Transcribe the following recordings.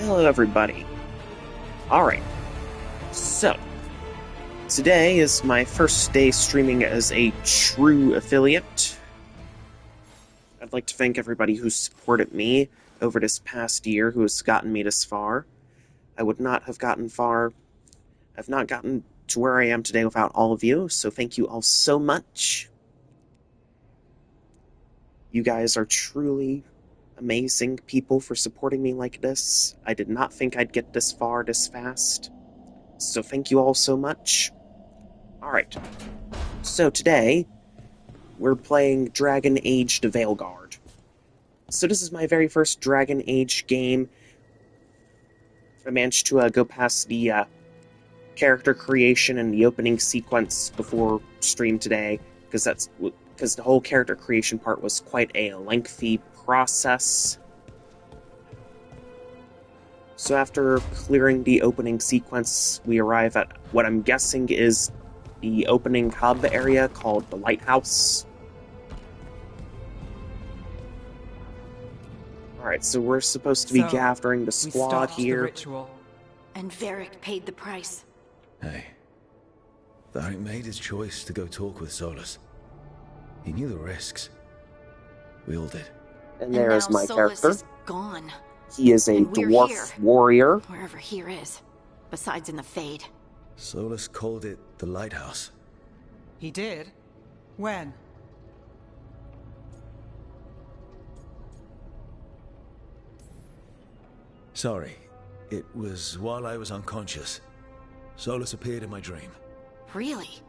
Hello, everybody. Alright, so, today is my first day streaming as a true affiliate. I'd like to thank everybody who supported me over this past year, who has gotten me this far. I would not have gotten far. I've not gotten to where I am today without all of you, so thank you all so much. You guys are truly amazing people for supporting me like this. I did not think I'd get this far this fast. So thank you all so much. Alright. So today, we're playing Dragon Age the Veilguard. So this is my very first Dragon Age game. I managed to go past the character creation and the opening sequence before stream today, because the whole character creation part was quite a lengthy process. So after clearing the opening sequence, we arrive at what I'm guessing is the opening hub area called the Lighthouse. Alright, so we're supposed to be gathering the squad here. The ritual. And Varric paid the price. Hey, Varric made his choice to go talk with Solus. He knew the risks. We all did. And there's my Solus character. Is gone. He is a dwarf warrior. Wherever here is. Besides in the Fade. Solus called it the Lighthouse. He did? When? Sorry, it was while I was unconscious. Solus appeared in my dream. Really?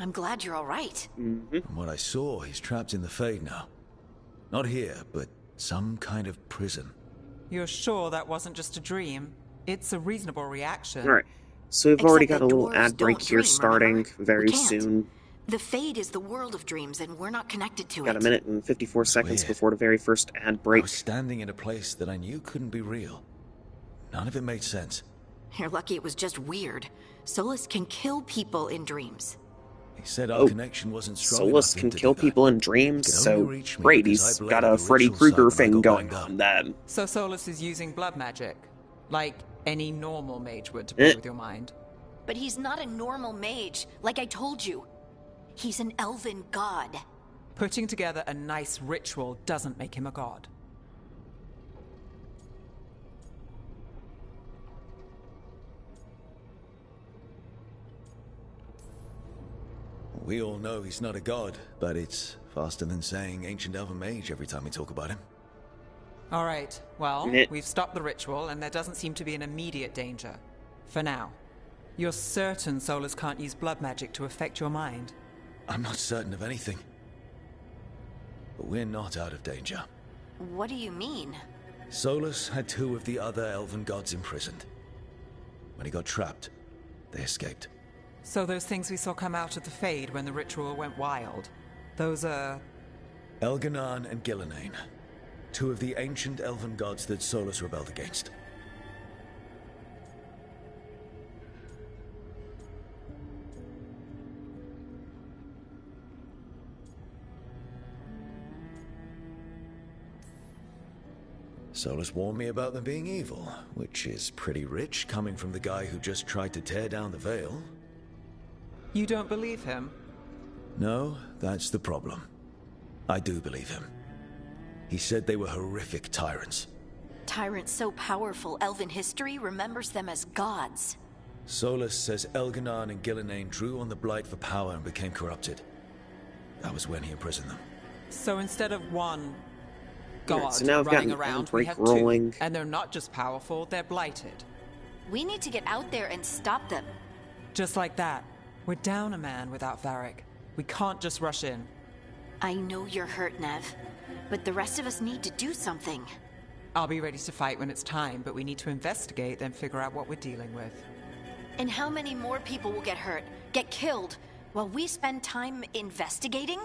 I'm glad you're alright. Mm-hmm. From what I saw, he's trapped in the Fade now. Not here, but some kind of prison. You're sure that wasn't just a dream? It's a reasonable reaction. Alright, so we've already got a little ad break here dream, starting remember? very soon. The Fade is the world of dreams, and we're not connected to it. Got a minute and 54 seconds Weird. before the very first ad I break. was standing in a place that I knew couldn't be real. None of it made sense. You're lucky it was just weird. Solus can kill people in dreams. He said our connection wasn't strong Solus enough can to kill do that. people in dreams, He could so only reach me great, because he's I got bled a the Freddy ritual Krueger site when I thing got going banged up. on then. So Solus is using blood magic? Like any normal mage would to play with your mind? But he's not a normal mage, like I told you. He's an elven god. Putting together a nice ritual doesn't make him a god. We all know he's not a god, but it's faster than saying ancient elven mage every time we talk about him. Alright, well, Meh. we've stopped the ritual and there doesn't seem to be an immediate danger. For now. You're certain Solus can't use blood magic to affect your mind? I'm not certain of anything. But we're not out of danger. What do you mean? Solus had two of the other elven gods imprisoned. When he got trapped, they escaped. So those things we saw come out of the Fade when the ritual went wild, those are... Elganan and Gillenane. Two of the ancient elven gods that Solus rebelled against. Solus warned me about them being evil, which is pretty rich coming from the guy who just tried to tear down the veil. You don't believe him? No, that's the problem. I do believe him. He said they were horrific tyrants. Tyrants so powerful, elven history remembers them as gods. Solus says Elganan and Gillenane drew on the Blight for power and became corrupted. That was when he imprisoned them. So instead of one god Alright, so now I've got running an around, ad we break have rolling. two. And they're not just powerful, they're blighted. We need to get out there and stop them. Just like that. We're down a man without Varric. We can't just rush in. I know you're hurt, Nev, but the rest of us need to do something. I'll be ready to fight when it's time, but we need to investigate, then figure out what we're dealing with. And how many more people will get hurt, get killed, while we spend time investigating?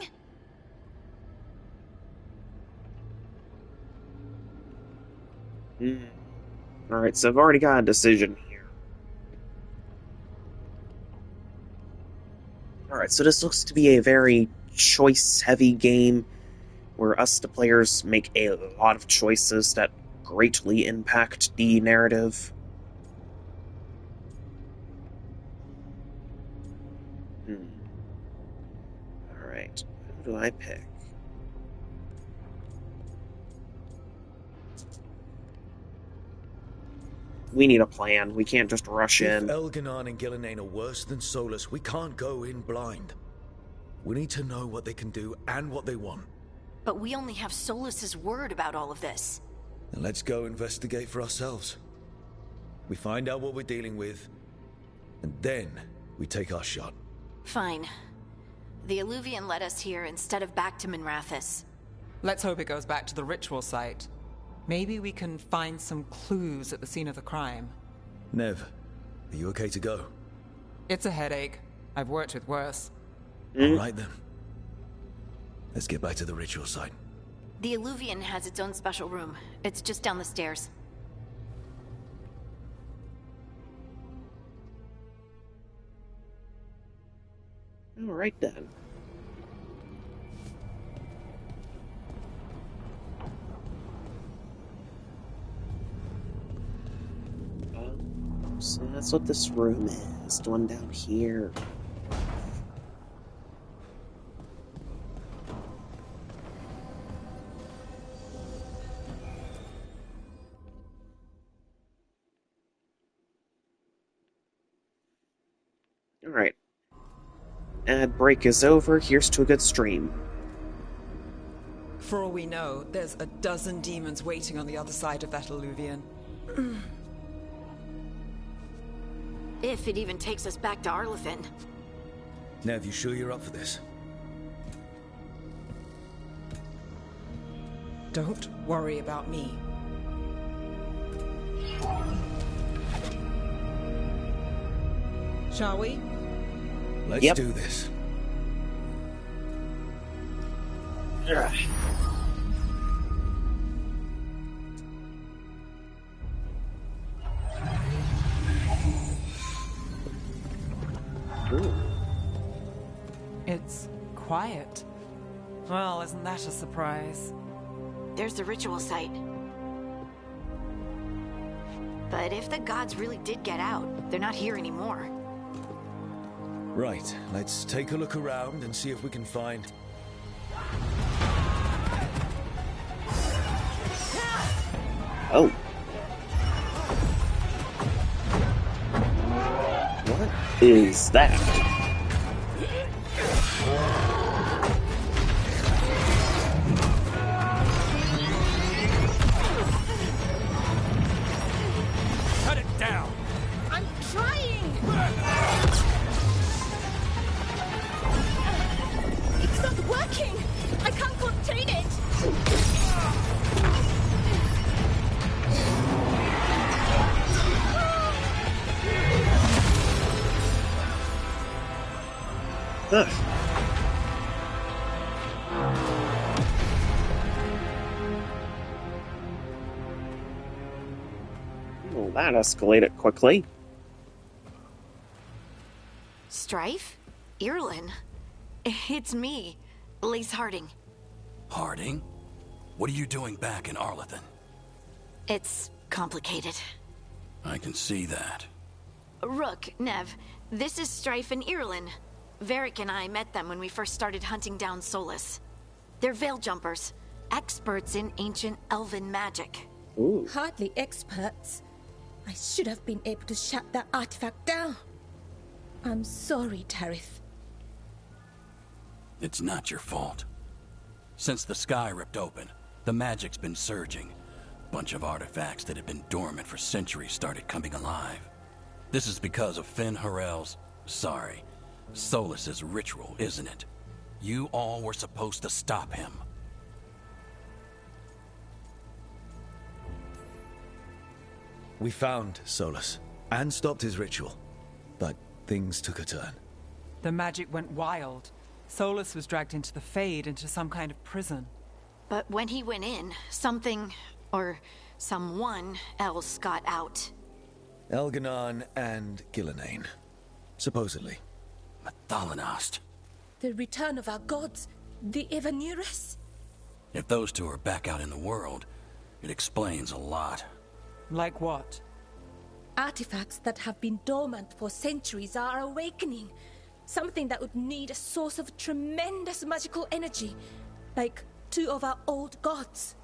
Alright, so I've already got a decision here. Alright, so this looks to be a very choice-heavy game, where us, the players, make a lot of choices that greatly impact the narrative. Alright, who do I pick? We need a plan. We can't just rush in. If Elganon and Gillenane are worse than Solus, we can't go in blind. We need to know what they can do and what they want. But we only have Solus's word about all of this. Then let's go investigate for ourselves. We find out what we're dealing with, and then we take our shot. Fine. The Illuvian led us here instead of back to Minrathous. Let's hope it goes back to the ritual site. Maybe we can find some clues at the scene of the crime. Nev, are you okay to go? It's a headache. I've worked with worse. All right then. Let's get back to the ritual site. The Illuvian has its own special room. It's just down the stairs. All right then. So that's what this room is. The one down here. Alright. Ad break is over. Here's to a good stream. For all we know, there's a dozen demons waiting on the other side of that Illuvian. If it even takes us back to Arlethan. Nev, you sure you're up for this? Don't worry about me. Shall we? Let's Yep. do this. Ooh. It's quiet. Well, isn't that a surprise? There's the ritual site. But if the gods really did get out, they're not here anymore. Right, let's take a look around and see if we can find... Oh. What is that? Cut it down! I'm trying! It's not working! I can't contain it! Ugh. Well, that escalated quickly. Strife? Irlin? It's me, Lace Harding. Harding? What are you doing back in Arlethan? It's complicated. I can see that. Rook, Nev, this is Strife and Irlin. Varric and I met them when we first started hunting down Solus. They're veil jumpers, experts in ancient elven magic. Ooh. Hardly experts. I should have been able to shut that artifact down. I'm sorry, Tarith. It's not your fault. Since the sky ripped open, the magic's been surging. Bunch of artifacts that had been dormant for centuries started coming alive. This is because of Finn Harel's... sorry, Solus's ritual, isn't it? You all were supposed to stop him. We found Solus, and stopped his ritual. But things took a turn. The magic went wild. Solus was dragged into the Fade, into some kind of prison. But when he went in, something, or someone else got out. Elganon and Gillenane. Supposedly. Mathalanost. The return of our gods, the Evanurus. If those two are back out in the world, It explains a lot. Like what? Artifacts that have been dormant for centuries are awakening. Something that would need a source of tremendous magical energy, like 2 of our old gods.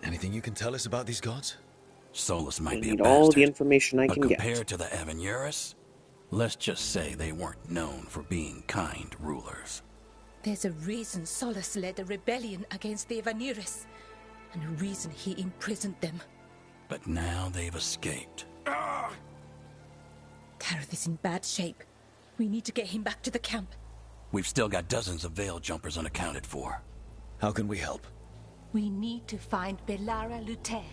Anything you can tell us about these gods? Solus I might be a need bastard, all the information I but can compared get. to the Avenurus, let's just say they weren't known for being kind rulers. There's a reason Solus led a rebellion against the Avenurus, and a reason he imprisoned them. But now they've escaped. Kareth is in bad shape. We need to get him back to the camp. We've still got dozens of veil jumpers unaccounted for. How can we help? We need to find Belara Luther.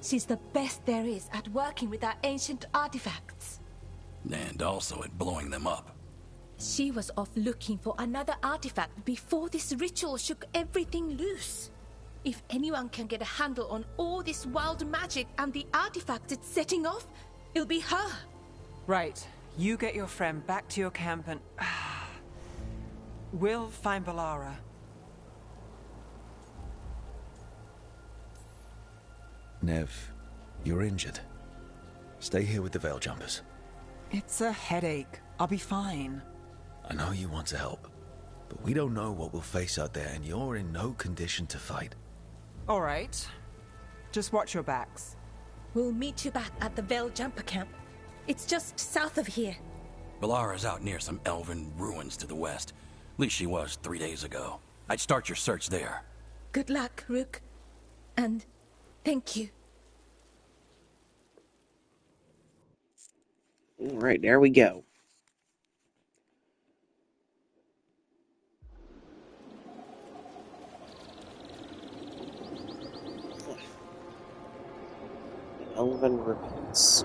She's the best there is at working with our ancient artifacts. And also at blowing them up. She was off looking for another artifact before this ritual shook everything loose. If anyone can get a handle on all this wild magic and the artifacts it's setting off, it'll be her. Right. You get your friend back to your camp and... we'll find Belara. Nev, you're injured. Stay here with the veil jumpers. It's a headache. I'll be fine. I know you want to help, but we don't know what we'll face out there, and you're in no condition to fight. All right. Just watch your backs. We'll meet you back at the Veil Jumper camp. It's just south of here. Belara's out near some elven ruins to the west. At least she was 3 days ago. I'd start your search there. Good luck, Rook. And thank you. All right, there we go. Elven ruins.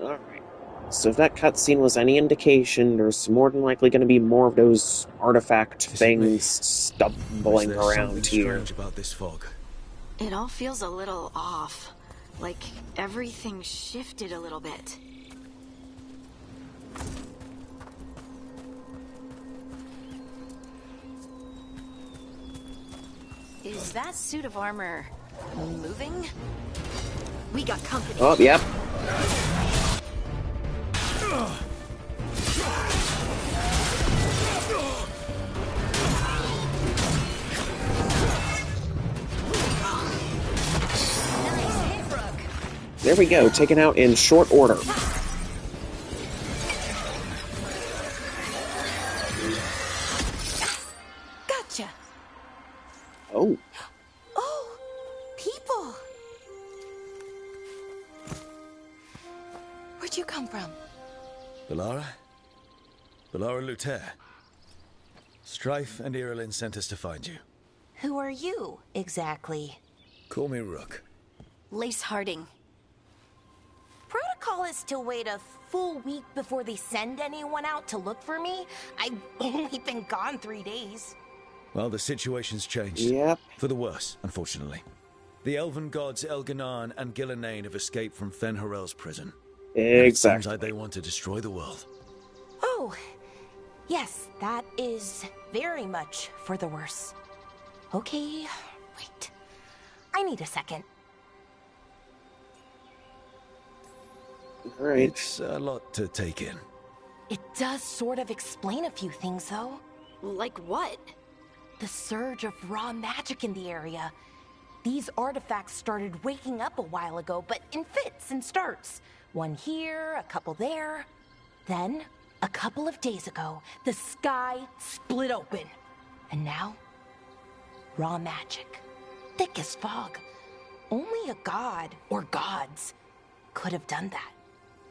Alright. So if that cutscene was any indication, there's more than likely going to be more of those artifact things stumbling around here. Strange about this fog. It all feels a little off. Like everything shifted a little bit. Is that suit of armor moving? We got company. Oh, yep. There we go, taken out in short order. Gotcha. Oh. Oh, people. Where'd you come from? Belara? Belara Luther. Strife and Irilyn sent us to find you. Who are you, exactly? Call me Rook. Lace Harding. Protocol is to wait a full week before they send anyone out to look for me. I've only been gone 3 days. Well, the situation's changed. Yep. For the worse, unfortunately. The elven gods Elganan and Gillenane have escaped from Fen'Harel's prison. It seems Exactly. like they want to destroy the world. Oh, yes, that is very much for the worse. Okay, wait. I need a second. Alright. It's a lot to take in. It does sort of explain a few things, though. Like what? The surge of raw magic in the area. These artifacts started waking up a while ago, but in fits and starts. One here, a couple there. Then, a couple of days ago, the sky split open. And now, raw magic. Thick as fog. Only a god, or gods, could have done that.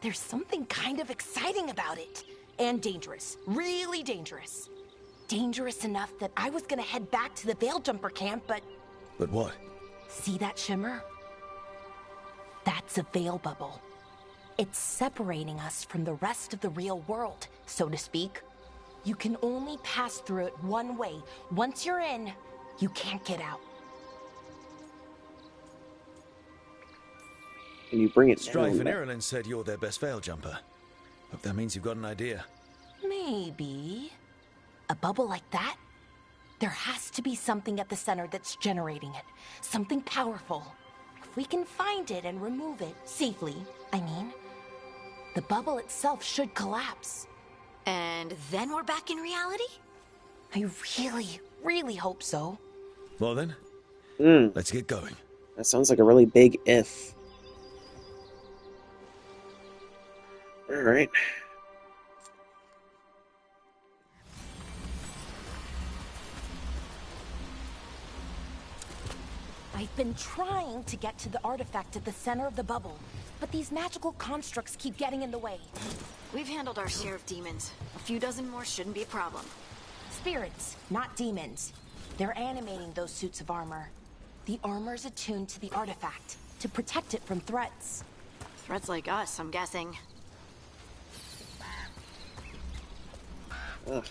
There's something kind of exciting about it. And dangerous. Really dangerous. Dangerous enough that I was gonna head back to the Veil Jumper camp, but... But what? See that shimmer? That's a veil bubble. It's separating us from the rest of the real world, so to speak. You can only pass through it one way. Once you're in, you can't get out. Can you bring it Strife down? and Irilyn said you're their best veil jumper. Hope that means you've got an idea. Maybe. A bubble like that? There has to be something at the center that's generating it. Something powerful. If we can find it and remove it, safely, I mean, the bubble itself should collapse. And then we're back in reality? I really, really hope so. Well then, let's get going. That sounds like a really big if. Alright. I've been trying to get to the artifact at the center of the bubble, but these magical constructs keep getting in the way. We've handled our share of demons. A few dozen more shouldn't be a problem. Spirits, not demons. They're animating those suits of armor. The armor's attuned to the artifact, to protect it from threats. Threats like us, I'm guessing. Ugh.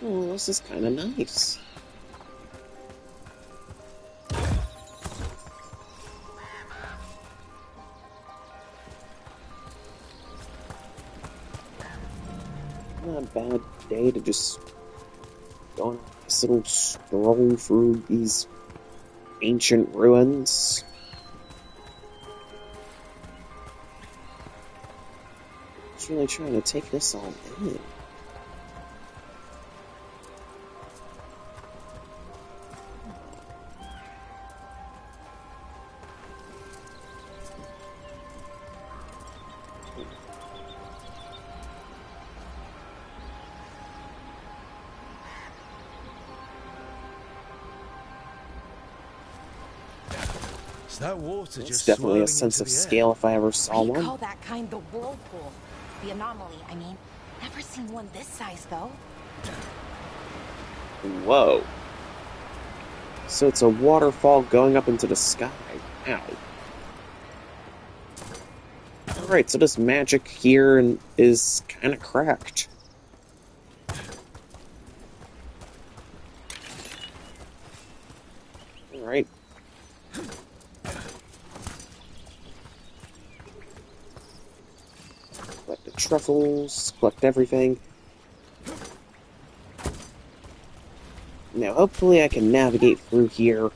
Oh, this is kind of nice. Not a bad day to just go on this little stroll through these ancient ruins. Just really trying to take this all in. Is that water It's just definitely a swirling sense into of the air? scale if I ever saw We one. call that kind the whirlpool. The anomaly, I mean. Never seen one this size, though. Whoa. So it's a waterfall going up into the sky. Ow. Alright, so this magic here is kind of cracked. Alright. Collect the truffles, collect everything. Now, hopefully I can navigate through here.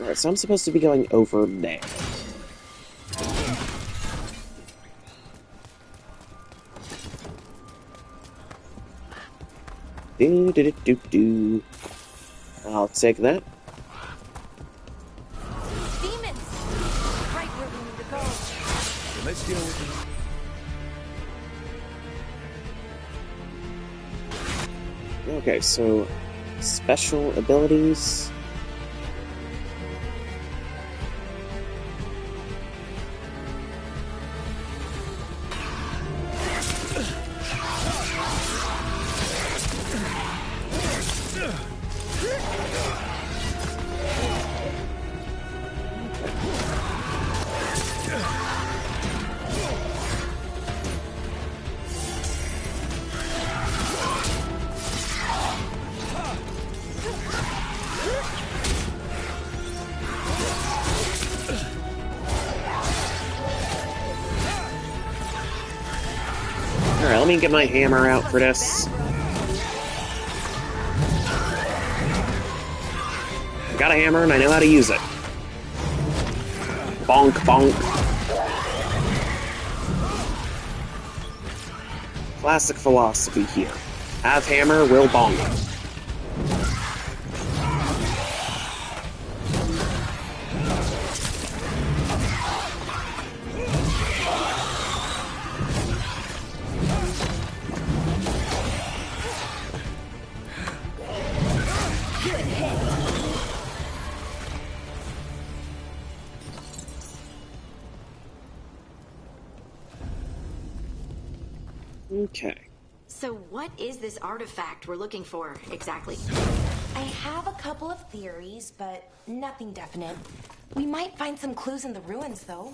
Alright, so I'm supposed to be going over there. Do. I'll take that. Demons! Right where we need to go. So let's deal with them. Okay, so special abilities. Alright, let me get my hammer out for this. I got a hammer and I know how to use it. Bonk, bonk. Classic philosophy here. Have hammer, will bonk. Okay. So what is this artifact we're looking for, exactly? I have a couple of theories, but nothing definite. We might find some clues in the ruins, though.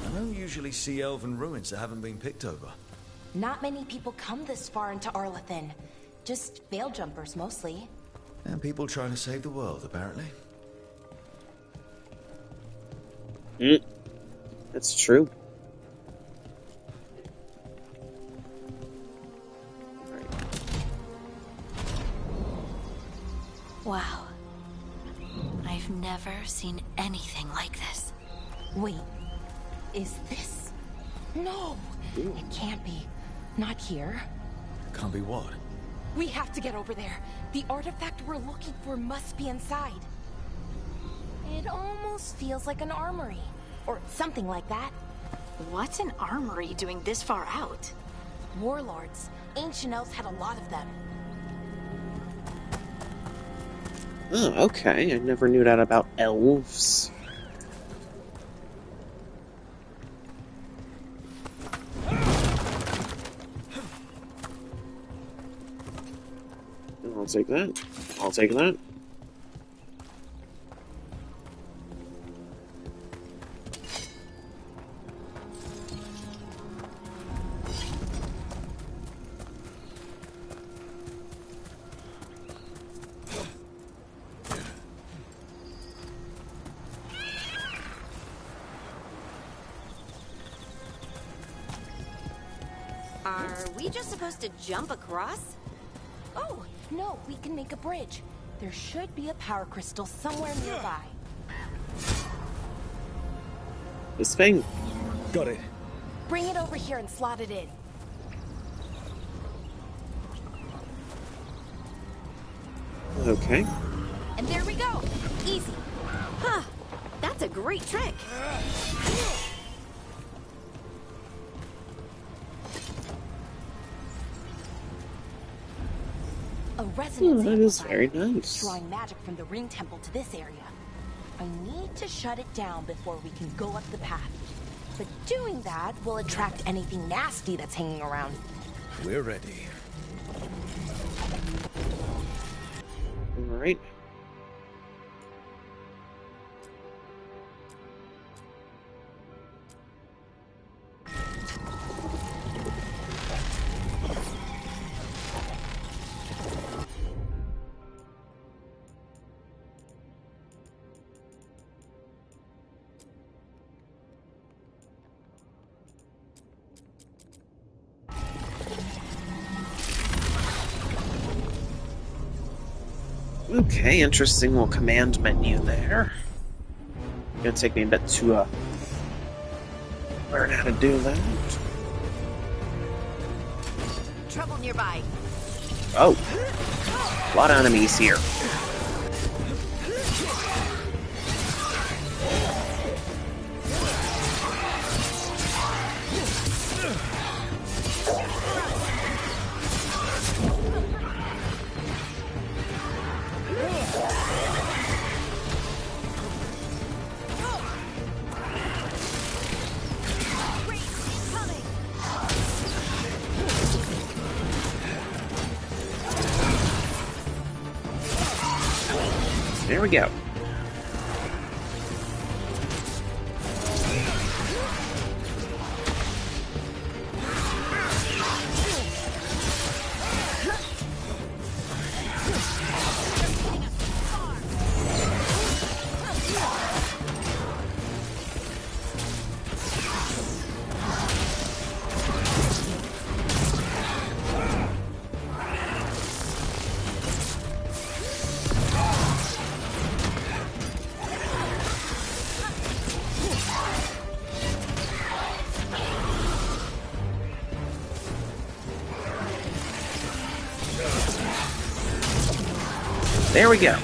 I don't usually see elven ruins that haven't been picked over. Not many people come this far into Arlathan. Just veil jumpers, mostly. And people trying to save the world, apparently. That's true. Wow. I've never seen anything like this. Wait, is this? No, it can't be. Not here. Can't be what? We have to get over there. The artifact we're looking for must be inside. It almost feels like an armory. Or something like that. What's an armory doing this far out? Warlords. Ancient elves had a lot of them. Oh, okay. I never knew that about elves. I'll take that. I'll take that. Are we just supposed to jump across? Oh, no, we can make a bridge. There should be a power crystal somewhere nearby. This thing. Got it. Bring it over here and slot it in. Okay. And there we go. Easy. Huh. That's a great trick. A resonance that is amplifier, very nice. drawing magic from the ring temple to this area. I need to shut it down before we can go up the path. But doing that will attract anything nasty that's hanging around. We're ready. Alright. Okay, interesting little command menu there. Gonna take me a bit to learn how to do that. Trouble nearby. Oh, a lot of enemies here. There we go. There we go.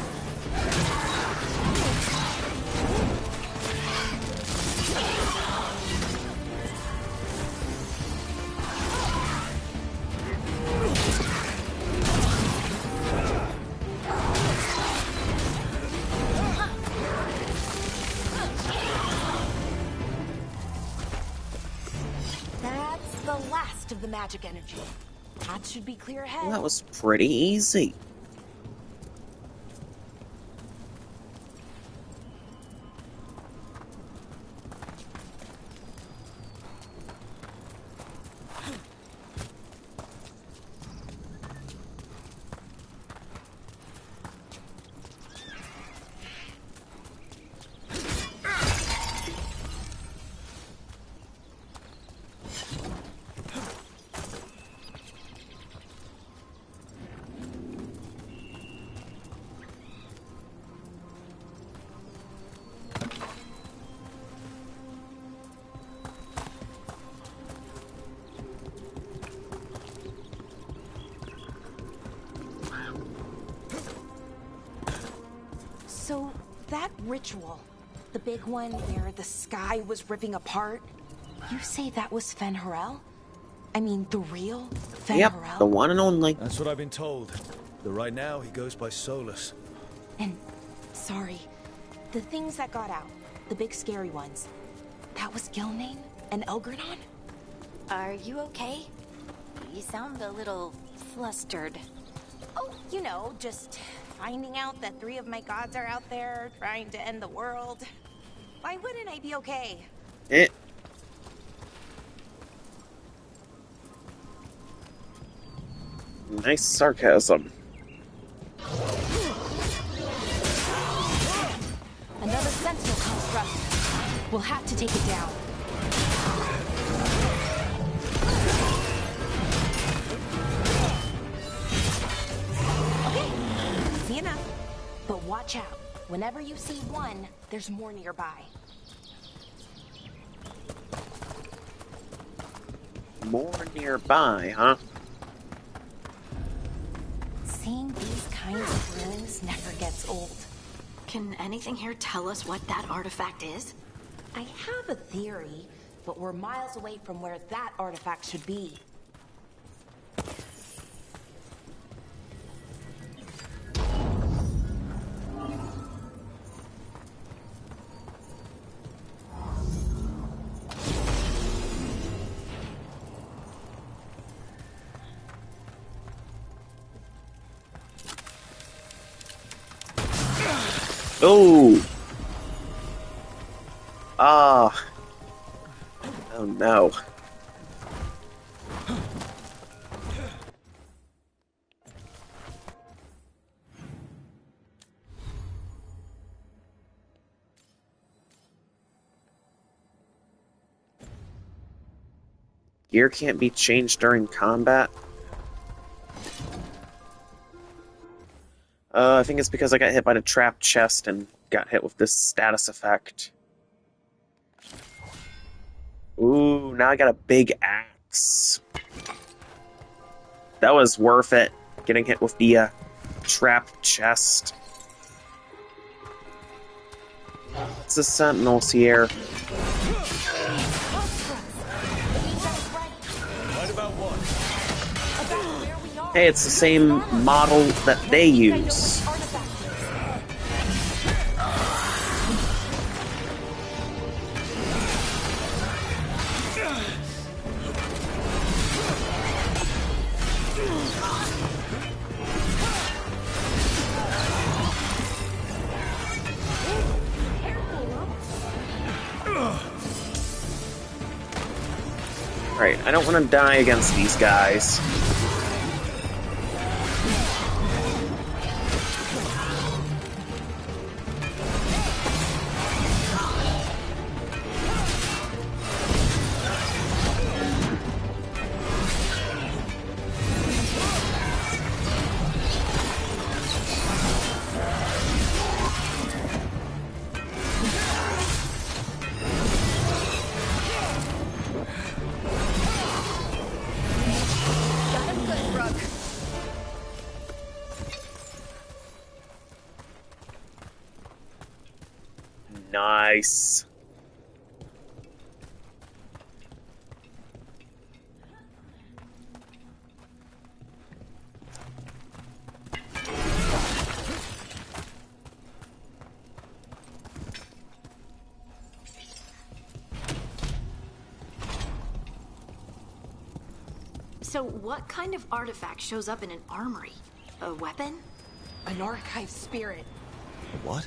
magic energy. That should be clear ahead. Well, that was pretty easy. So, that ritual, the big one where the sky was ripping apart, you say that was Fen Harel? I mean, the real Fen Yep, Harel? the one and only. That's what I've been told. Though right now he goes by Solus. And, sorry, the things that got out, the big scary ones, that was Gilnane and Elgradon? Are you okay? You sound a little flustered. Oh, you know, just finding out that 3 of my gods are out there trying to end the world. Why wouldn't I be okay? Eh. Nice sarcasm. Another sentinel construct. We'll have to take it down. Okay, easy enough. But watch out. Whenever you see one, there's more nearby. More nearby, huh? Seeing these kinds of ruins never gets old. Can anything here tell us what that artifact is? I have a theory, but we're miles away from where that artifact should be. Oh! Ah. Oh no. Gear can't be changed during combat. I think it's because I got hit by the trapped chest and got hit with this status effect. Ooh, now I got a big axe. That was worth it, getting hit with the trapped chest. It's the sentinels here. Hey, it's the same model that they use. Right, I don't want to die against these guys. Nice. So what kind of artifact shows up in an armory? A weapon? An archive spirit. What?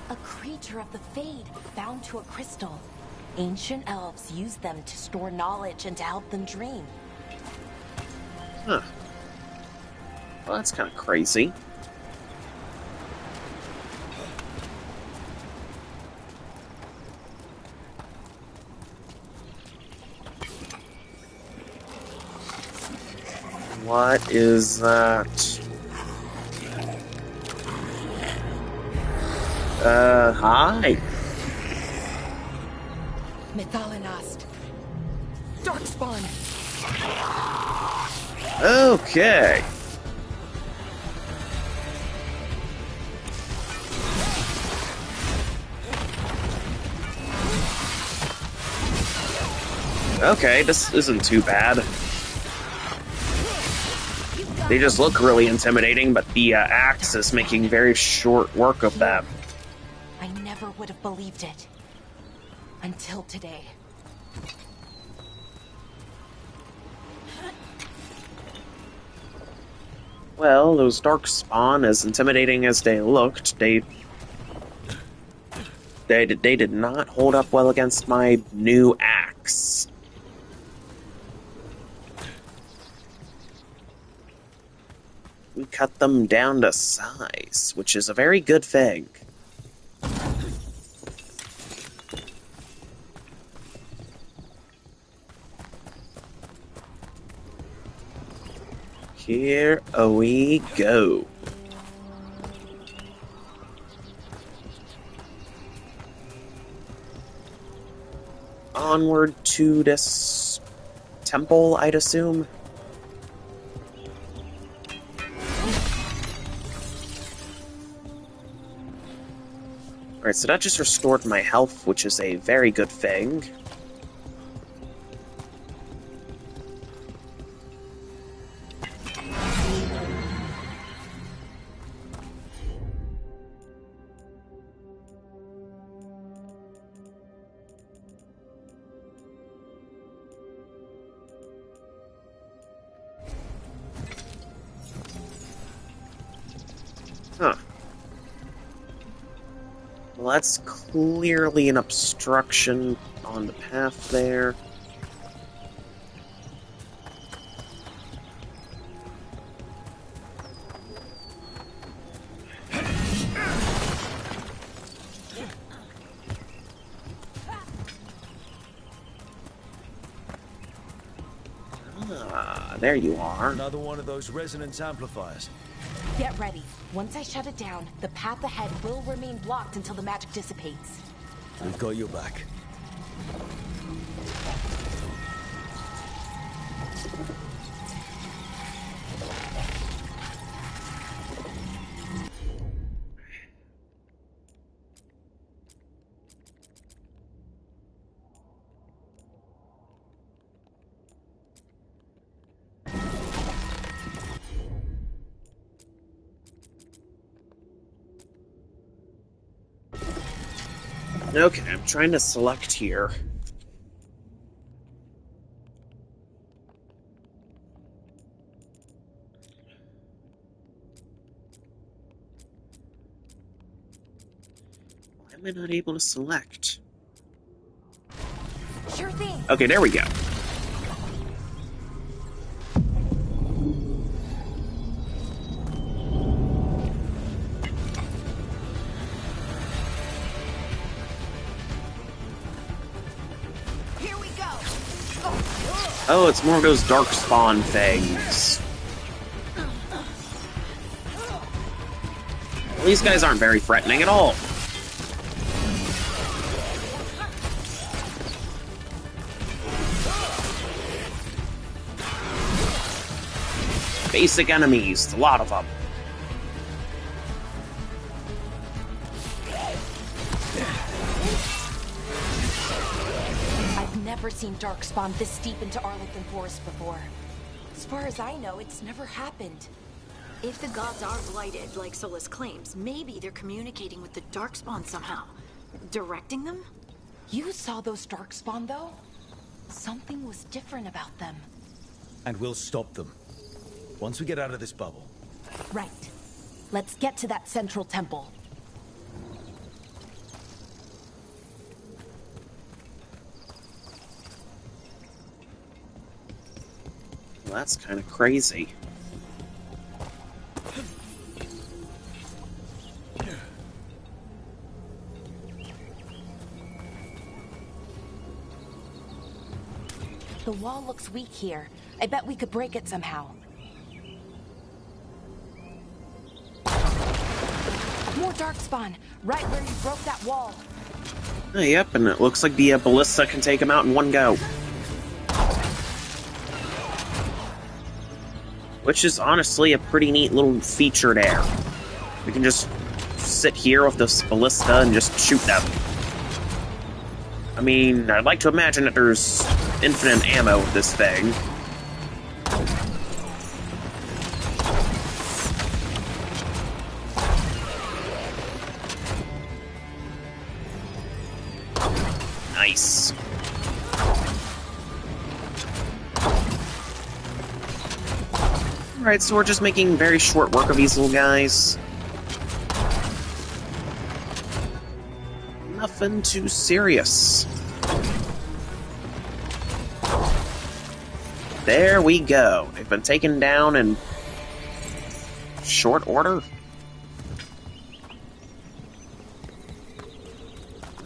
A creature of the Fade, bound to a crystal. Ancient elves use them to store knowledge and to help them dream. Huh. Well, that's kind of crazy. What is that? Hi. Methalinast. Darkspawn. Okay. Okay, this isn't too bad. They just look really intimidating, but the axe is making very short work of them. I never would have believed it. Until today. Well, those darkspawn, as intimidating as they looked, they did not hold up well against my new axe. We cut them down to size, which is a very good thing. Here we go. Onward to this temple, I'd assume. Alright, so that just restored my health, which is a very good thing. Huh. Well, that's clearly an obstruction on the path there. Ah, there you are. Another one of those resonance amplifiers. Get ready. Once I shut it down, the path ahead will remain blocked until the magic dissipates. We've got your back. Okay, I'm trying to select here. Why am I not able to select? Sure thing. Okay, there we go. Here we go. Oh, it's more of those darkspawn things. Well, these guys aren't very threatening at all. Basic enemies, a lot of them. I've never seen Darkspawn this deep into Arlequin Forest before. As far as I know, it's never happened. If the gods are blighted, like Solus claims, maybe they're communicating with the Darkspawn somehow. Directing them? You saw those Darkspawn, though? Something was different about them. And we'll stop them. Once we get out of this bubble. Right. Let's get to that central temple. Well, that's kind of crazy. The wall looks weak here. I bet we could break it somehow. More darkspawn, right where you broke that wall. Yep, and it looks like the ballista can take him out in one go. Which is honestly a pretty neat little feature there. We can just sit here with this ballista and just shoot them. I mean, I'd like to imagine that there's infinite ammo with this thing. Nice. Alright, so we're just making very short work of these little guys. Nothing too serious. There we go. They've been taken down in short order.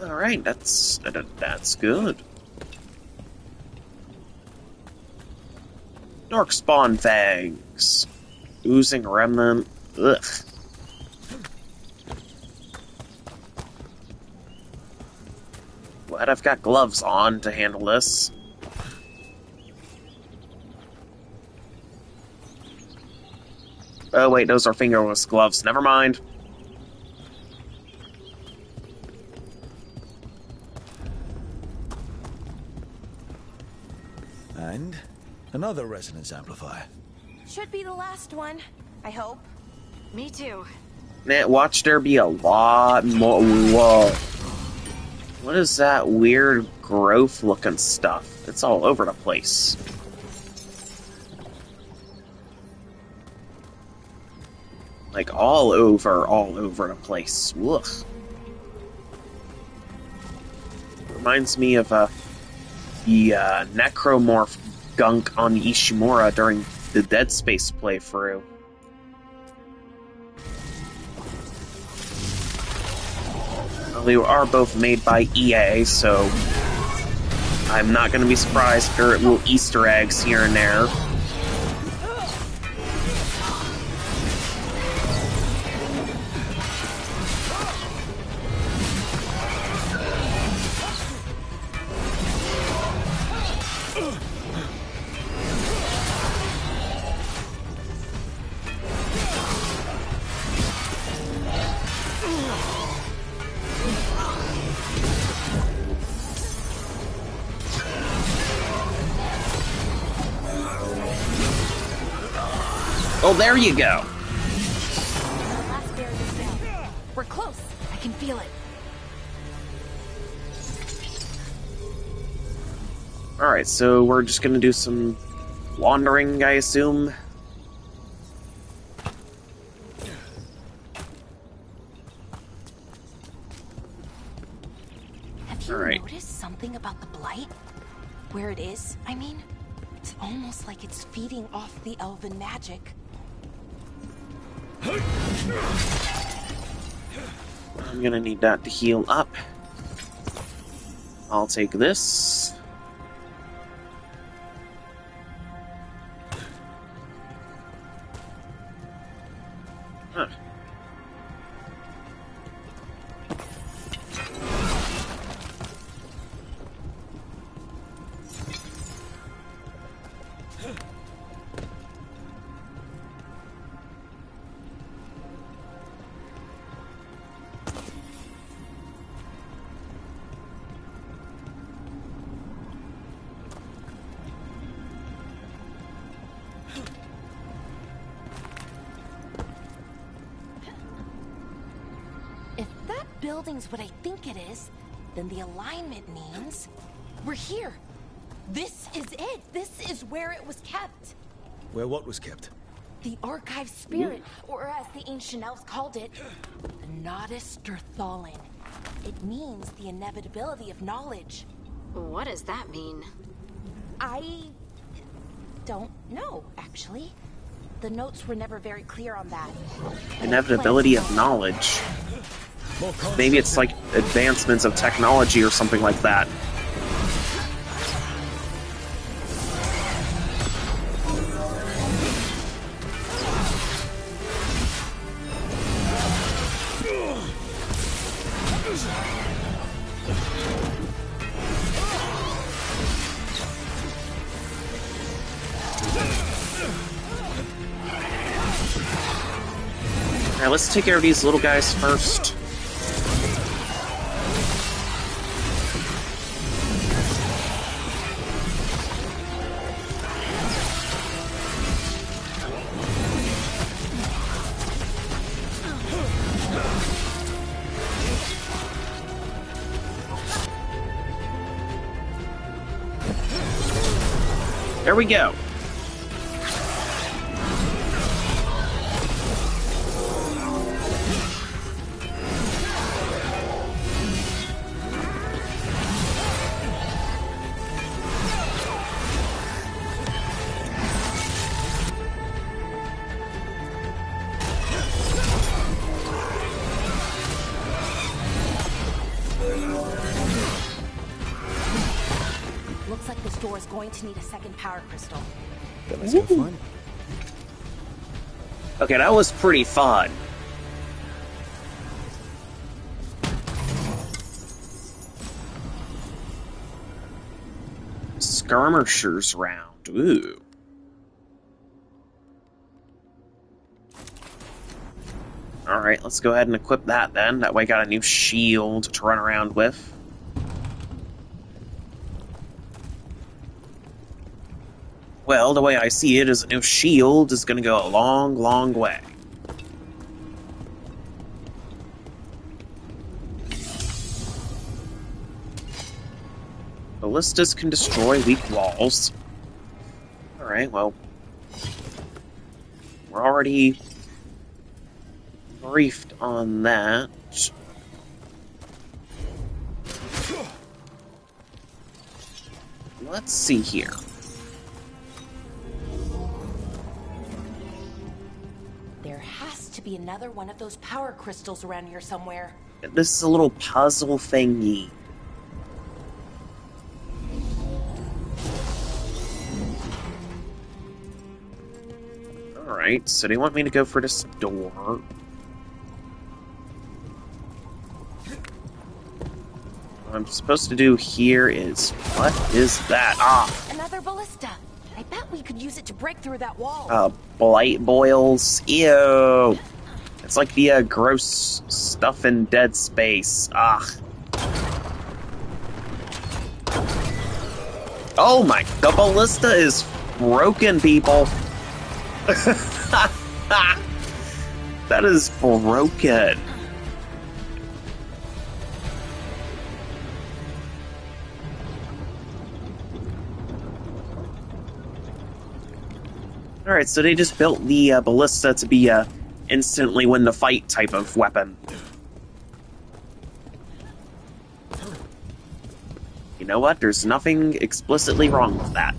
Alright, that's good. Darkspawn fangs. Oozing remnant. Ugh. Glad I've got gloves on to handle this. Oh wait, those are fingerless gloves. Never mind. And another resonance amplifier. Should be the last one, I hope. Me too. Nah, watch there be a lot more. Whoa. What is that weird growth looking stuff? It's all over the place. Like all over the place. Ugh. Reminds me of the necromorph gunk on Ishimura during the Dead Space playthrough. Well, they are both made by EA, so I'm not going to be surprised if there are little Easter eggs here and there. Oh, there you go. Last barrier's down. We're close. I can feel it. Alright, so we're just gonna do some wandering, I assume. Have you Alright. noticed something about the blight? Where it is, I mean? It's almost like it's feeding off the elven magic. I'm gonna need that to heal up. I'll take this. Huh. If that building's what I think it is, then the alignment means we're here. This is it. This is where it was kept. Where what was kept? The archive spirit, or as the ancient elves called it, the Nodus Derthalin. It means the inevitability of knowledge. What does that mean? I don't know, actually. The notes were never very clear on that. Inevitability of knowledge. Maybe it's like advancements of technology or something like that. Alright, let's take care of these little guys first. There we go. Looks like this door is going to need a second power crystal. Let's go find it. Okay, that was pretty fun. Skirmishers round. Ooh. Alright, let's go ahead and equip that then. That way I got a new shield to run around with. Well, the way I see it is a new shield is going to go a long, long way. Ballistas can destroy weak walls. Alright, well, we're already briefed on that. Let's see here. There has to be another one of those power crystals around here somewhere. This is a little puzzle thingy. Alright, so they want me to go for this door. What I'm supposed to do here is... What is that? Ah! Another ballista. I bet we could use it to break through that wall. Blight boils. Ew! It's like the gross stuff in Dead Space. Ah. Oh my... The ballista is broken, people! That is broken. Alright, so they just built the ballista to be a instantly win the fight type of weapon. You know what? There's nothing explicitly wrong with that.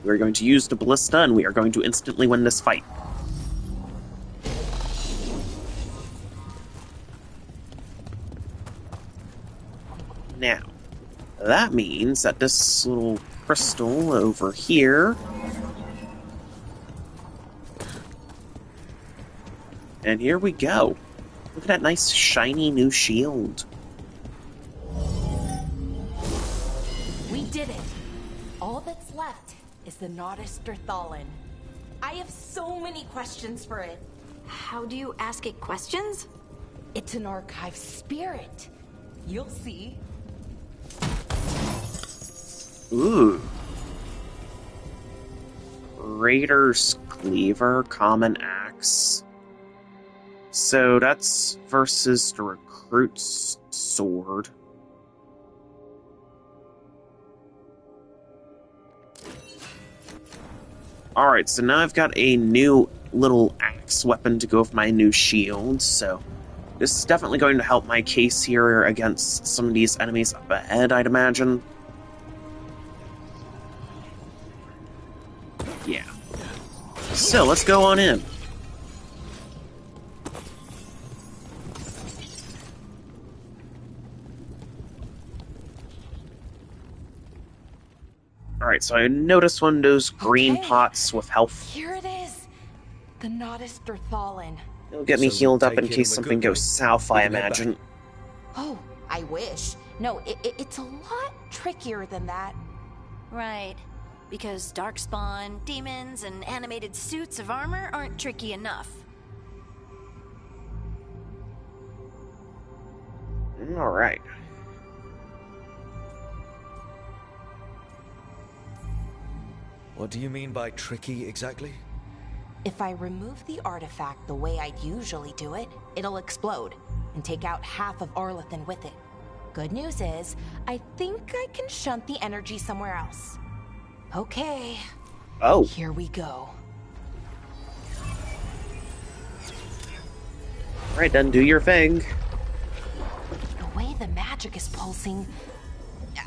We're going to use the ballista and we are going to instantly win this fight. Now, that means that this little crystal over here... And here we go. Look at that nice shiny new shield. We did it. All that's left is the Nodus Derthalin. I have so many questions for it. How do you ask it questions? It's an archive spirit. You'll see. Ooh. Raider's Cleaver, Common Axe. So that's versus the Recruit's Sword. Alright, so now I've got a new little axe weapon to go with my new shield, so this is definitely going to help my case here against some of these enemies up ahead, I'd imagine. Yeah. So, let's go on in. Alright, so I noticed one of those green pots with health. Here it is. The Nodus Derthalin. It'll get me So healed up take in it case in a something good goes way. south, We I can head imagine. back. Oh, I wish. No, it's a lot trickier than that. Right. Because darkspawn, demons, and animated suits of armor aren't tricky enough. Alright. What do you mean by tricky exactly? If I remove the artifact the way I'd usually do it, it'll explode and take out half of Arlathan with it. Good news is, I think I can shunt the energy somewhere else. Okay, Oh, here we go. alright then, do your thing. The way the magic is pulsing,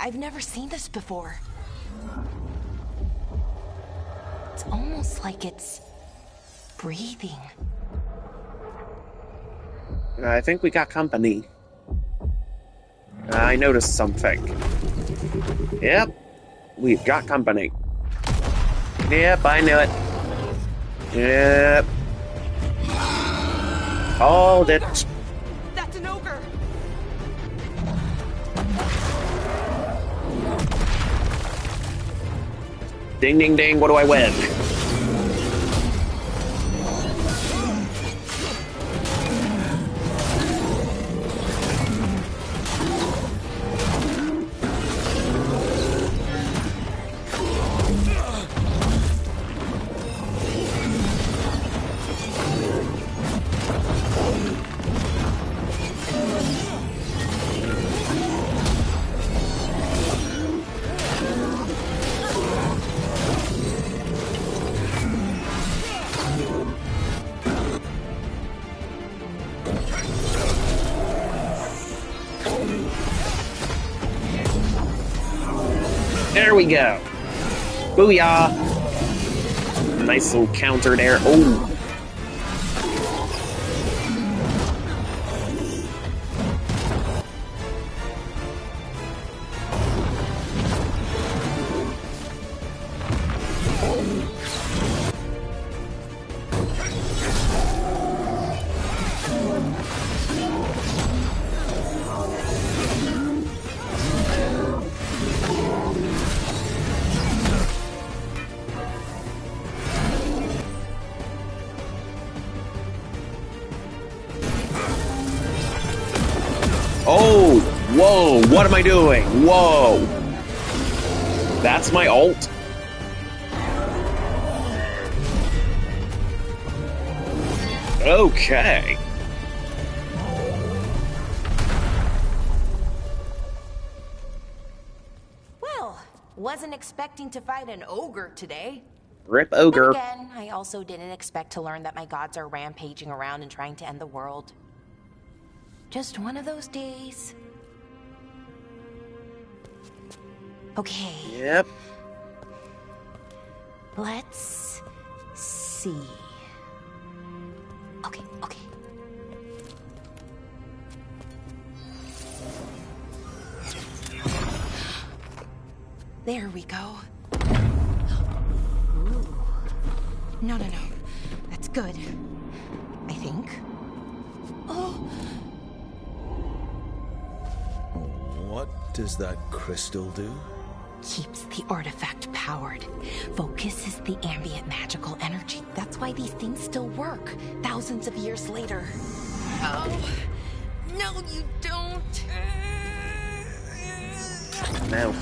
I've never seen this before. It's almost like it's breathing. I think we got company. I noticed something. Yep, we've got company. Yep, I knew it. Yep. Hold it. That's an ogre! Ding, ding, ding, what do I win? There we go. Booyah! Nice little counter there. Oh! Oh! Whoa! What am I doing? Whoa! That's my ult? Okay. Well, wasn't expecting to fight an ogre today. Rip Then ogre. again, I also didn't expect to learn that my gods are rampaging around and trying to end the world. Just one of those days. Okay, Yep. let's see. Okay. There we go. Ooh. No. That's good. I think. Oh, What does that crystal do? keeps the artifact powered. Focuses the ambient magical energy. That's why these things still work, thousands of years later. Oh, no, you don't. No.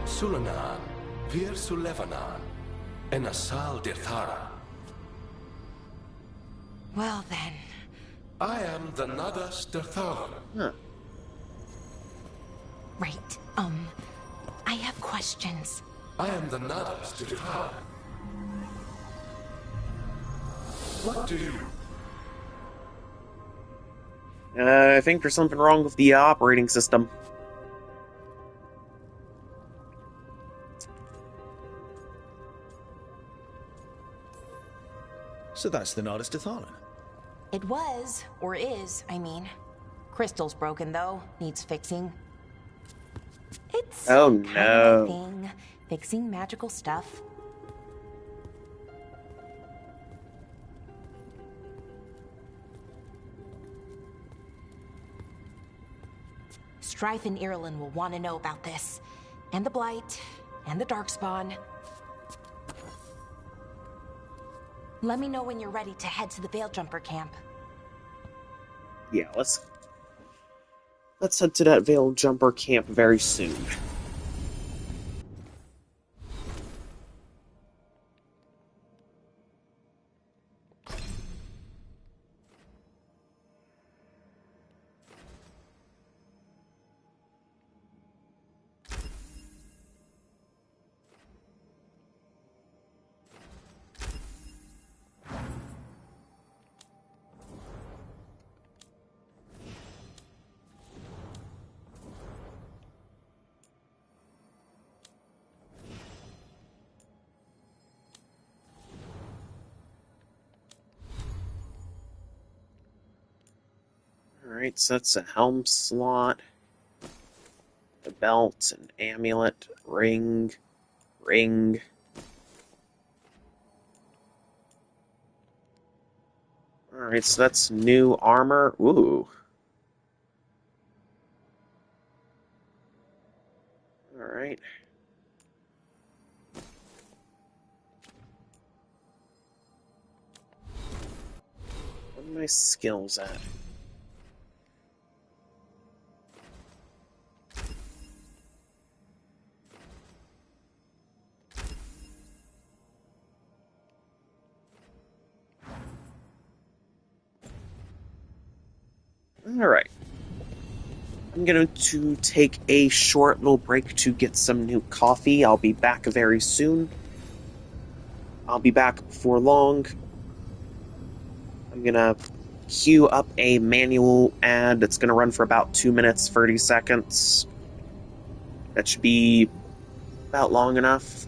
Sulanan, Vir Sulevanan, and Asal Dirthara. Well then. I am the Nadas Dathalan. Huh. Right. I have questions. I am the Nadas Dathalan. What do you... I think there's something wrong with the operating system. So that's the Nardis Dathalan. It was, or is, I mean. Crystal's broken though, needs fixing. It's Oh kind of my no. thing, fixing magical stuff. Strife and Irulan will want to know about this. And the Blight, and the Darkspawn. Let me know when you're ready to head to the Veil-Jumper camp. Yeah, let's head to that Veil Jumper camp very soon. Alright, so that's a helm slot, a belt, an amulet, ring. Alright, so that's new armor. Ooh. Alright. What are my skills at? Alright. I'm going to take a short little break to get some new coffee. I'll be back very soon. I'll be back before long. I'm going to queue up a manual ad that's going to run for about 2 minutes, 30 seconds. That should be about long enough.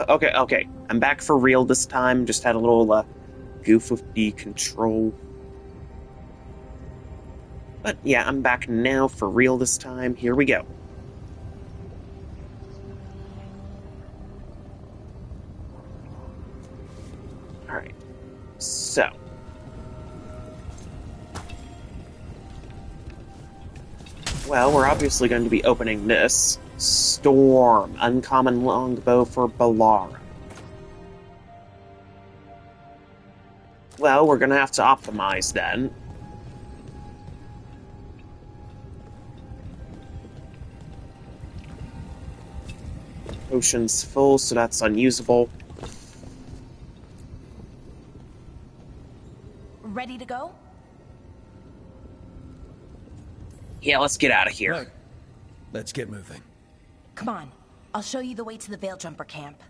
Okay. I'm back for real this time. Just had a little goof with the control. But yeah, I'm back now for real this time. Here we go. Alright. So. Well, we're obviously going to be opening this. Storm. Uncommon longbow for Balara. Well, we're going to have to optimize then. Potion's full, so that's unusable. Ready to go? Yeah, let's get out of here. Right. Let's get moving. Come on. I'll show you the way to the Veil-Jumper camp.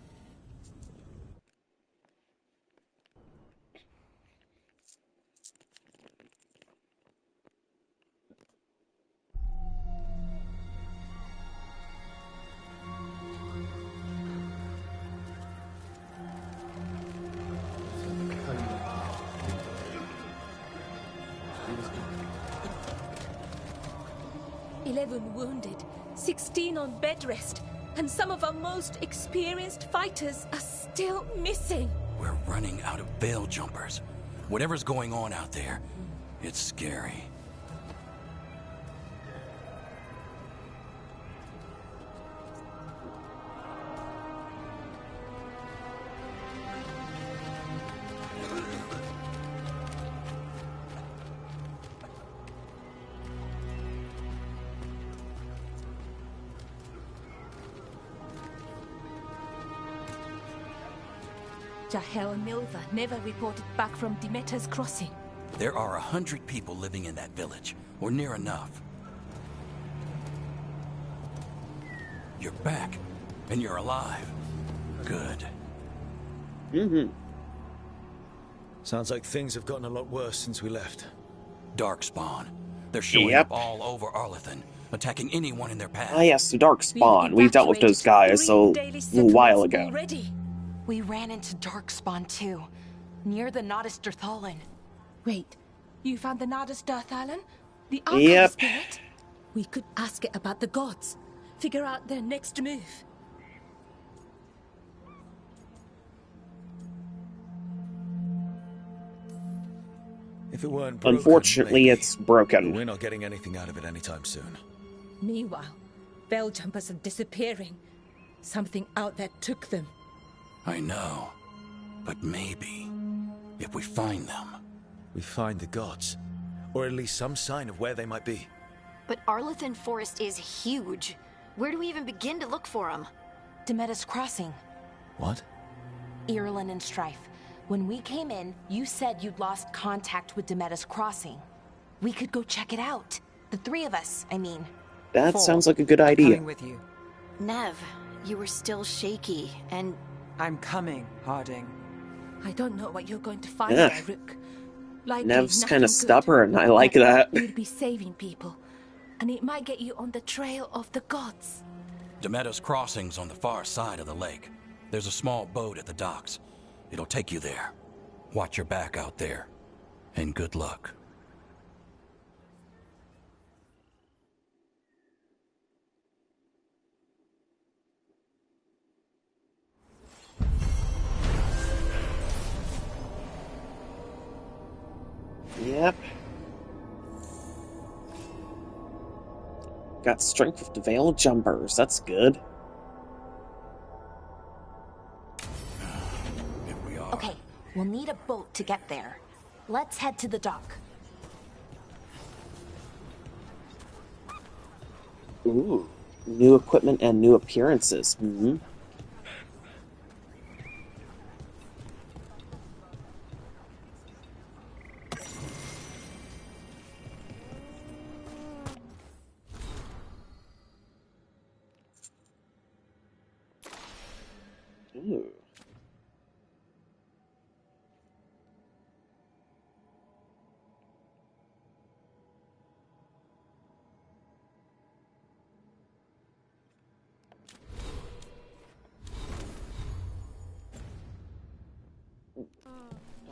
Wounded, 16 on bed rest, and some of our most experienced fighters are still missing. We're running out of Veil Jumpers. Whatever's going on out there, it's scary. Jahel and Milva never reported back from Demeter's crossing. There are 100 people living in that village, or near enough. You're back, and you're alive. Good. Sounds like things have gotten a lot worse since we left. Darkspawn. They're showing up all over Arlethan, attacking anyone in their path. Ah, yes, the Darkspawn. We've dealt with those guys a little while ago. Already. We ran into Darkspawn too, near the Nodus Dirthalin. Wait, you found the Nodus Dirthalin? The Yep. spirit? We could ask it about the gods. Figure out their next move. If it weren't broken, Unfortunately, maybe. it's broken. We're not getting anything out of it anytime soon. Meanwhile, Veil Jumpers are disappearing. Something out there took them. I know. But maybe, if we find them... We find the gods. Or at least some sign of where they might be. But Arlethan Forest is huge. Where do we even begin to look for them? Demeter's crossing. What? Irulan and Strife. When we came in, you said you'd lost contact with Demeter's crossing. We could go check it out. The three of us, I mean. That Four. sounds like a good idea. Coming with you. Nev, you were still shaky, and I'm coming, Harding. I don't know what you're going to find Ugh. there, Rook. Likely Nev's nothing kind of good. stubborn. I like But that. You'll be saving people, and it might get you on the trail of the gods. Demeter's crossing's on the far side of the lake. There's a small boat at the docks. It'll take you there. Watch your back out there. And good luck. Yep. Got strength with the Veil Jumpers. That's good. Here we are. Okay, we'll need a boat to get there. Let's head to the dock. Ooh. New equipment and new appearances. Mm-hmm. Ooh.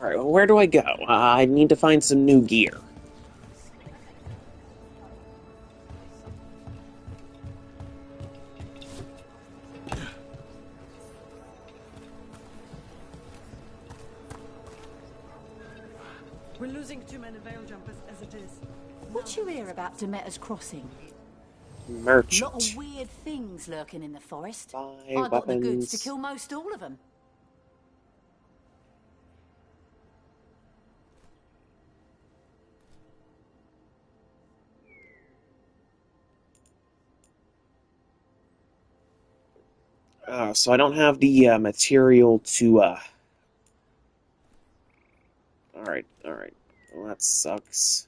Alright, well, where do I go? I need to find some new gear. We're losing too many veil jumpers as it is. What you hear about Demeter's Crossing? Merchant. Lot of weird things lurking in the forest. Buy I got the goods to weapons. kill most all of them. So I don't have the material to, Alright. Well, that sucks.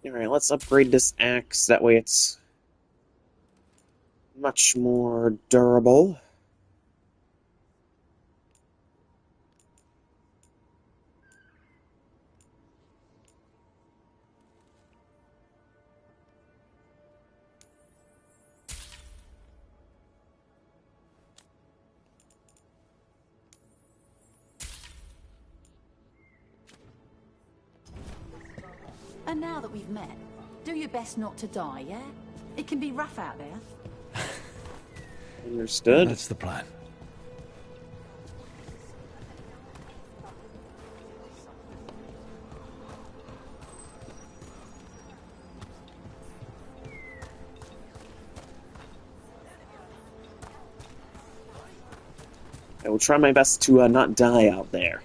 Alright, let's upgrade this axe. That way it's much more durable. And now that we've met, do your best not to die, yeah? It can be rough out there. Understood. That's the plan. I will try my best to not die out there.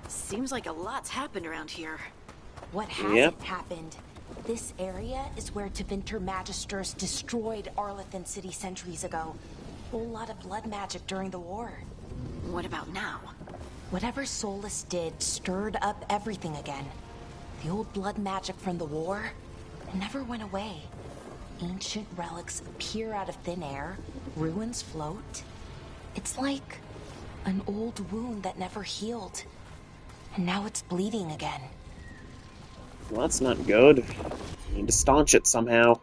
Seems like a lot's happened around here. What hasn't Yep. happened? This area is where Tevinter Magisters destroyed Arlethan City centuries ago. Whole lot of blood magic during the war. What about now? Whatever Solus did stirred up everything again. The old blood magic from the war never went away. Ancient relics appear out of thin air, ruins float. It's like an old wound that never healed. And now it's bleeding again. Well, that's not good. I need to staunch it somehow.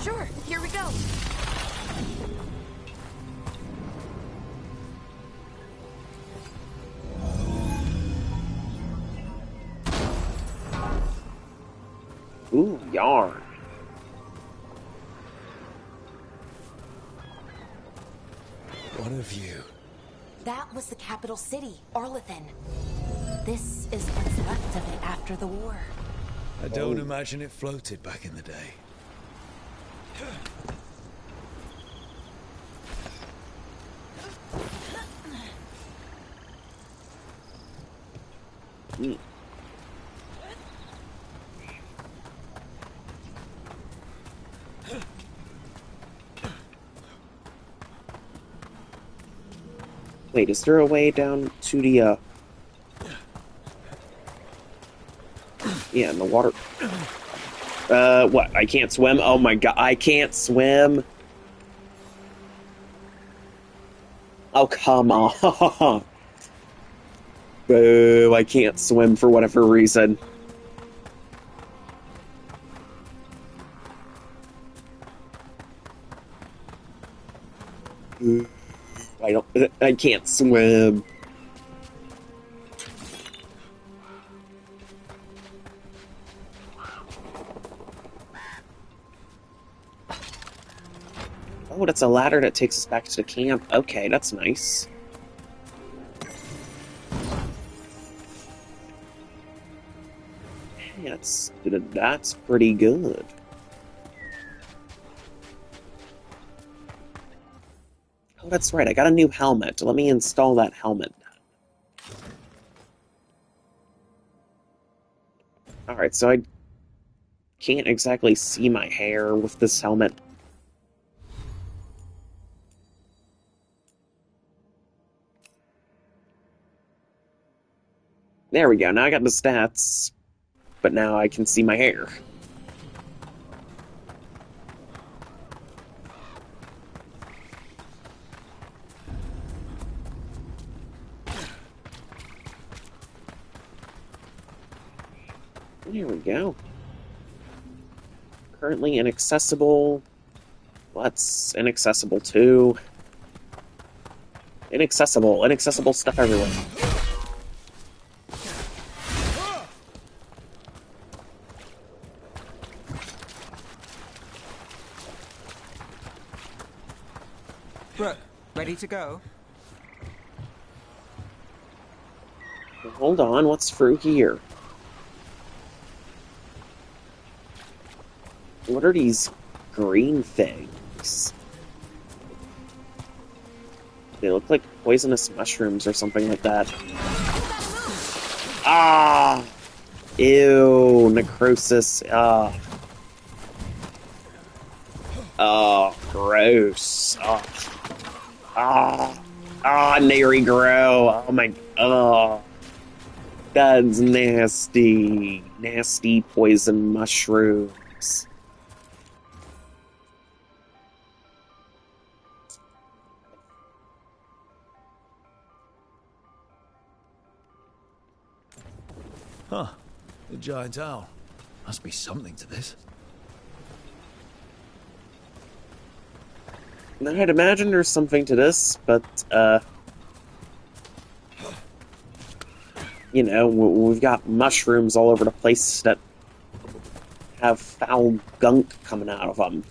Sure, here we go. Ooh, yarn. What a view. That was the capital city, Arlethan. This is what's left of it after the war. I don't imagine it floated back in the day. Wait, is there a way down to the, yeah, in the water? What? I can't swim? Oh my god, I can't swim! Oh, come on! Boo, I can't swim for whatever reason. I can't swim. Oh, that's a ladder that takes us back to the camp. Okay, that's nice. Okay, that's pretty good. Oh, that's right. I got a new helmet. Let me install that helmet. Alright, so I can't exactly see my hair with this helmet. There we go. Now I got the stats, but now I can see my hair. There we go. Currently inaccessible. What's inaccessible too? Inaccessible stuff everywhere. Brooke, ready to go? Hold on, what's through here? What are these green things? They look like poisonous mushrooms or something like that. Ah! Ew, necrosis. Ah. Oh, gross. Oh. Ah. Ah, nary grow. Oh my. Oh. That's nasty. Nasty poison mushrooms. Huh. A giant owl. Must be something to this. Now, I'd imagine there's something to this, but, you know, we've got mushrooms all over the place that have foul gunk coming out of them.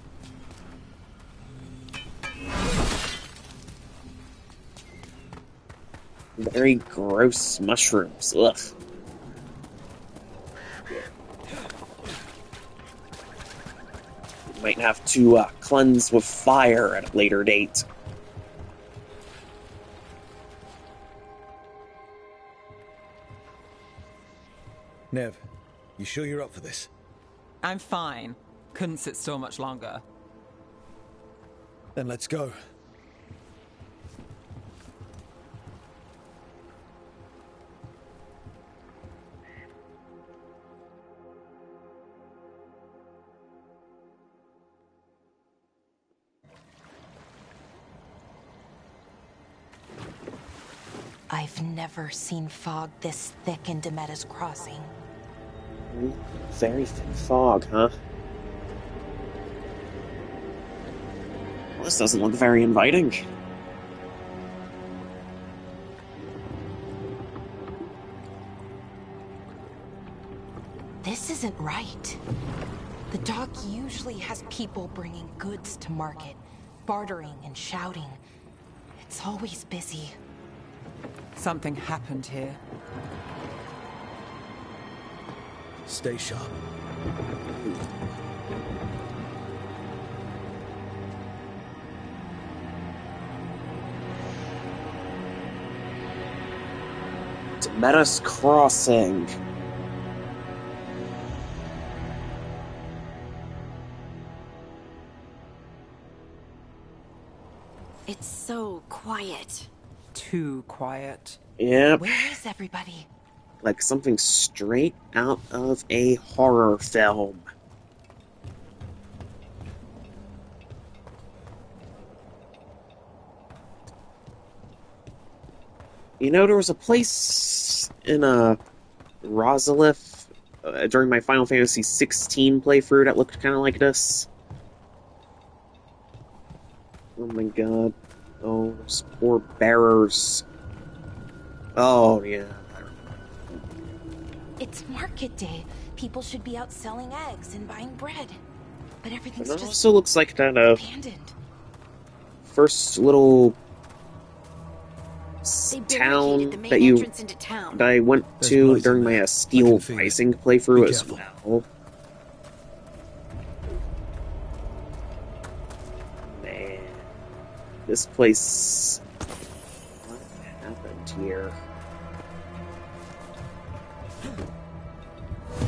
Very gross mushrooms. Ugh. Might have to cleanse with fire at a later date. Nev, you sure you're up for this? I'm fine. Couldn't sit still much longer. Then let's go. I've never seen fog this thick in Demetta's Crossing. Very thick fog, huh? Well, this doesn't look very inviting. This isn't right. The dock usually has people bringing goods to market, bartering and shouting. It's always busy. Something happened here. Stay sharp. Demetta's Crossing. It's so quiet. Too quiet. Yep. Where is everybody? Like something straight out of a horror film. You know, there was a place in Rosalith during my Final Fantasy 16 playthrough that looked kind of like this. Oh my god. Oh, those poor bearers. Oh, yeah. It's market day. People should be out selling eggs and buying bread. But everything's It just also looks like that, abandoned. first little They town barricaded the main that entrance into town. I went There's to blight during in my there. I Steel can feel it. Rising playthrough Be as careful. well. Man, this place. What happened here?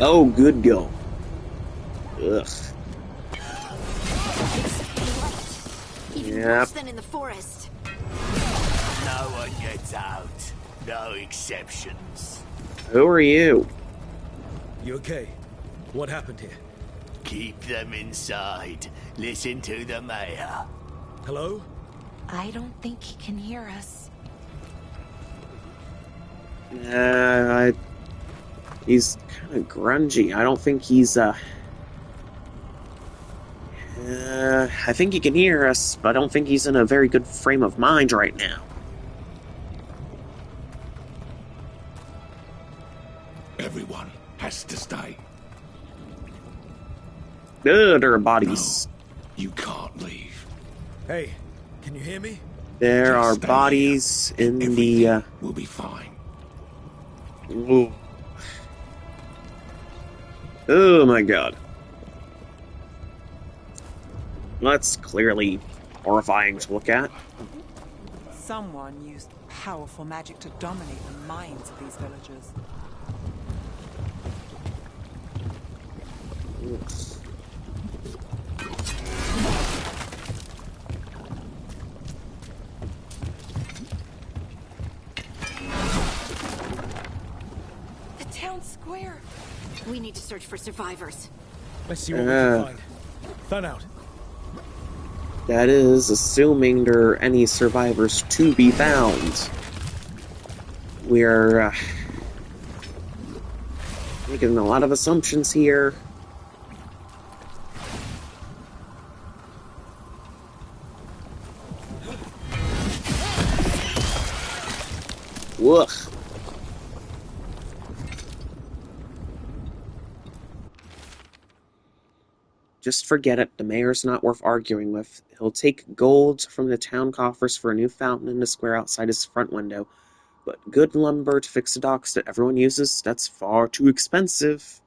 Oh, good go. Ugh. Even Yep. worse than in the forest. No one gets out. No exceptions. Who are you? You okay? What happened here? Keep them inside. Listen to the mayor. Hello? I don't think he can hear us. He's kind of grungy. I don't think he's, I think he can hear us, but I don't think he's in a very good frame of mind right now. Everyone has to stay. There are bodies. You can't leave. Hey, can you hear me? There Just are stay bodies here. in Everything the, will be fine. Ooh. Oh my god. That's clearly horrifying to look at. Someone used powerful magic to dominate the minds of these villagers. The town square. We need to search for survivors. Let's see what we can find. Fan out. That is, assuming there are any survivors to be found. We're making a lot of assumptions here. Ugh. Just forget it. The mayor's not worth arguing with. He'll take gold from the town coffers for a new fountain in the square outside his front window. But good lumber to fix the docks that everyone uses, that's far too expensive.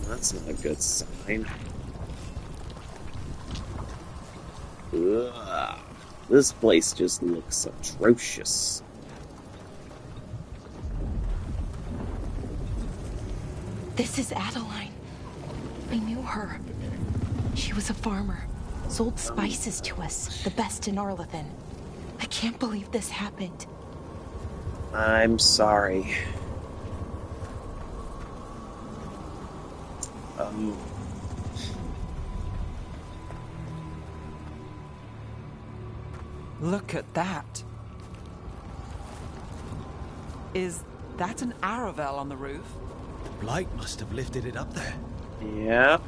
That's not a good sign. Ugh. This place just looks atrocious. This is Adeline. I knew her. She was a farmer. Sold spices to us, the best in Arlathan. I can't believe this happened. I'm sorry. Look at that. Is that an Aravel on the roof? Blight must have lifted it up there. Yep.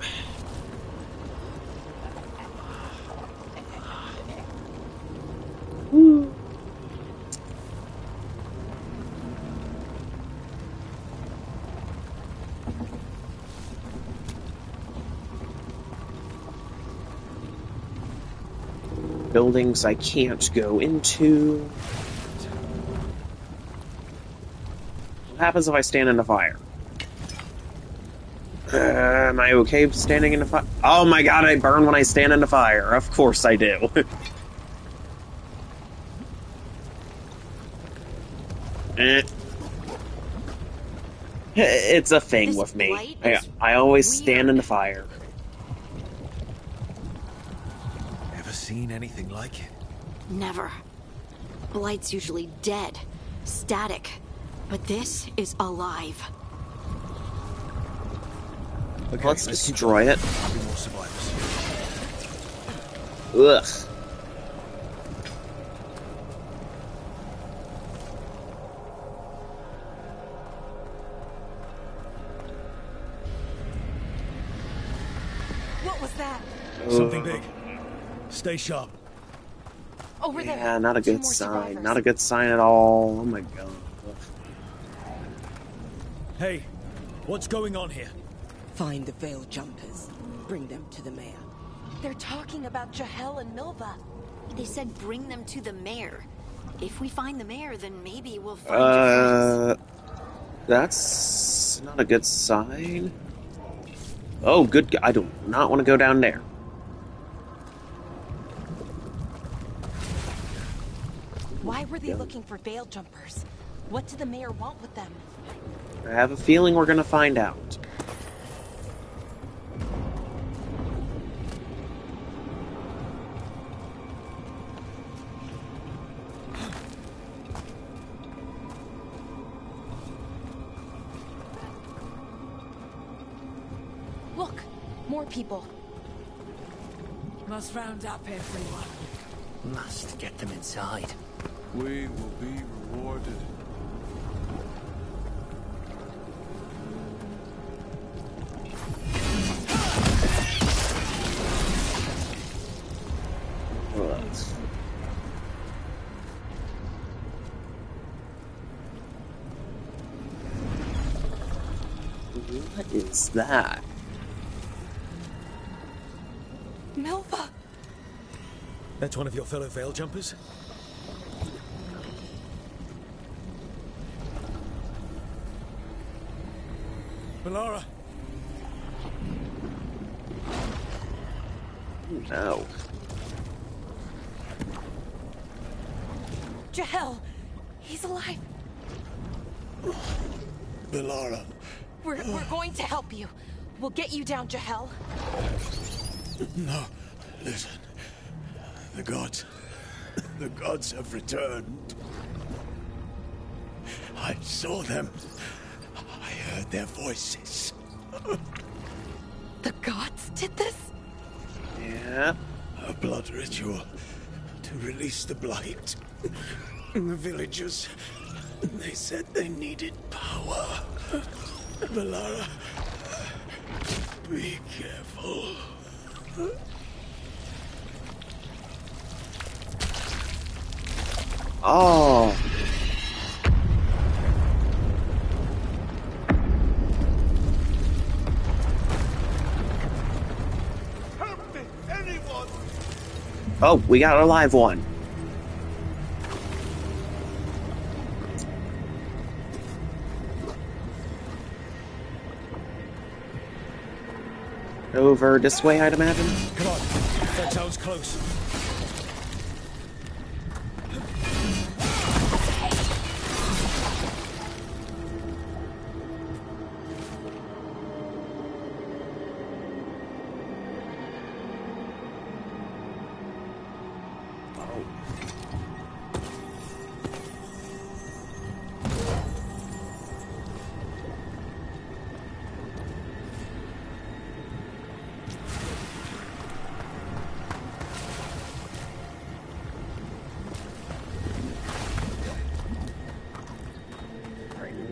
Buildings I can't go into. What happens if I stand in the fire? Am I okay standing in the fire? Oh my god, I burn when I stand in the fire. Of course I do. It's a thing This with me. blight is I always stand in the weird. fire. Ever seen anything like it? Never. Blight's usually dead, static. But this is alive. Okay, Let's keep destroy it. going. There'll be more survivors. Ugh. What was that? Something big. Stay sharp. Over there. Yeah, not a Two good more sign. survivors. Not a good sign at all. Oh my god. Hey, what's going on here? Find the Veil Jumpers. bring them to the mayor. They're talking about Jahel and Milva. They said bring them to the mayor. If we find the mayor, then maybe we'll find your friends. That's not a good sign. Oh, good. I do not want to go down there. Why were they looking for veil jumpers? What did the mayor want with them? I have a feeling we're going to find out. Look, more people. Must round up everyone. Must get them inside. We will be rewarded. What is that? Milva! That's one of your fellow veil jumpers? Melara! No. Jahel! He's alive! Melara. We're going to help you. We'll get you down, Jahel. No, listen. The gods have returned. I saw them. I heard their voices. The gods did this? Yeah. A blood ritual to release the blight. The villagers, they said they needed power. Melara, be careful. Oh. Help me, anyone! Oh, we got a live one. Over this way, I'd imagine. Come on, that sounds close.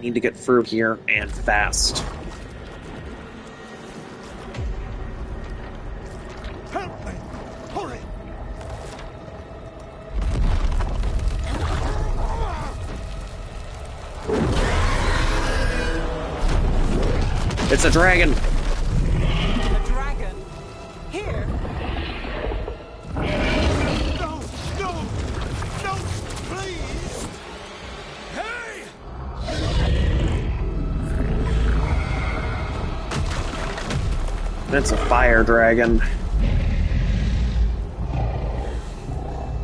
Need to get through here and fast. Help me! Hurry! It's a dragon! A dragon? Here? No! No! No! Please! Hey! It's a fire dragon.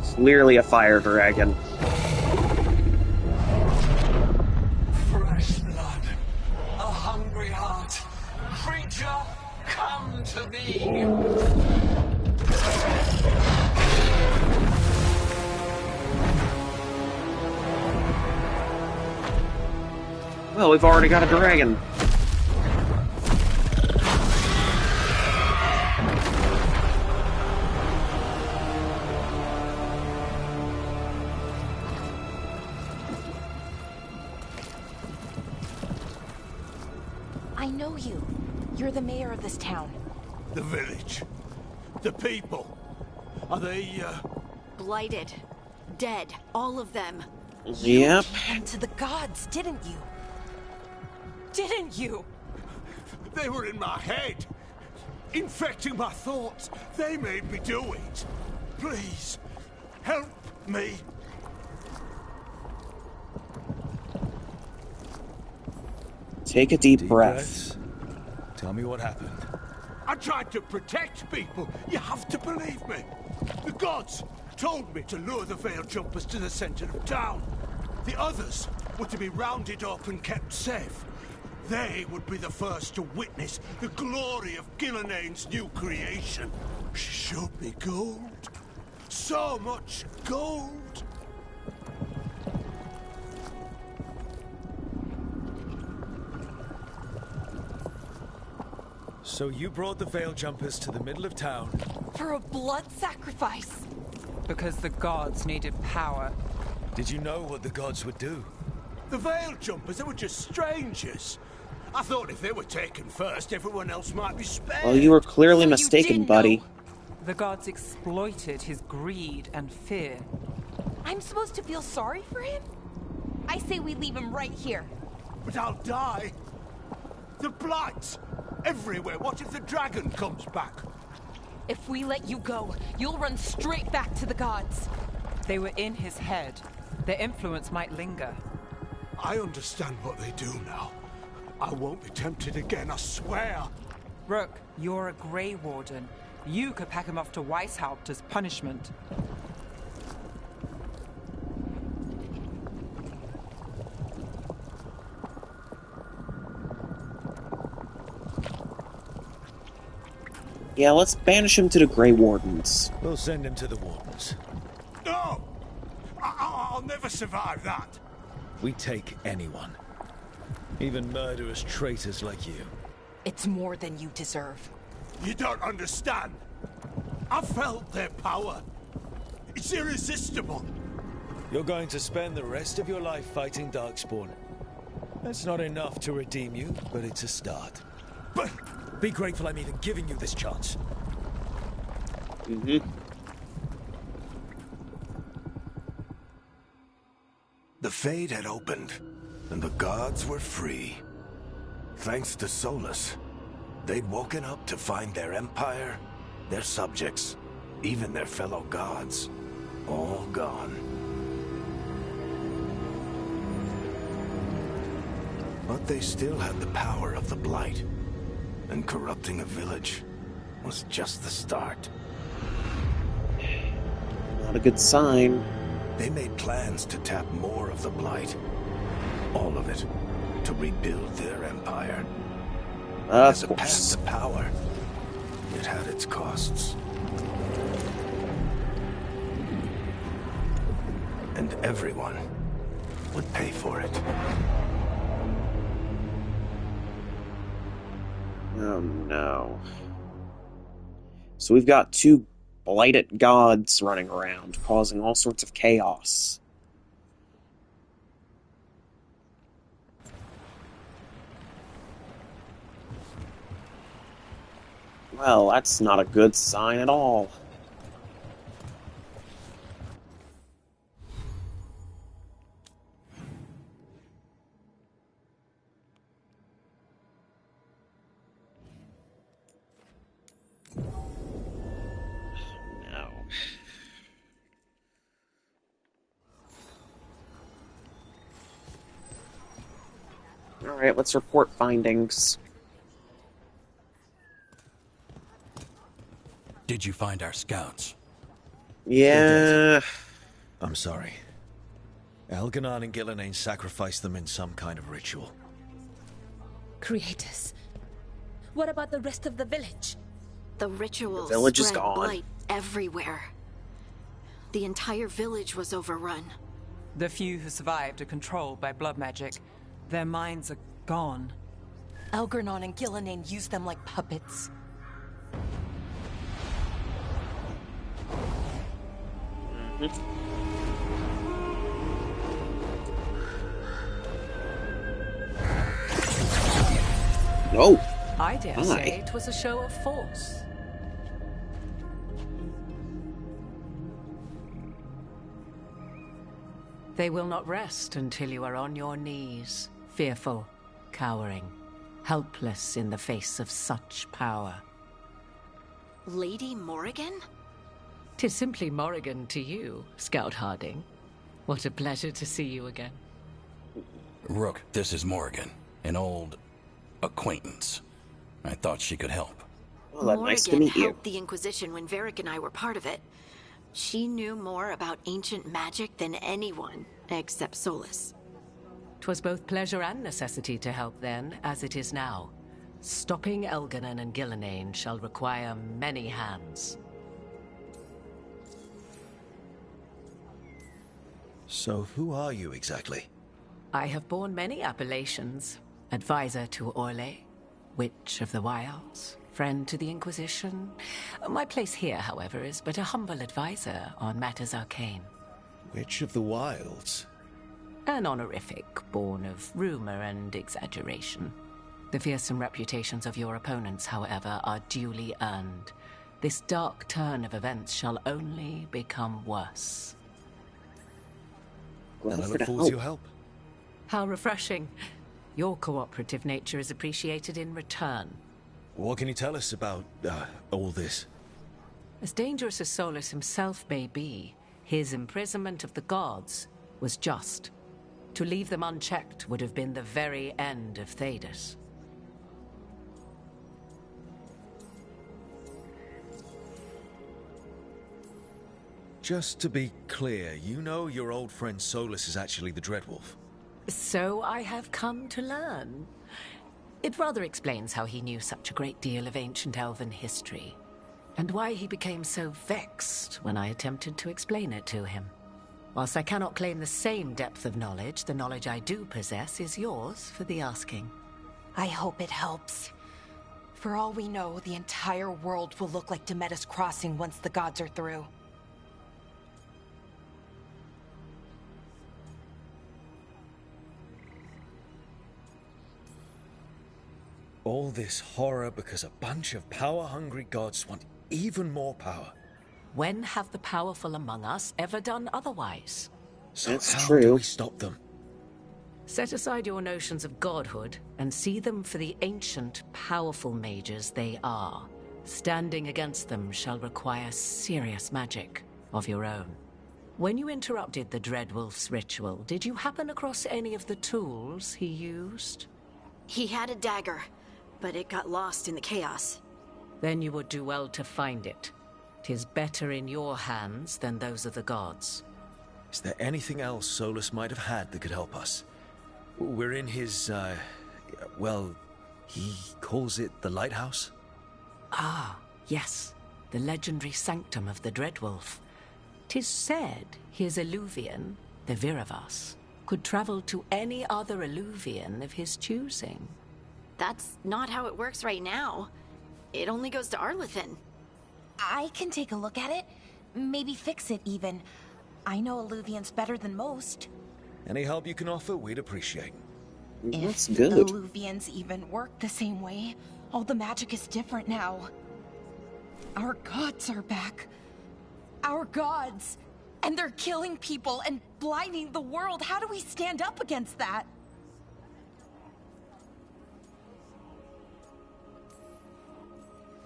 Clearly a fire dragon. Fresh blood. A hungry heart. Creature, come to me. Well, we've already got a dragon. I know you. You're the mayor of this town. The village. The people. Are they, Blighted. Dead. All of them. Yep. And to the gods, didn't you? Didn't you? They were in my head. infecting my thoughts. They made me do it. Please, help me. Take a deep breath. Tell me what happened. I tried to protect people. You have to believe me. The gods told me to lure the Veil Jumpers to the center of town. The others were to be rounded up and kept safe. They would be the first to witness the glory of Gillenane's new creation. She showed me gold. So much gold. So you brought the Veil Jumpers to the middle of town? For a blood sacrifice. Because the gods needed power. Did you know what the gods would do? The Veil Jumpers, they were just strangers. I thought if they were taken first, everyone else might be spared. Well, you were clearly mistaken, buddy. Know. The gods exploited his greed and fear. I'm supposed to feel sorry for him? I say we leave him right here. But I'll die. The blights everywhere. What if the dragon comes back? If we let you go, you'll run straight back to the gods. They were in his head. Their influence might linger. I understand what they do now. I won't be tempted again, I swear. Rook, you're a Grey Warden. You could pack him off to Weishaupt as punishment. Yeah, let's banish him to the Grey Wardens. We'll send him to the Wardens. No! I'll never survive that. We take anyone. Even murderous traitors like you. It's more than you deserve. You don't understand. I felt their power. It's irresistible. You're going to spend the rest of your life fighting Darkspawn. That's not enough to redeem you, but it's a start. But be grateful I'm even giving you this chance. The Fade had opened, and the gods were free. Thanks to Solus, they'd woken up to find their empire, their subjects, even their fellow gods, all gone. But they still had the power of the Blight, and corrupting a village was just the start. Not a good sign. They made plans to tap more of the Blight. All of it. To rebuild their empire. As a path to power, it had its costs. And everyone would pay for it. Oh no. So we've got two blighted gods running around, causing all sorts of chaos. Well, that's not a good sign at all. Alright, let's report findings. Did you find our scouts? Yeah. I'm sorry. Elganon and Gillenane sacrificed them in some kind of ritual. Creators. What about the rest of the village? The ritual The village is spread gone. blight everywhere. The entire village was overrun. The few who survived are controlled by blood magic. Their minds are gone. Elgernon and Gillenane used them like puppets. No. I dare say it was a show of force. They will not rest until you are on your knees, fearful, cowering, helpless in the face of such power. Lady Morrigan? 'Tis simply Morrigan to you, Scout Harding. What a pleasure to see you again. Rook, this is Morrigan, an old acquaintance. I thought she could help. Well, Morrigan nice to meet you. helped the Inquisition when Varric and I were part of it. She knew more about ancient magic than anyone, except Solus. 'Twas both pleasure and necessity to help then, as it is now. Stopping Elganon and Gillenane shall require many hands. So who are you exactly? I have borne many appellations. Advisor to Orlais, Witch of the Wilds, friend to the Inquisition. My place here, however, is but a humble advisor on matters arcane. Witch of the Wilds? An honorific born of rumor and exaggeration. The fearsome reputations of your opponents, however, are duly earned. This dark turn of events shall only become worse. And I look forward to your help. How refreshing. Your cooperative nature is appreciated in return. What can you tell us about, all this? As dangerous as Solus himself may be, his imprisonment of the gods was just. To leave them unchecked would have been the very end of Thedas. Just to be clear, you know your old friend Solus is actually the Dreadwolf? So I have come to learn. It rather explains how he knew such a great deal of ancient elven history, and why he became so vexed when I attempted to explain it to him. Whilst I cannot claim the same depth of knowledge, the knowledge I do possess is yours for the asking. I hope it helps. For all we know, the entire world will look like Demetus Crossing once the gods are through. All this horror because a bunch of power-hungry gods want even more power. When have the powerful among us ever done otherwise? So That's how true. do we stop them? Set aside your notions of godhood and see them for the ancient, powerful mages they are. Standing against them shall require serious magic of your own. When you interrupted the Dreadwolf's ritual, did you happen across any of the tools he used? He had a dagger, but it got lost in the chaos. Then you would do well to find it. 'Tis better in your hands than those of the gods. Is there anything else Solus might have had that could help us? We're in his, well, he calls it the lighthouse? Ah, yes. The legendary sanctum of the Dreadwolf. 'Tis said his Illuvian, the Viravas, could travel to any other Illuvian of his choosing. That's not how it works right now. It only goes to Arlethan. I can take a look at it. Maybe fix it, even. I know Illuvians better than most. Any help you can offer, we'd appreciate. That's If good. Illuvians even work the same way, all the magic is different now. Our gods are back. Our gods! And they're killing people and blinding the world. How do we stand up against that?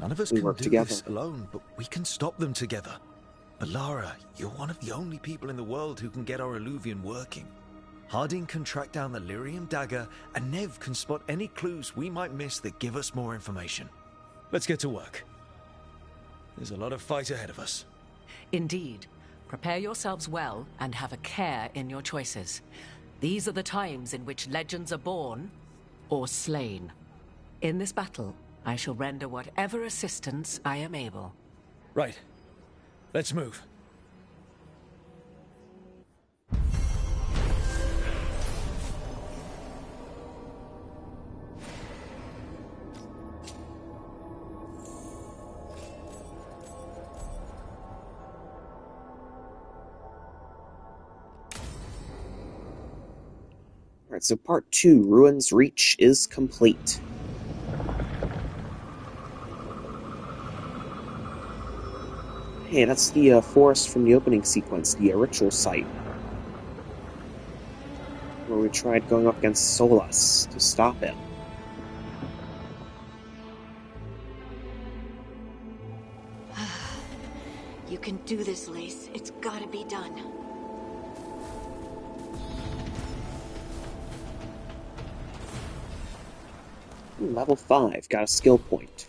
None of us We can work do together. this alone, but we can stop them together. Alara, you're one of the only people in the world who can get our Illuvian working. Harding can track down the Lyrium dagger, and Nev can spot any clues we might miss that give us more information. Let's get to work. There's a lot of fight ahead of us. Indeed. Prepare yourselves well and have a care in your choices. These are the times in which legends are born or slain. In this battle, I shall render whatever assistance I am able. Right. Let's move. Alright, so part 2, Ruin's Reach, is complete. Hey, that's the forest from the opening sequence, the ritual site. Where we tried going up against Solus to stop him. can do this, Lace. It's gotta be done. Level 5, got a skill point.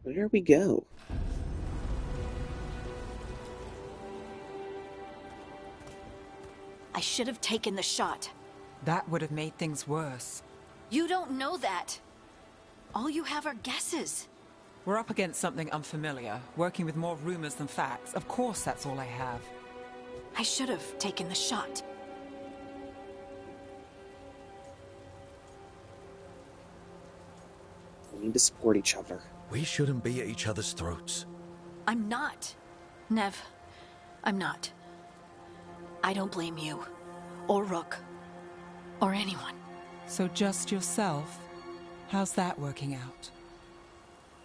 There we go. I should have taken the shot. That would have made things worse. You don't know that. All you have are guesses. We're up against something unfamiliar, working with more rumors than facts. Of course that's all I have. I should have taken the shot. We need to support each other. We shouldn't be at each other's throats. I'm not. Nev, I'm not. I don't blame you, or Rook, or anyone. So just yourself? How's that working out?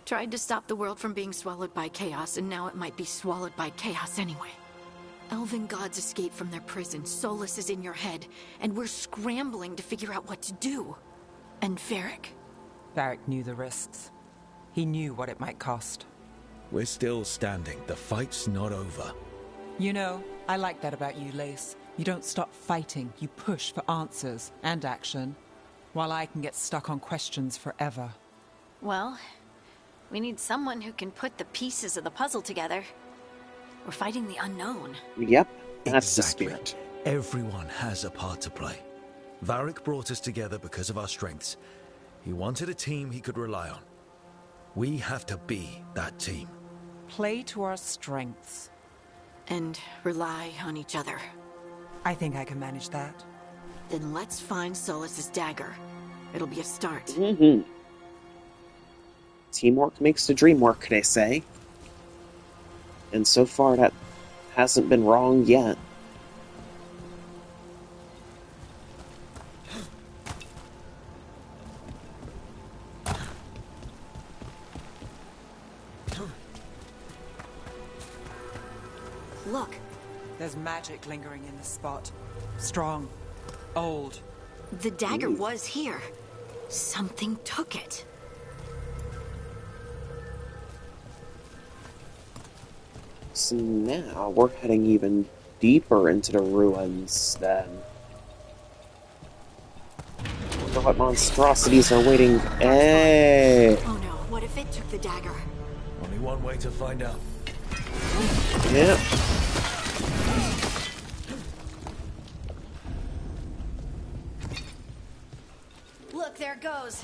Tried to stop the world from being swallowed by chaos, and now it might be swallowed by chaos anyway. Elven gods escaped from their prison, Solus is in your head, and we're scrambling to figure out what to do. And Varric? Varric knew the risks. He knew what it might cost. We're still standing. The fight's not over. You know, I like that about you, Lace. You don't stop fighting. You push for answers and action, while I can get stuck on questions forever. Well, we need someone who can put the pieces of the puzzle together. We're fighting the unknown. Yep, that's Exactly. the spirit. Everyone has a part to play. Varric brought us together because of our strengths. He wanted a team he could rely on. We have to be that team. Play to our strengths. And rely on each other. I think I can manage that. Then let's find Solus's dagger. It'll be a start. Mm-hmm. Teamwork makes the dream work, they say. And so far, that hasn't been wrong yet. Look. There's magic lingering in this spot. Strong. Old. The dagger was here. Something took it. So now we're heading even deeper into the ruins then. Wonder what monstrosities are waiting. Hey! Oh no, what if it took the dagger? Only one way to find out. Yeah. Look, there it goes.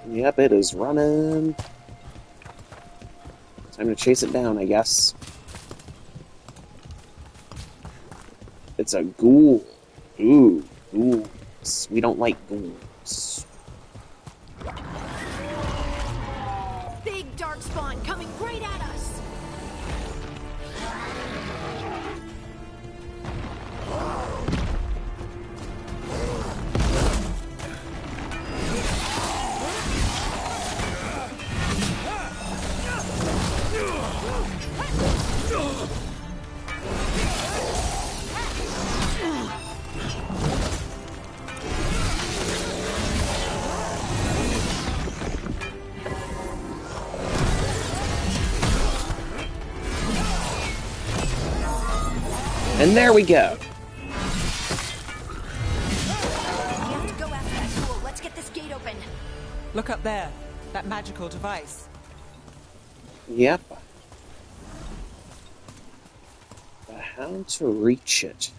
Yep, it is running. Time to chase it down, I guess. It's a ghoul. Ooh, ghouls. We don't like ghouls. Big dark spawn coming right at us. And there we go. We have to go after that ghoul. Let's get this gate open. Look up there. That magical device. Yep. But how to reach it?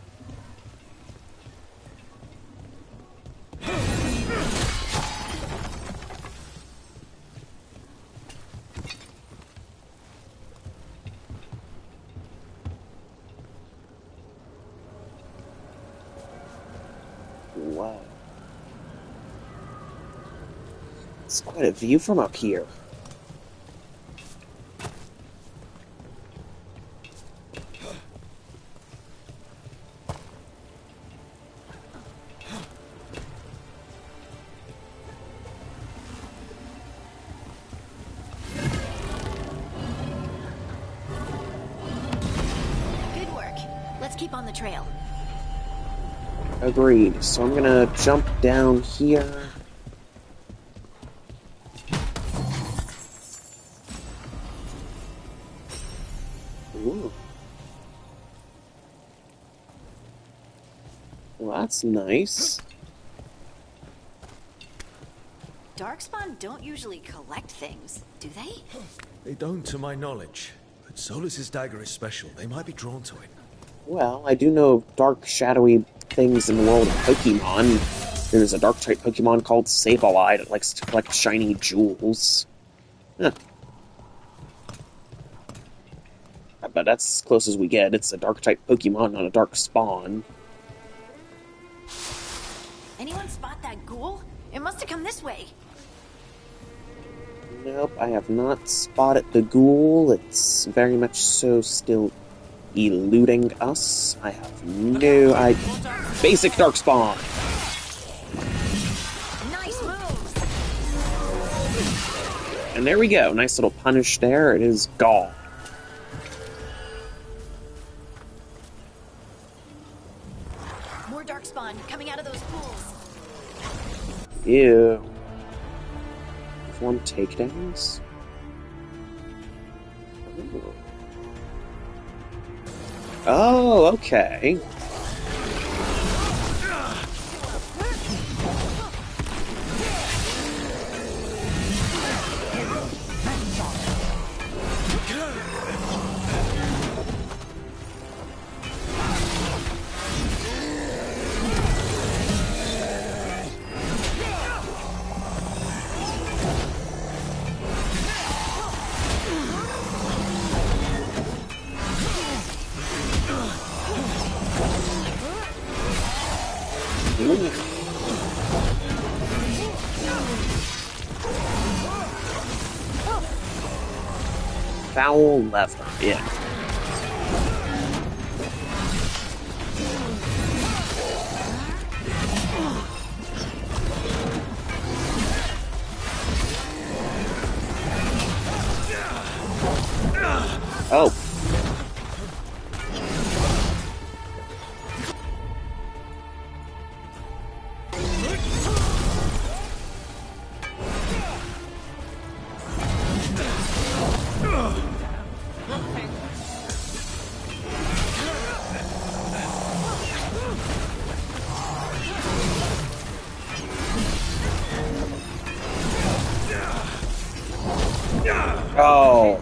Wow. It's quite a view from up here. Let's keep on the trail. Agreed. So I'm gonna jump down here. Ooh. Well, that's nice. Darkspawn don't usually collect things, do they? They don't, to my knowledge. But Solus's dagger is special. They might be drawn to it. Well, I do know dark, shadowy things in the world of Pokemon. There's a dark-type Pokemon called Sableye that likes to collect shiny jewels. Huh. But that's as close as we get. It's a dark-type Pokemon, not a dark spawn. Anyone spot that ghoul? It must have come this way. Nope, I have not spotted the ghoul. It's very much so still eluding us. I have no idea. Basic Darkspawn! Nice moves! And there we go. Nice little punish there. It is gone. More Darkspawn coming out of those pools. Ew. Perform takedowns? Ooh. Oh, okay. Foul lever, yeah. Oh. Oh.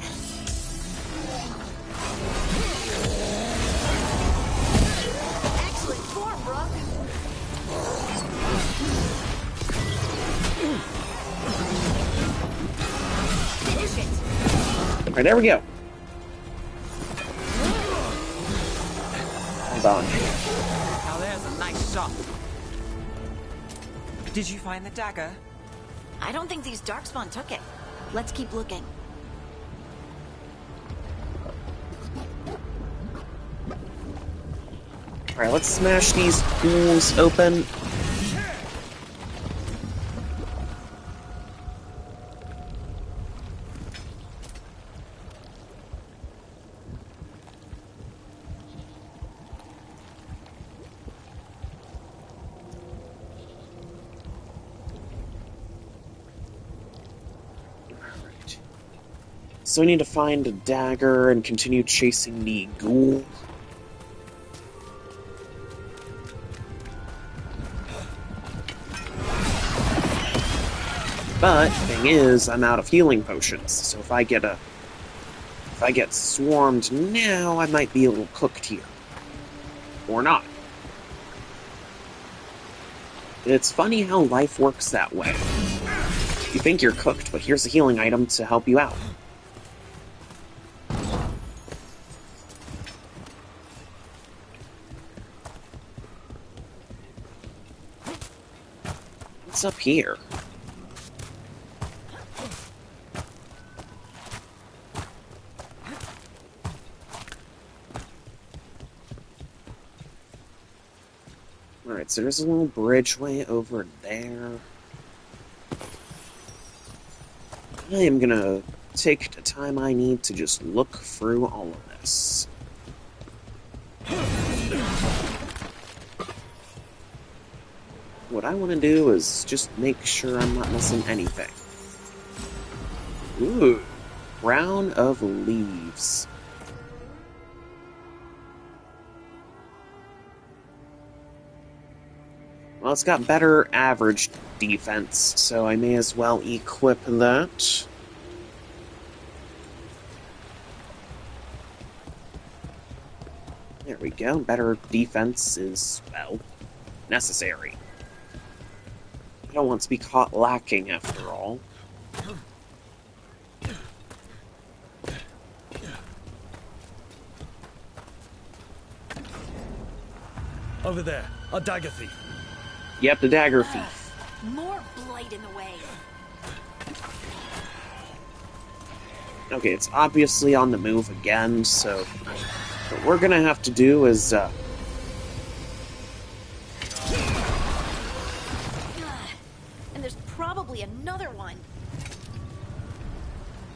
Excellent form, Brooke. Finish it. Alright, there we go. Hold on. Now there's a nice shot. Did you find the dagger? I don't think these Darkspawn took it. Let's keep looking. Alright, let's smash these ghouls open. Alright. So we need to find a dagger and continue chasing the ghoul. But, thing is, I'm out of healing potions, so if I get swarmed now, I might be a little cooked here. Or not. It's funny how life works that way. You think you're cooked, but here's a healing item to help you out. What's up here? Alright, so there's a little bridgeway over there. I am gonna take the time I need to just look through all of this. What I want to do is just make sure I'm not missing anything. Ooh, Crown of Leaves. Well, it's got better average defense, so I may as well equip that. There we go. Better defense is, well, necessary. I don't want to be caught lacking, after all. Over there, a dagger thief. Yep, the dagger thief. More blight in the way. Okay, it's obviously on the move again, so what we're gonna have to do is, And there's probably another one.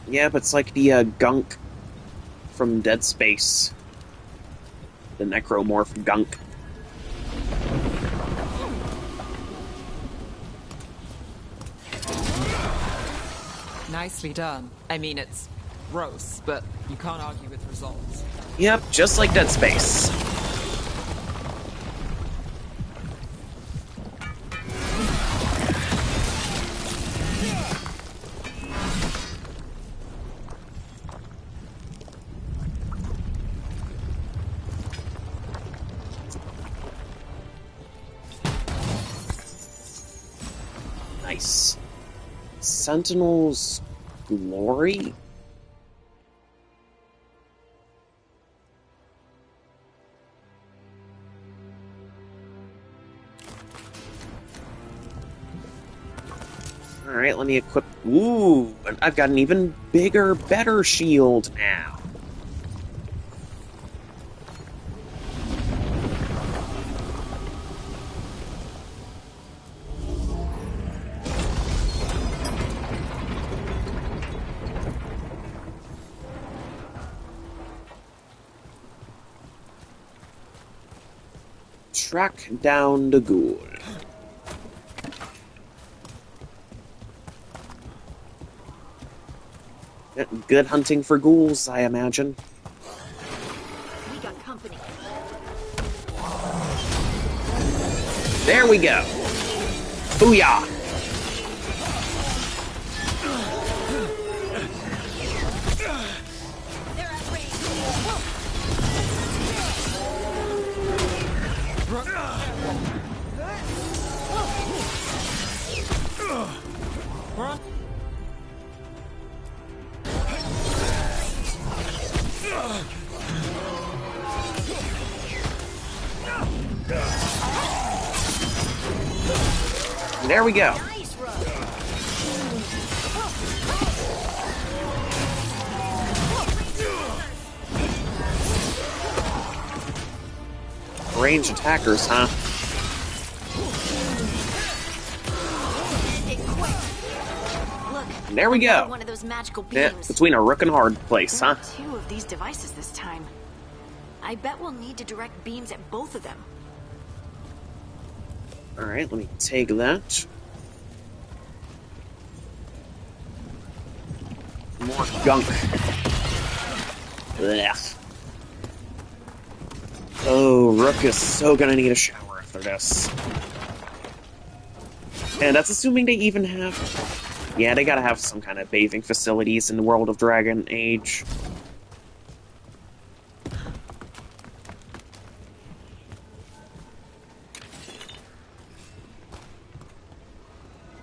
yeah, but it's like the, gunk from Dead Space. The necromorph gunk. Nicely done. I mean, it's gross, but you can't argue with results. Yep, just like Dead Space. Nice. Sentinel's Glory? Alright, let me equip... Ooh, and I've got an even bigger, better shield now. Track down the ghoul. Good hunting for ghouls, I imagine. We got company. There we go. Booyah! They're at range. There we go. Nice run. Range attackers, huh? Look, There we go. one of those magical Yeah, beams. between a rook and a hard place, There huh? are two of these devices this time. I bet we'll need to direct beams at both of them. Alright, let me take that. More gunk. Blech. Oh, Rook is so gonna need a shower after this. And that's assuming they even have... Yeah, they gotta have some kind of bathing facilities in the world of Dragon Age.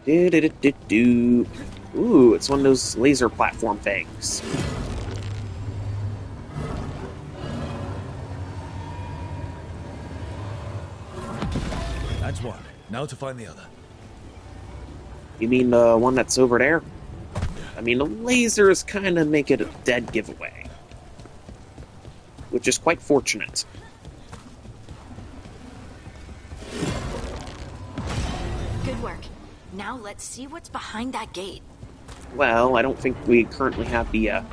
Do-do-do-do-do. Ooh, it's one of those laser platform things. That's one. Now to find the other. You mean the one that's over there? I mean, the lasers kind of make it a dead giveaway. Which is quite fortunate. Good work. Now let's see what's behind that gate. Well, I don't think we currently have the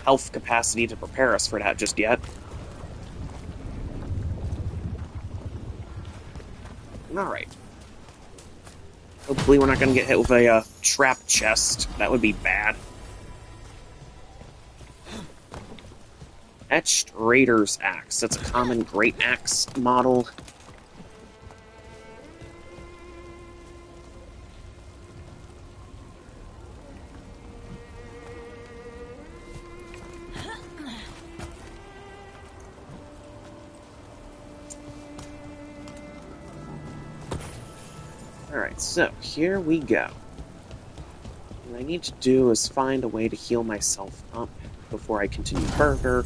health capacity to prepare us for that just yet. Alright. Hopefully we're not going to get hit with a trap chest. That would be bad. Etched Raider's Axe. That's a common great axe model. Alright, so here we go. What I need to do is find a way to heal myself up before I continue further,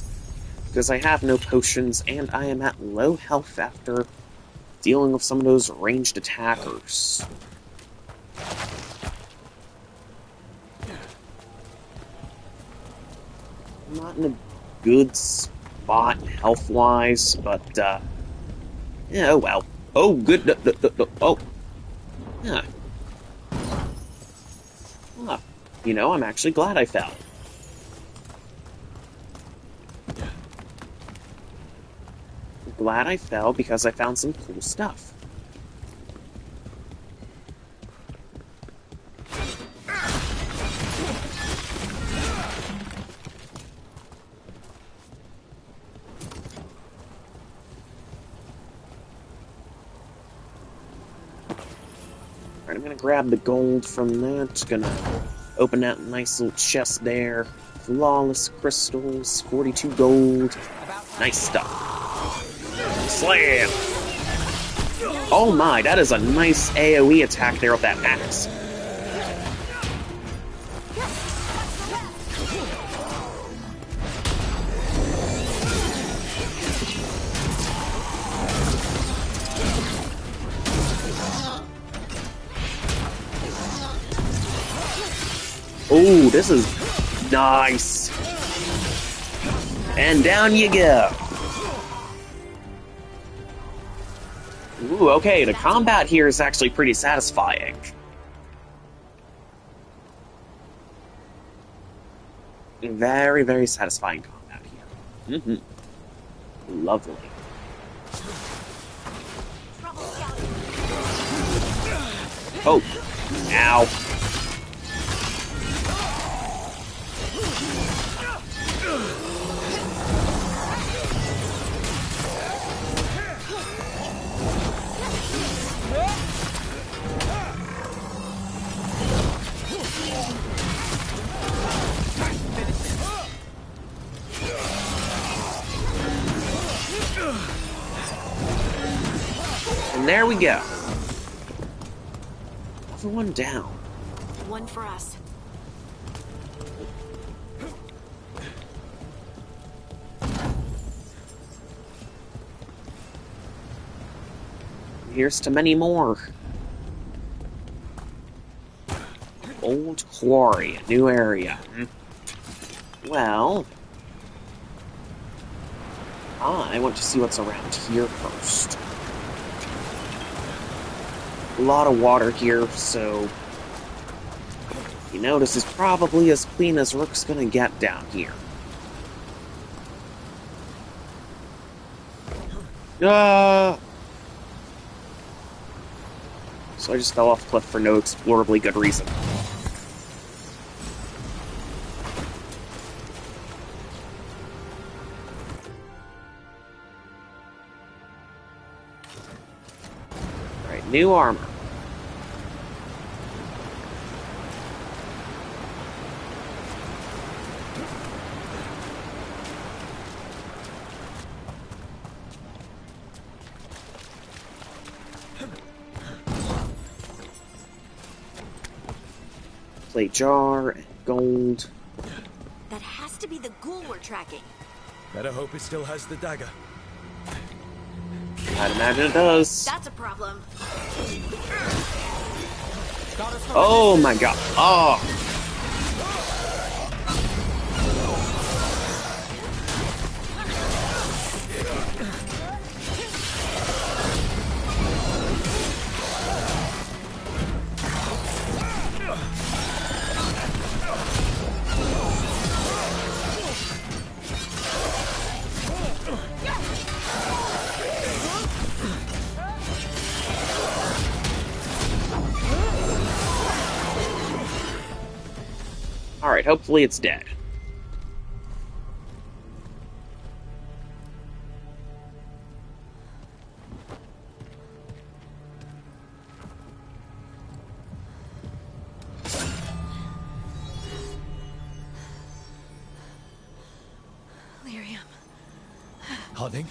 because I have no potions and I am at low health after dealing with some of those ranged attackers. I'm not in a good spot health-wise, but, yeah, oh well. Oh, good, oh. Yeah. Well, you know, I'm actually glad I fell. Glad I fell because I found some cool stuff. Alright, I'm gonna grab the gold from that. Gonna open that nice little chest there. Flawless crystals, 42 gold. Nice stuff. Slam! Oh my, that is a nice AoE attack there with that axe. Oh, this is nice. And down you go. Ooh, okay, the combat here is actually pretty satisfying. Very, very satisfying combat here. Mm-hmm. Lovely. Oh, ow. And there we go. Everyone down. One for us. Here's to many more. Old Quarry, a new area. Well, I want to see what's around here first. A lot of water here, so you know this is probably as clean as Rook's gonna get down here. So I just fell off a cliff for no explorably good reason. Alright, new armor. Plate jar and gold. That has to be the ghoul we're tracking. Better hope it still has the dagger. I'd imagine it does. That's a problem. Oh my god. Oh. Alright, hopefully it's dead. Lyrium. Harding?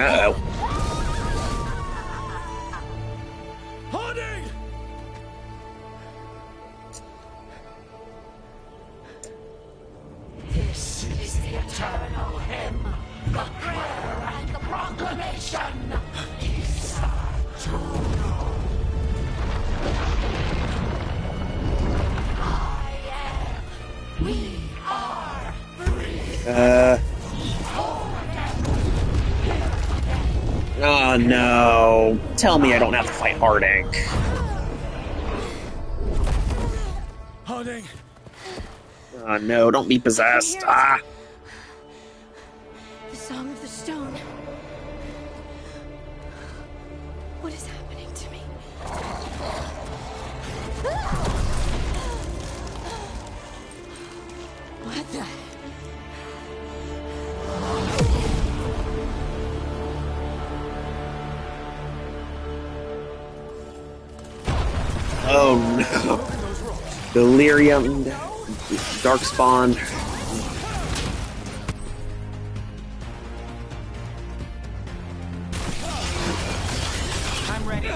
Uh-oh. Harding! This is the eternal hymn, the prayer and the proclamation. We are free. Oh no. Tell me I don't have to fight Harding. Harding! Oh no, don't be possessed. Ah! The Song of the Stone. What is happening to me? What the? Oh no. Delirium, Darkspawn. I'm ready.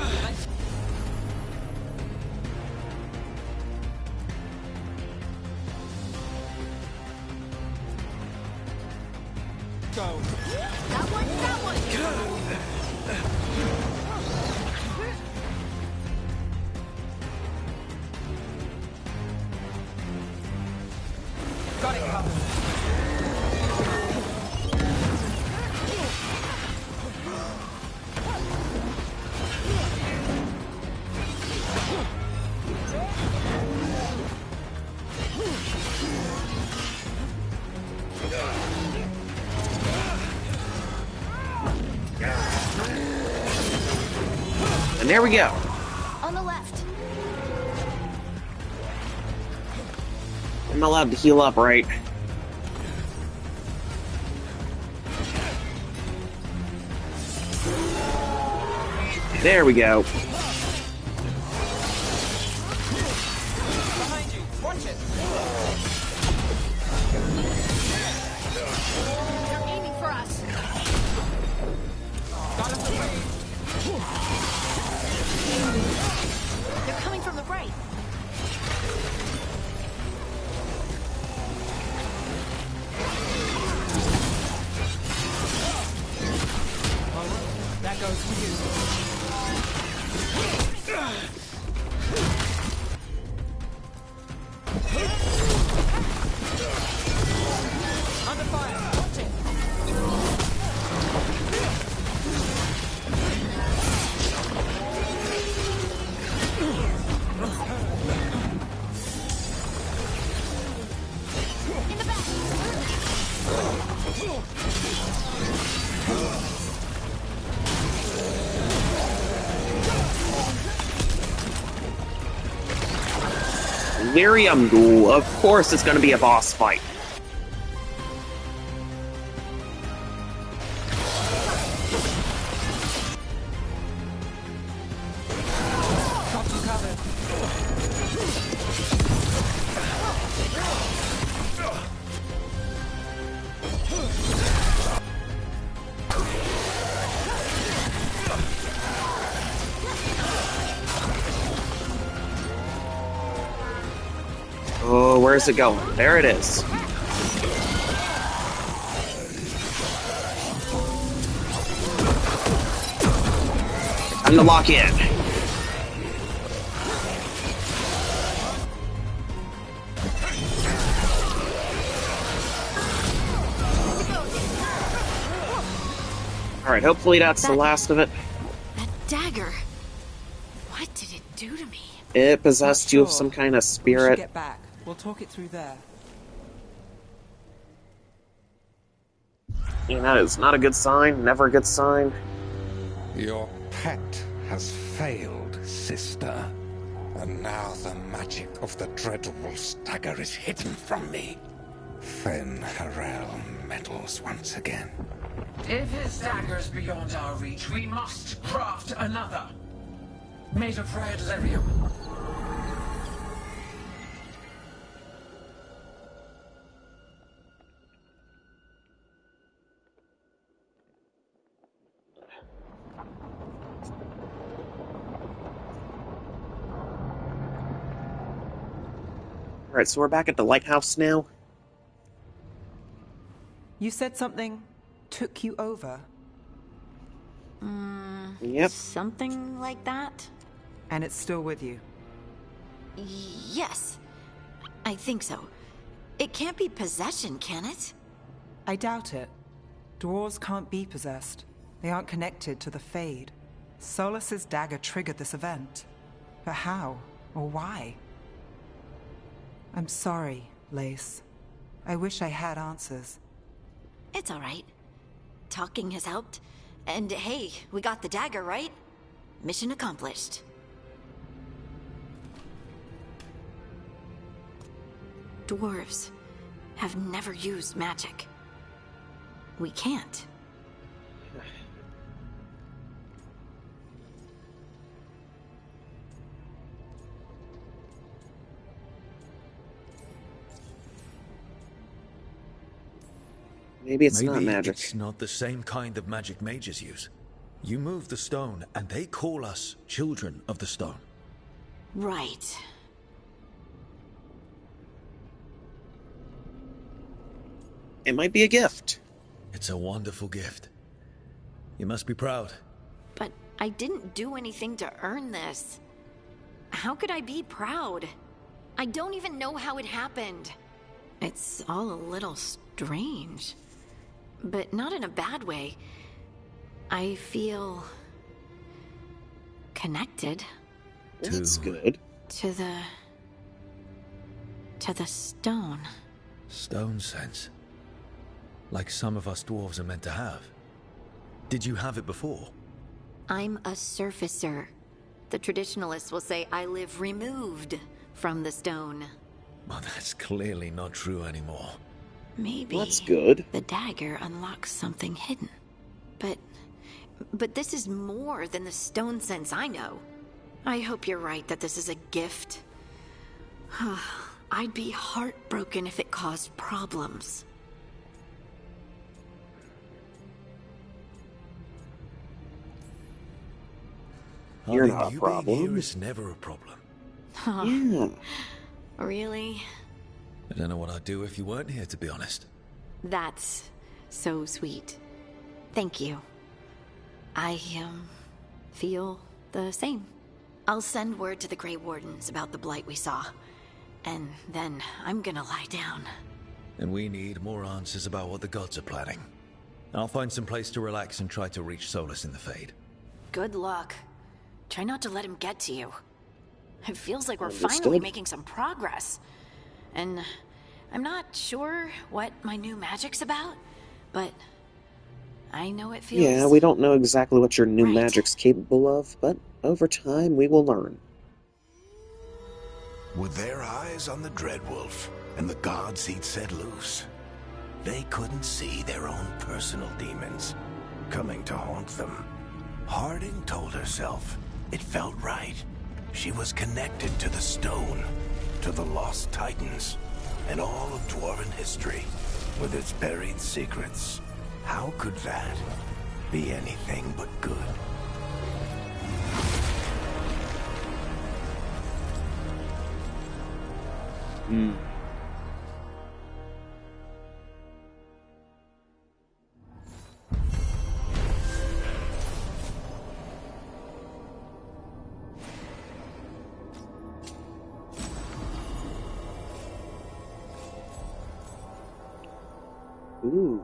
Go. That one. Got it covered. And there we go. On the left. I'm allowed to heal up, right? There we go. Behind you. Watch it. They're aiming for us. Got us away. They're coming from the right. That goes for you. Under fire. Watch it. In the back. Lyrium Ghoul. Of course it's gonna be a boss fight. Got you covered. Oh, where's it going? There it is. Time to lock in. Alright, hopefully that's the last of it. That dagger. What did it do to me? It possessed Not you of sure. some kind of We should spirit. get back. We'll talk it through there. That is not a good sign. Never a good sign. Your pet has failed, sister. And now the magic of the Dreadwolf's dagger is hidden from me. Fen Harel meddles once again. If his dagger's beyond our reach, we must craft another. Made of red lyrium. Alright, so we're back at the lighthouse now. You said something took you over. Yep. Something like that? And it's still with you? Yes. I think so. It can't be possession, can it? I doubt it. Dwarves can't be possessed. They aren't connected to the Fade. Solus's dagger triggered this event. But how? Or why? I'm sorry, Lace. I wish I had answers. It's all right. Talking has helped. And hey, we got the dagger, right? Mission accomplished. Dwarves have never used magic. We can't. Maybe it's not magic. It's not the same kind of magic mages use. You move the stone, and they call us children of the stone. Right. It might be a gift. It's a wonderful gift. You must be proud. But I didn't do anything to earn this. How could I be proud? I don't even know how it happened. It's all a little strange. But not in a bad way. I feel connected. That's good. To the stone. Stone sense. Like some of us dwarves are meant to have. Did you have it before? I'm a surfacer. The traditionalists will say I live removed from the stone. Well, that's clearly not true anymore. Maybe that's good. The dagger unlocks something hidden. But this is more than the stone sense I know. I hope you're right that this is a gift. I'd be heartbroken if it caused problems. You're not a you problem. Being here is never a problem. Yeah. Really? I don't know what I'd do if you weren't here, to be honest. That's so sweet. Thank you. I, feel the same. I'll send word to the Grey Wardens about the blight we saw. And then I'm gonna lie down. And we need more answers about what the gods are planning. I'll find some place to relax and try to reach Solus in the Fade. Good luck. Try not to let him get to you. It feels like we're Understood. finally making some progress. And I'm not sure what my new magic's about, but I know it feels... Yeah, we don't know exactly what your new right. magic's capable of, but over time we will learn. With their eyes on the Dreadwolf and the gods he'd set loose, they couldn't see their own personal demons coming to haunt them. Harding told herself it felt right. She was connected to the stone, to the lost titans, and all of dwarven history, with its buried secrets. How could that be anything but good? Ooh.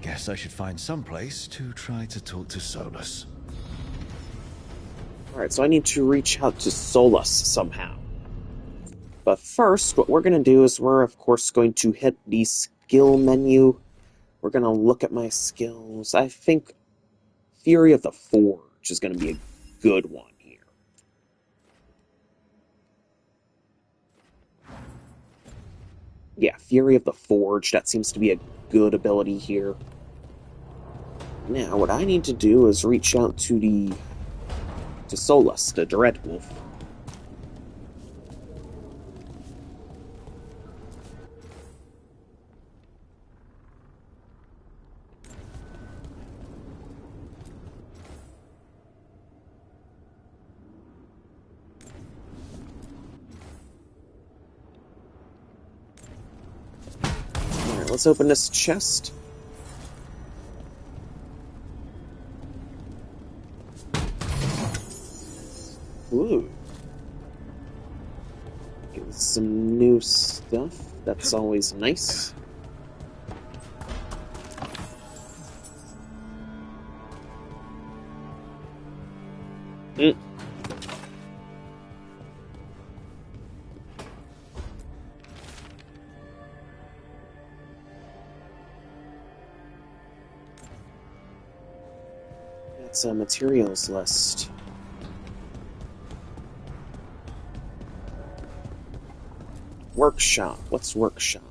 Guess I should find some place to try to talk to Solus. Alright, so I need to reach out to Solus somehow. But first, what we're going to do is we're, of course, going to hit the skill menu. We're going to look at my skills. I think Fury of the Forge is going to be a good one here. Yeah, Fury of the Forge, that seems to be a good ability here. Now, what I need to do is reach out to Solus, the Dread Wolf. Alright, let's open this chest. Ooh. Some new stuff. That's always nice. That's a materials list. Workshop. What's workshop?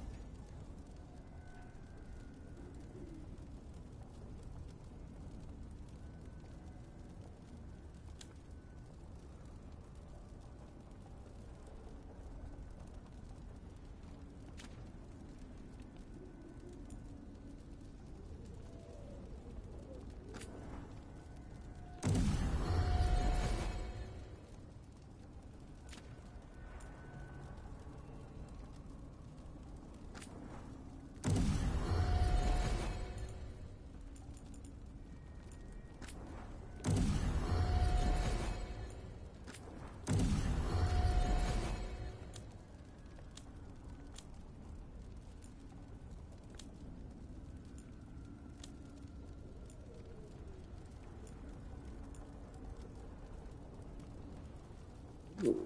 Ooh.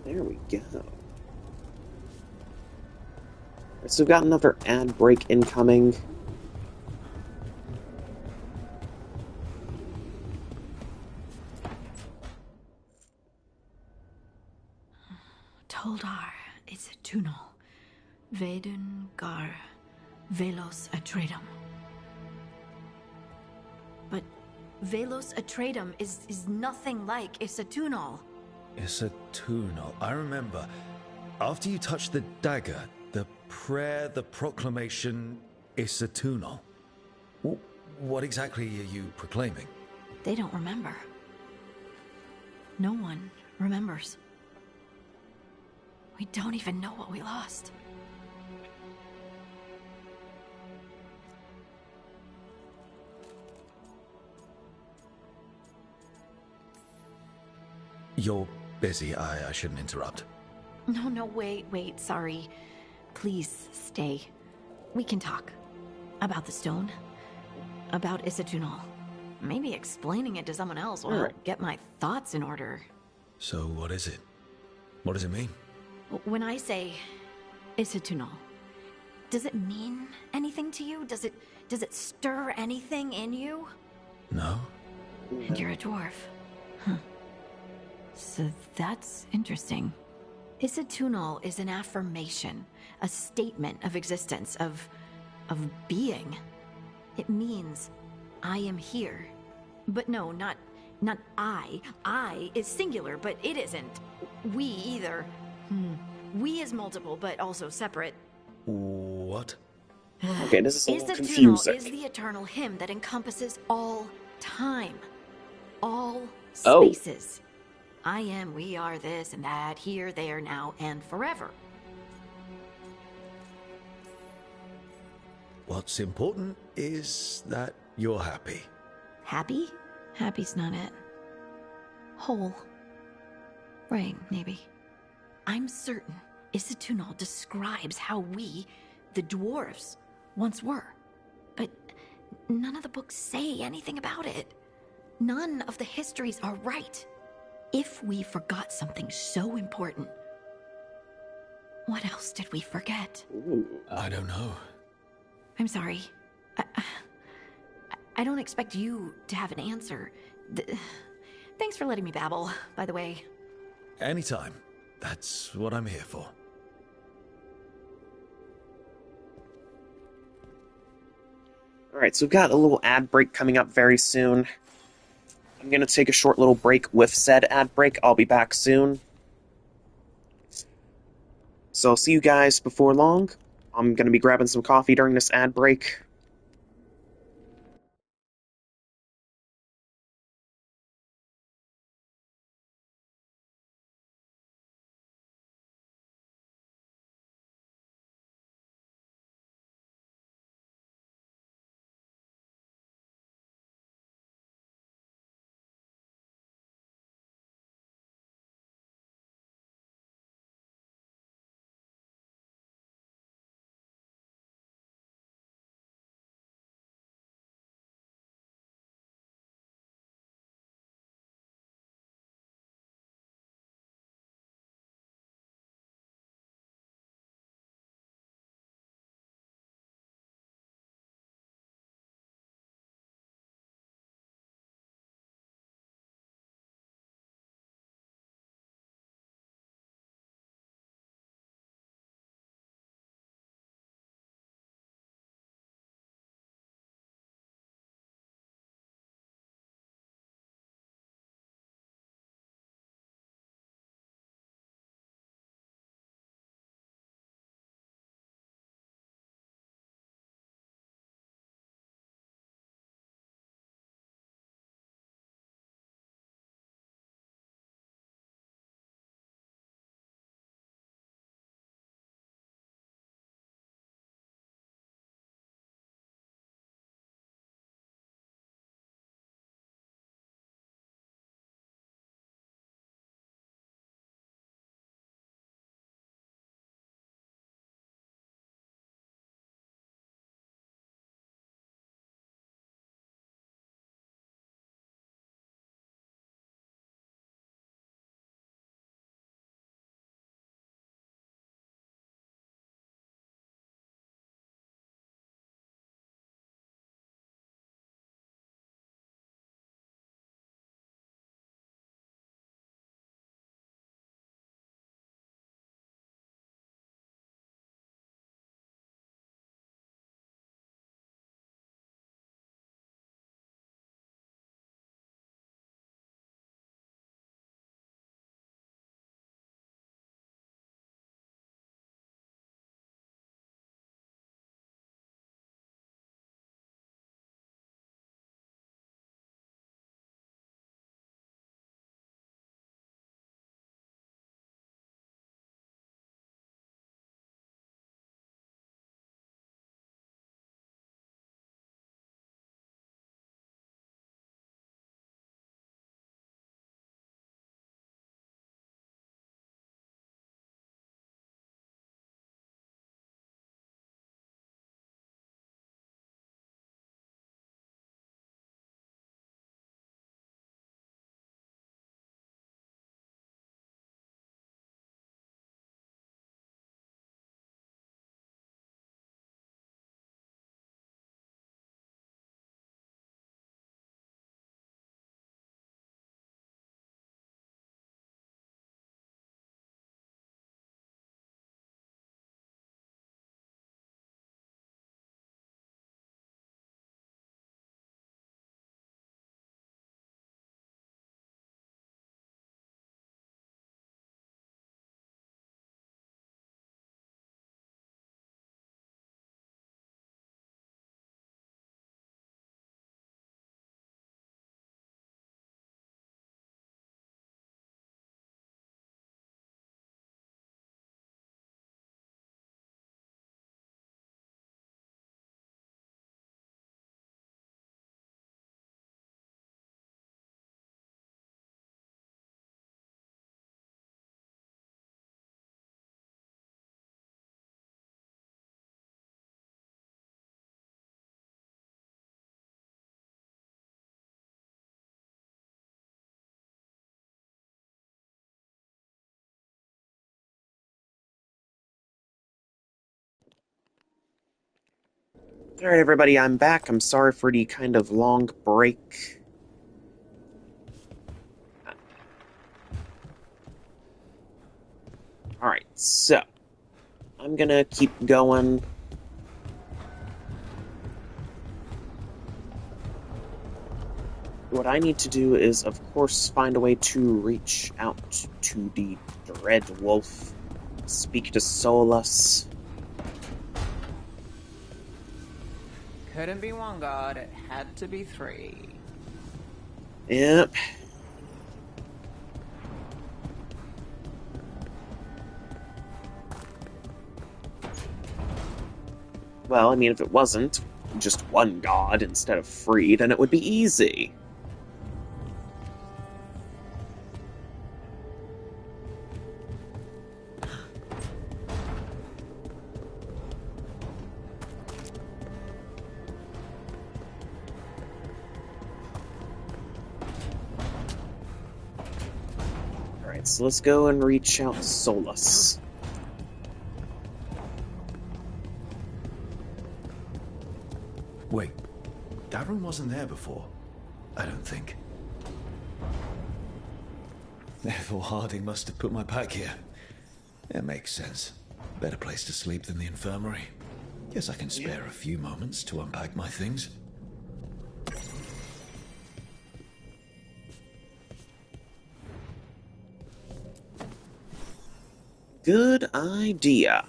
There we go. So we've got another ad break incoming. Toldar, it's a tunnel. Veilguard, Velos Atreidim. But Velos Atreidim is nothing like Isatunal. Isatunal. I remember. After you touched the dagger, the prayer, the proclamation, Isatunal. What exactly are you proclaiming? They don't remember. No one remembers. We don't even know what we lost. You're busy. I shouldn't interrupt. No, wait, sorry. Please stay. We can talk. About the stone. About Isatunal. Maybe explaining it to someone else will get my thoughts in order. So what is it? What does it mean? When I say Isatunal, does it mean anything to you? Does it stir anything in you? No. And you're a dwarf. Huh. So that's interesting. Isatunal is an affirmation, a statement of existence, of being. It means I am here. But no, not I. I is singular, but it isn't. We either. We is multiple, but also separate. What? Okay, this is a little Isatunal confusing. is the eternal hymn that encompasses all time. All Oh. spaces. I am, we are, this and that, here, there, now, and forever. What's important is that you're happy. Happy? Happy's not it. Whole. Right, maybe. I'm certain Isitunal describes how we, the dwarves, once were. But none of the books say anything about it. None of the histories are right. If we forgot something so important, what else did we forget? I don't know. I'm sorry. I don't expect you to have an answer. Thanks for letting me babble, by the way. Anytime. That's what I'm here for. Alright, so we've got a little ad break coming up very soon. I'm going to take a short little break with said ad break. I'll be back soon. So I'll see you guys before long. I'm going to be grabbing some coffee during this ad break. Alright, everybody, I'm back. I'm sorry for the kind of long break. Alright, so I'm gonna keep going. What I need to do is, of course, find a way to reach out to the Dread Wolf, speak to Solus. Couldn't be one god, it had to be three. Yep. Well, I mean, if it wasn't just one god instead of three, then it would be easy. Alright, so let's go and reach out to Solus. Wait, that room wasn't there before? I don't think. Therefore, Harding must have put my pack here. It makes sense. Better place to sleep than the infirmary. Guess I can spare a few moments to unpack my things. Good idea.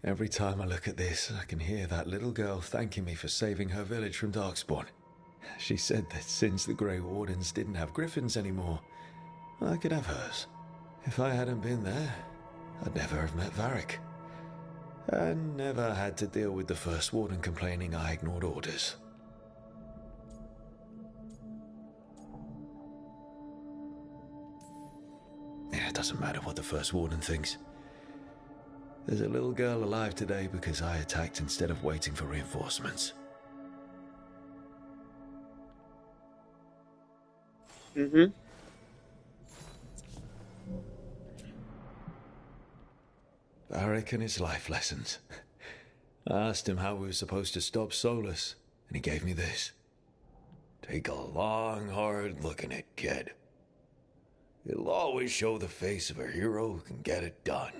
Every time I look at this, I can hear that little girl thanking me for saving her village from Darkspawn. She said that since the Grey Wardens didn't have griffins anymore, I could have hers. If I hadn't been there, I'd never have met Varric. And never had to deal with the First Warden complaining I ignored orders. Yeah, it doesn't matter what the First Warden thinks. There's a little girl alive today because I attacked instead of waiting for reinforcements. Mm-hmm. Varric and his life lessons. I asked him how we were supposed to stop Solus, and he gave me this. Take a long, hard look at it, kid. It'll always show the face of a hero who can get it done.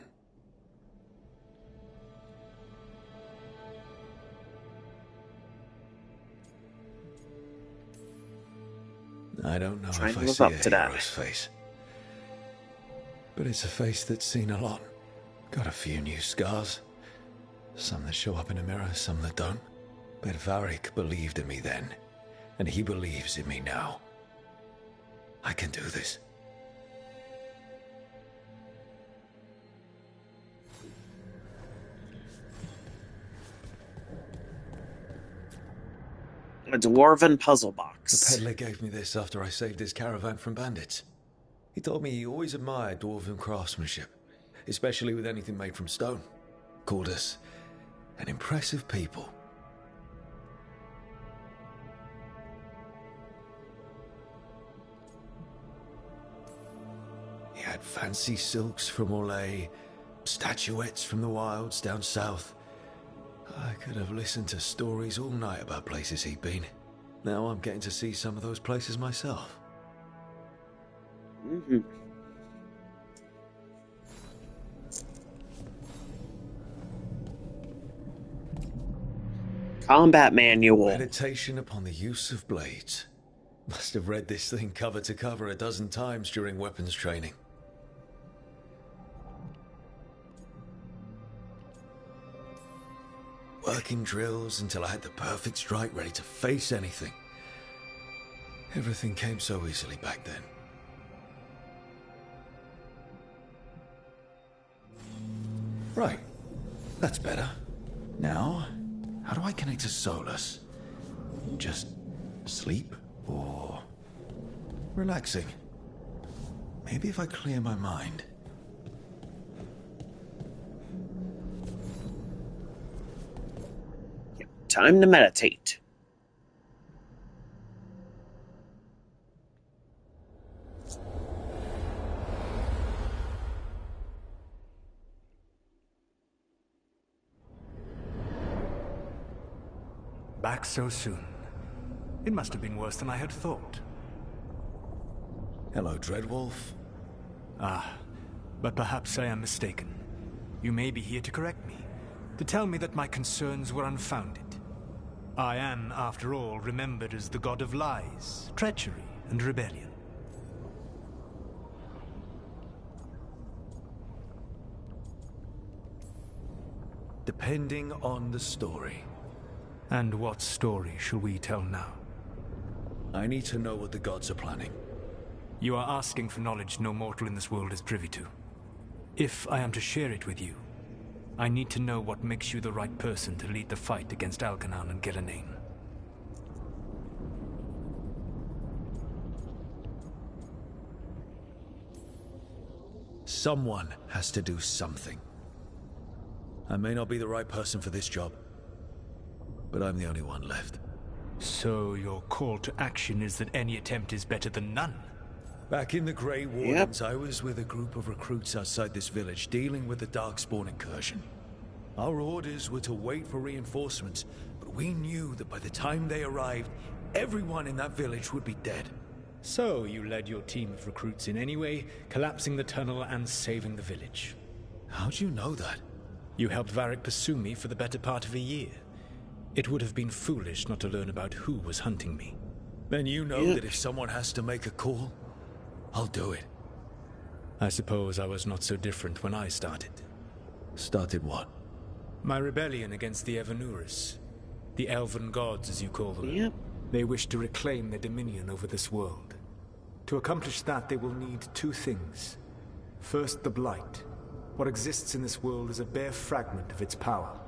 I don't know if I see a hero's face. But it's a face that's seen a lot. Got a few new scars. Some that show up in a mirror, some that don't. But Varric believed in me then, and he believes in me now. I can do this. A dwarven puzzle box. The peddler gave me this after I saved his caravan from bandits. He told me he always admired dwarven craftsmanship, especially with anything made from stone. Called us an impressive people. He had fancy silks from Orlais, statuettes from the wilds down south. I could have listened to stories all night about places he'd been. Now I'm getting to see some of those places myself. Mm-hmm. Combat manual. Meditation upon the use of blades. Must have read this thing cover to cover a dozen times during weapons training. Working drills until I had the perfect strike ready to face anything. Everything came so easily back then. Right. That's better. Now, how do I connect to Solus? Just sleep or relaxing? Maybe if I clear my mind. Time to meditate. back so soon. It must have been worse than I had thought. Hello, Dreadwolf. Ah, but perhaps I am mistaken. You may be here to correct me, to tell me that my concerns were unfounded. I am, after all, remembered as the god of lies, treachery, and rebellion. Depending on the story. And what story shall we tell now? I need to know what the gods are planning. You are asking for knowledge no mortal in this world is privy to. If I am to share it with you, I need to know what makes you the right person to lead the fight against Algernon and Gillenane. Someone has to do something. I may not be the right person for this job, but I'm the only one left. So your call to action is that any attempt is better than none? Back in the Grey Wardens, I was with a group of recruits outside this village dealing with the Darkspawn incursion. Our orders were to wait for reinforcements, but we knew that by the time they arrived, everyone in that village would be dead. So you led your team of recruits in any way, collapsing the tunnel and saving the village. How'd you know that? You helped Varric pursue me for the better part of a year. It would have been foolish not to learn about who was hunting me. Then you know that if someone has to make a call, I'll do it. I suppose I was not so different when I started. Started what? My rebellion against the Evanuris. The elven gods, as you call them. Yep. They wish to reclaim their dominion over this world. To accomplish that, they will need two things. First, the Blight. What exists in this world is a bare fragment of its power.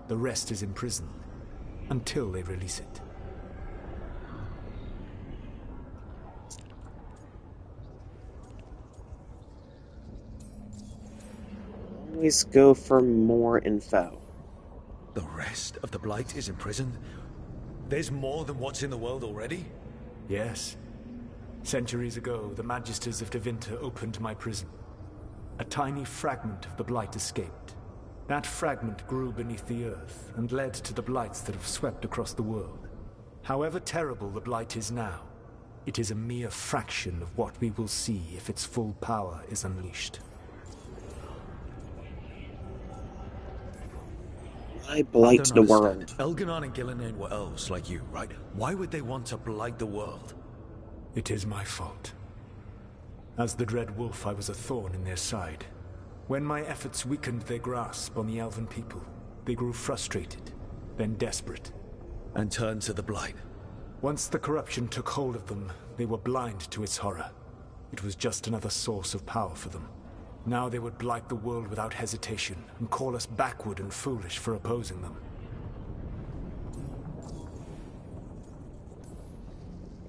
The rest is imprisoned, until they release it. Always go for more info. The rest of the Blight is imprisoned? There's more than what's in the world already? Yes. Centuries ago, the Magisters of Tevinter opened my prison. A tiny fragment of the Blight escaped. That fragment grew beneath the earth and led to the Blights that have swept across the world. However terrible the Blight is now, it is a mere fraction of what we will see if its full power is unleashed. I blight the world. Algernon and Gillenane were elves like you, right? Why would they want to blight the world? It is my fault. As the Dread Wolf, I was a thorn in their side. When my efforts weakened their grasp on the elven people, they grew frustrated, then desperate. And turned to the Blight. Once the corruption took hold of them, they were blind to its horror. It was just another source of power for them. Now they would blight the world without hesitation, and call us backward and foolish for opposing them.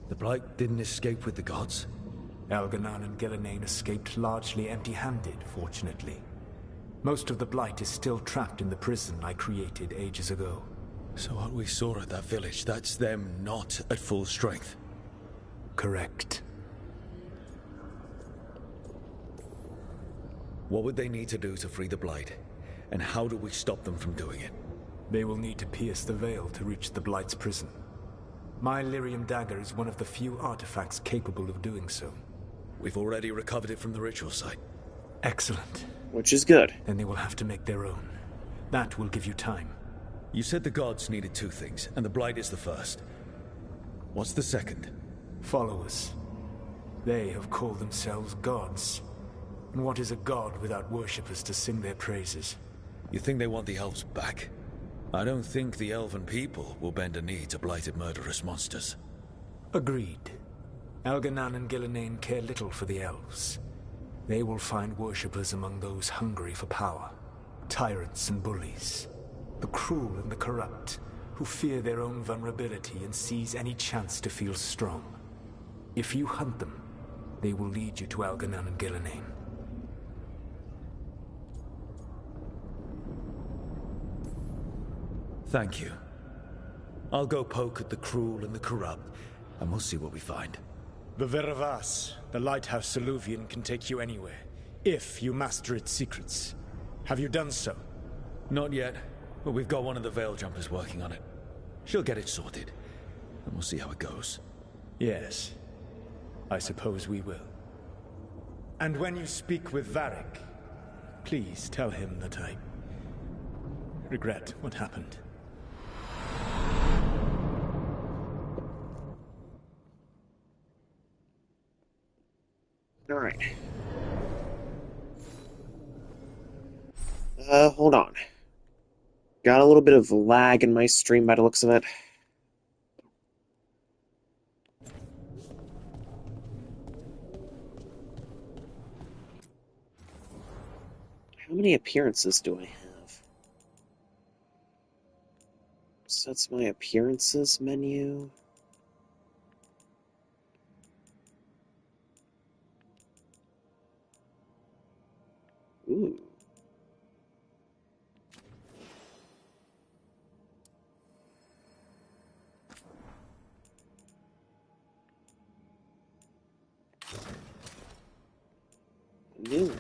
The Blight didn't escape with the gods? Algernon and Gillenane escaped largely empty-handed, fortunately. Most of the Blight is still trapped in the prison I created ages ago. So what we saw at that village, that's them not at full strength? Correct. What would they need to do to free the Blight? And how do we stop them from doing it? They will need to pierce the veil to reach the Blight's prison. My lyrium dagger is one of the few artifacts capable of doing so. We've already recovered it from the ritual site. Excellent. Which is good. Then they will have to make their own. That will give you time. You said the gods needed two things, and the Blight is the first. What's the second? Followers. They have called themselves gods. And what is a god without worshippers to sing their praises? You think they want the elves back? I don't think the elven people will bend a knee to blighted murderous monsters. Agreed. Algernon and Gillenane care little for the elves. They will find worshippers among those hungry for power. Tyrants and bullies. The cruel and the corrupt, who fear their own vulnerability and seize any chance to feel strong. If you hunt them, they will lead you to Algernon and Gillenane. Thank you. I'll go poke at the cruel and the corrupt, and we'll see what we find. The Veravas, the lighthouse Soluvian, can take you anywhere, if you master its secrets. Have you done so? Not yet, but we've got one of the Veil Jumpers working on it. She'll get it sorted, and we'll see how it goes. Yes, I suppose we will. And when you speak with Varric, please tell him that I regret what happened. All right. Hold on. Got a little bit of lag in my stream by the looks of it. How many appearances do I have? So that's my appearances menu. Ooh. New.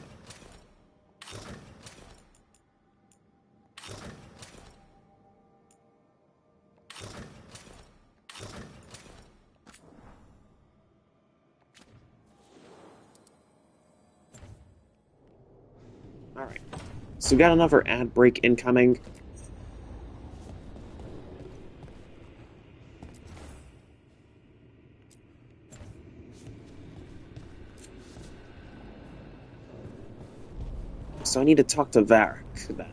Alright. So we got another ad break incoming. So I need to talk to Varric then.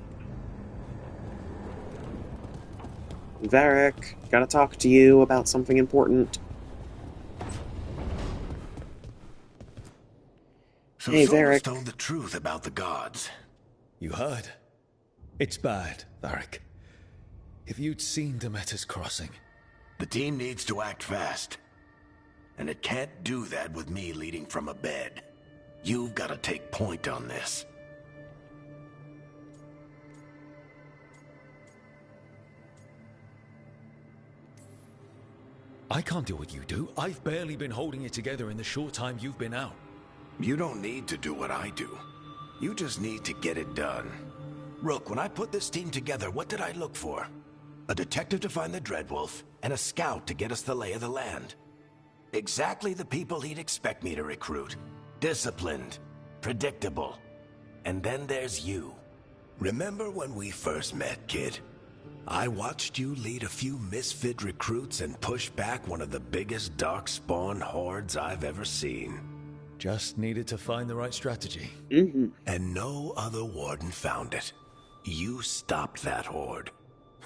Varric, gotta talk to you about something important. So hey, Solus Varric. told the truth about the gods. You heard? It's bad, Varric. If you'd seen Demeter's crossing... The team needs to act fast. And it can't do that with me leading from a bed. You've got to take point on this. I can't do what you do. I've barely been holding it together in the short time you've been out. You don't need to do what I do. You just need to get it done. Rook, when I put this team together, what did I look for? A detective to find the Dreadwolf, and a scout to get us the lay of the land. Exactly the people he'd expect me to recruit. Disciplined, predictable. And then there's you. Remember when we first met, kid? I watched you lead a few misfit recruits and push back one of the biggest darkspawn hordes I've ever seen. Just needed to find the right strategy. And no other warden found it. You stopped that horde.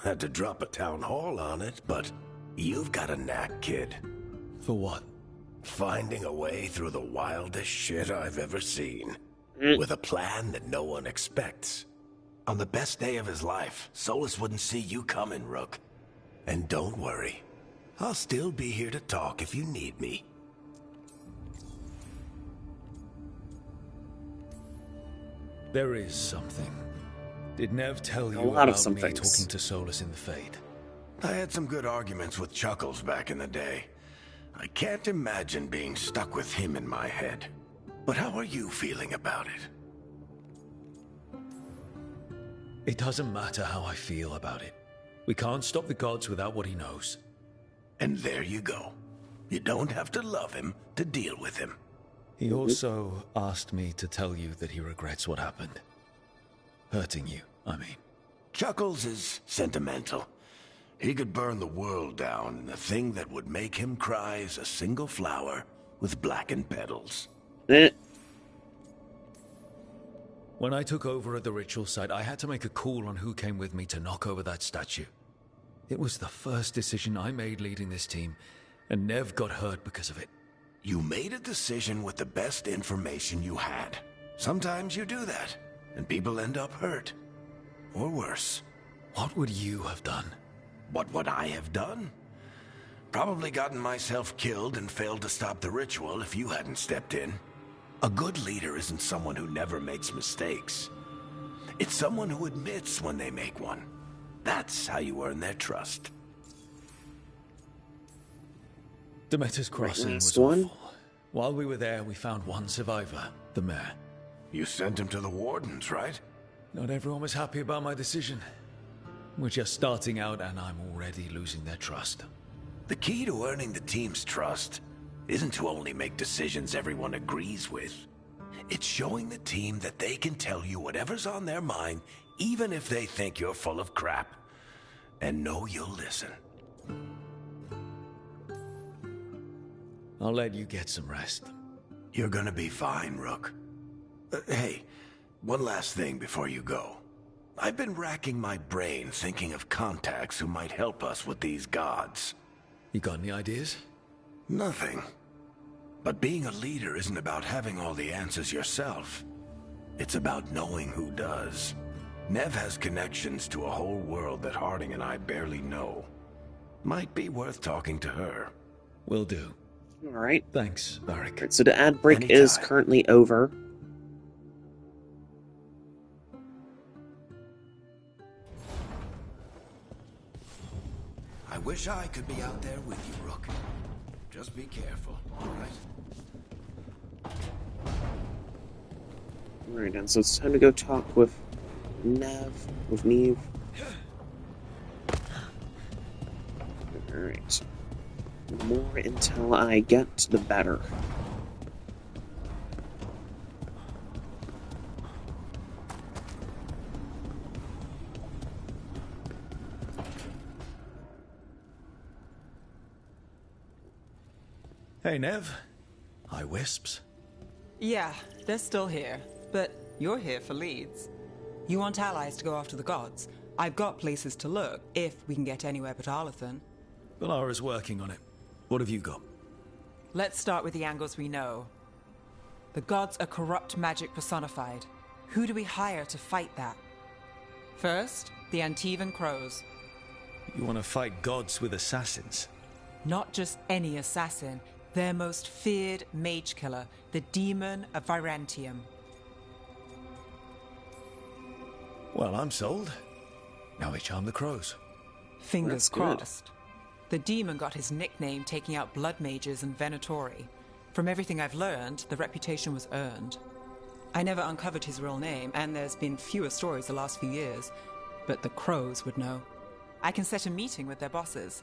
Had to drop a town hall on it, but you've got a knack, kid. For what? Finding a way through the wildest shit I've ever seen. With a plan that no one expects. On the best day of his life, Solus wouldn't see you coming, Rook. And don't worry. I'll still be here to talk if you need me. There is something. Did Nev tell you lot of about some me things. talking to Solus in the Fade? I had some good arguments with Chuckles back in the day. I can't imagine being stuck with him in my head. But how are you feeling about it? It doesn't matter how I feel about it. We can't stop the gods without what he knows. And there you go. You don't have to love him to deal with him. He also asked me to tell you that he regrets what happened. Hurting you, I mean. Chuckles is sentimental. He could burn the world down, and the thing that would make him cry is a single flower with blackened petals. When I took over at the ritual site, I had to make a call on who came with me to knock over that statue. It was the first decision I made leading this team, and Nev got hurt because of it. You made a decision with the best information you had. Sometimes you do that, and people end up hurt. Or worse. What would you have done? What would I have done? Probably gotten myself killed and failed to stop the ritual if you hadn't stepped in. A good leader isn't someone who never makes mistakes. It's someone who admits when they make one. That's how you earn their trust. Demeter's crossing was one. awful. While we were there, we found one survivor, the mayor. You sent him to the wardens, right? Not everyone was happy about my decision. We're just starting out and I'm already losing their trust. The key to earning the team's trust isn't to only make decisions everyone agrees with. It's showing the team that they can tell you whatever's on their mind, even if they think you're full of crap. And know you'll listen. I'll let you get some rest. You're gonna be fine, Rook. Hey, one last thing before you go. I've been racking my brain thinking of contacts who might help us with these gods. You got any ideas? Nothing. But being a leader isn't about having all the answers yourself. It's about knowing who does. Nev has connections to a whole world that Harding and I barely know. Might be worth talking to her. Will do. Alright. Thanks, Varric. Right, so the ad break is currently over. I wish I could be out there with you, Rook. Just be careful, alright? Alright, and so it's time to go talk with Neve. Alright. The more intel I get, the better. Hey, Nev. Hi, Wisps. Yeah, they're still here, but you're here for leads. You want allies to go after the gods? I've got places to look, if we can get anywhere but Arlathan. Valara's working on it. What have you got? Let's start with the angles we know. The gods are corrupt magic personified. Who do we hire to fight that? First, the Antivan Crows. You want to fight gods with assassins? Not just any assassin. Their most feared mage killer, the Demon of Virantium. Well, I'm sold. Now we charm the crows. Fingers crossed. The demon got his nickname taking out blood mages and Venatori. From everything I've learned, the reputation was earned. I never uncovered his real name, and there's been fewer stories the last few years, but the crows would know. I can set a meeting with their bosses.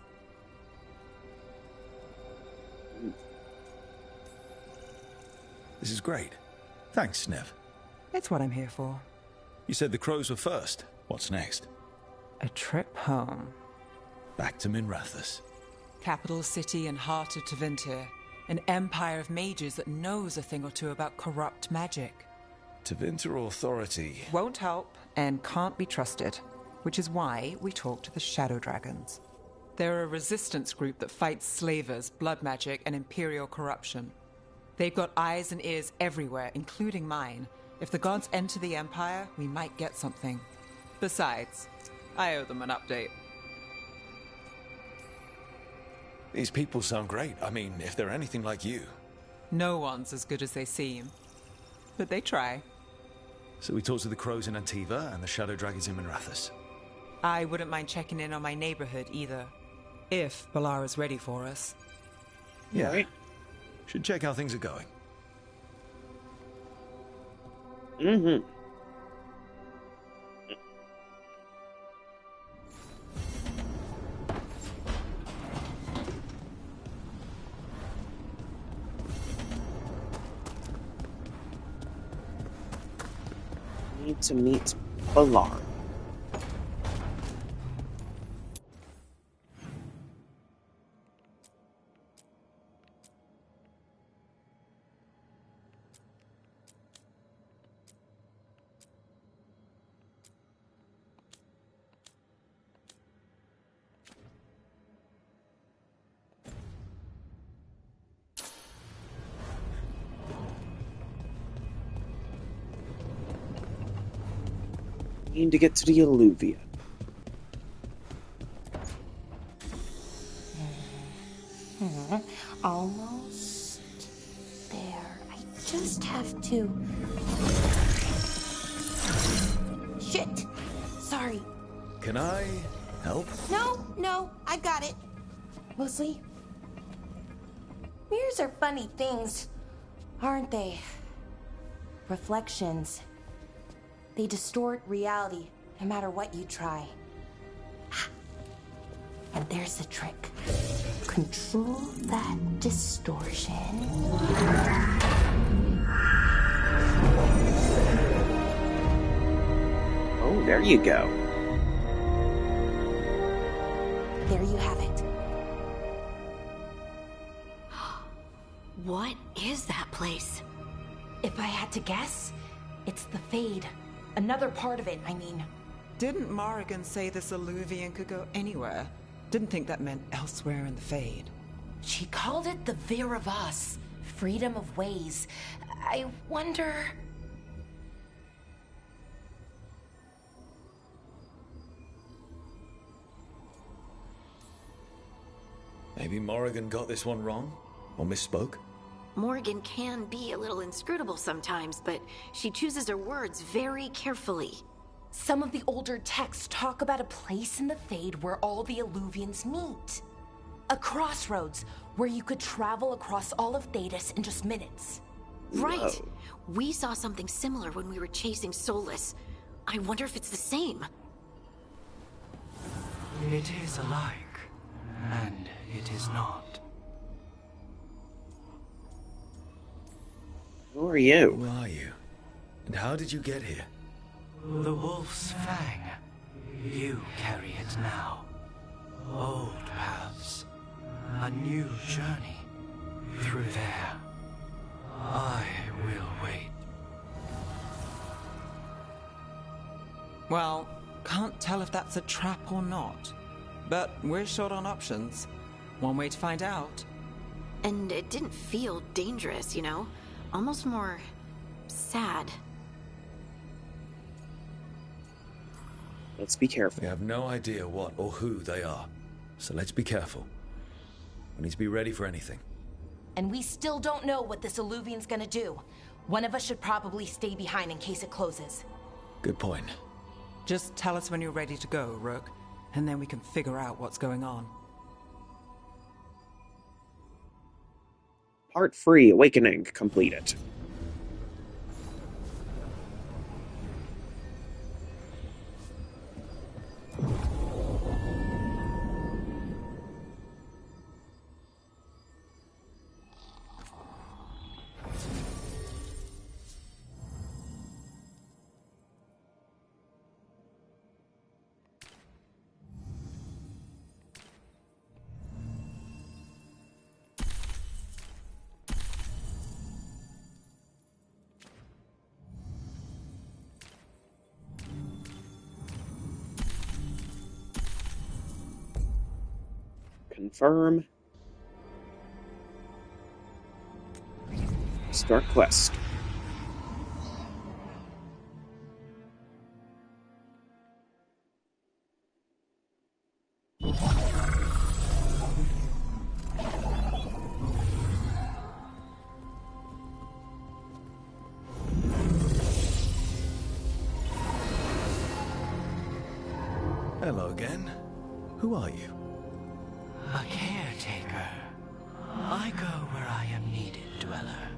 This is great. Thanks, Nev. It's what I'm here for. You said the crows were first. What's next? A trip home. Back to Minrathous. Capital city and heart of Tevinter. An empire of mages that knows a thing or two about corrupt magic. Tevinter authority won't help and can't be trusted, which is why we talk to the Shadow Dragons. They're a resistance group that fights slavers, blood magic, and imperial corruption. They've got eyes and ears everywhere, including mine. If the gods enter the Empire, we might get something. Besides, I owe them an update. These people sound great. I mean, if they're anything like you. No one's as good as they seem. But they try. So we talk to the crows in Antiva and the Shadow Dragons in Minrathous. I wouldn't mind checking in on my neighborhood either. If Balara's ready for us. Yeah. Right. Should check how things are going. Mm-hmm. Need to meet Balara. Need to get to the Alluvia. Almost there. I just have to... Shit! Sorry. Can I help? No, I got it. Mostly. Mirrors are funny things, aren't they? Reflections. They distort reality, no matter what you try. But there's the trick. Control that distortion. Oh, there you go. There you have it. What is that place? If I had to guess, it's the Fade. Another part of it, I mean. Didn't Morrigan say this Illuvian could go anywhere? Didn't think that meant elsewhere in the Fade. She called it the Vir of Us, freedom of ways. I wonder... Maybe Morrigan got this one wrong? Or misspoke? Morgan can be a little inscrutable sometimes, but she chooses her words very carefully. Some of the older texts talk about a place in the Fade where all the Illuvians meet. A crossroads where you could travel across all of Thedas in just minutes. Right. Whoa. We saw something similar when we were chasing Solus. I wonder if it's the same. It is alike, and it is not. Who are you? Who are you? And how did you get here? The Wolf's Fang. You carry it now. Old paths. A new journey. Through there. I will wait. Well, can't tell if that's a trap or not. But we're short on options. One way to find out. And it didn't feel dangerous, you know? Almost more... sad. Let's be careful. We have no idea what or who they are. So let's be careful. We need to be ready for anything. And we still don't know what this Illuvian's gonna do. One of us should probably stay behind in case it closes. Good point. Just tell us when you're ready to go, Rook, and then we can figure out what's going on. Part 3, Awakening, completed. Confirm. Start quest. Hello again. Who are you? A caretaker. I go where I am needed, Dweller.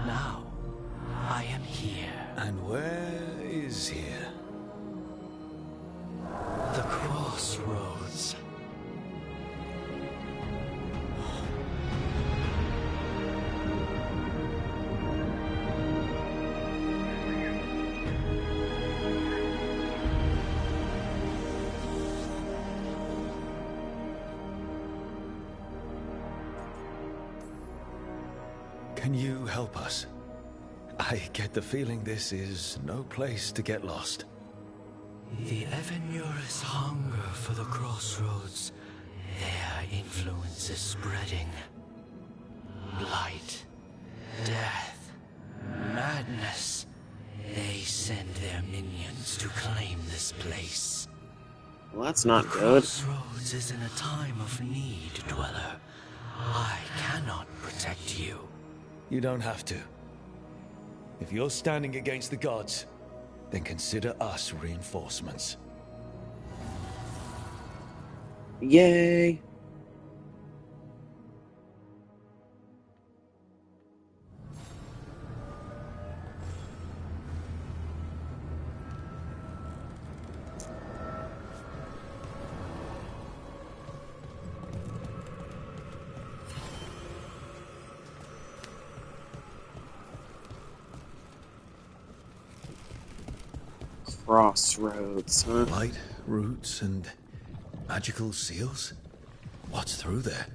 Now, I am here. And where is here? The crossroads. Can you help us? I get the feeling this is no place to get lost. The Evenurus hunger for the crossroads. Their influence is spreading. Blight, death, madness. They send their minions to claim this place. Well, that's not good. Crossroads is in a time of need, Dweller. I cannot protect you. You don't have to. If you're standing against the gods, then consider us reinforcements. Yay! Crossroads, huh? Light, roots, and magical seals? What's through there?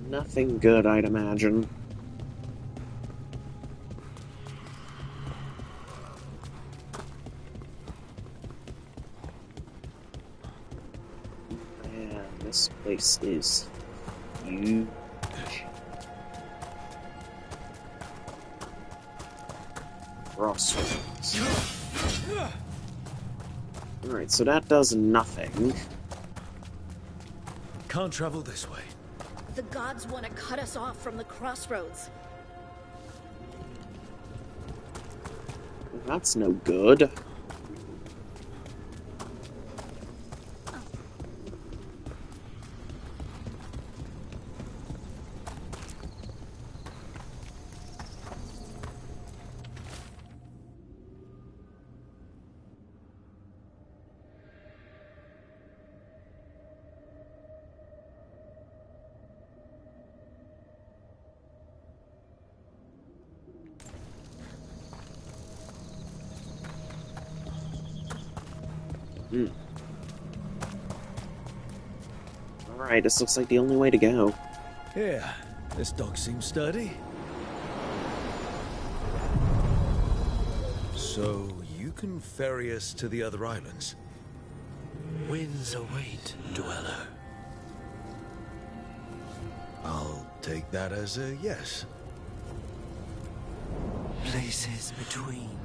Nothing good, I'd imagine. Man, this place is huge. Crossroads. Alright, so that does nothing. Can't travel this way. The gods want to cut us off from the crossroads. That's no good. Alright, this looks like the only way to go. Yeah, this dog seems sturdy. So, you can ferry us to the other islands? Winds await, dweller. I'll take that as a yes. Places between.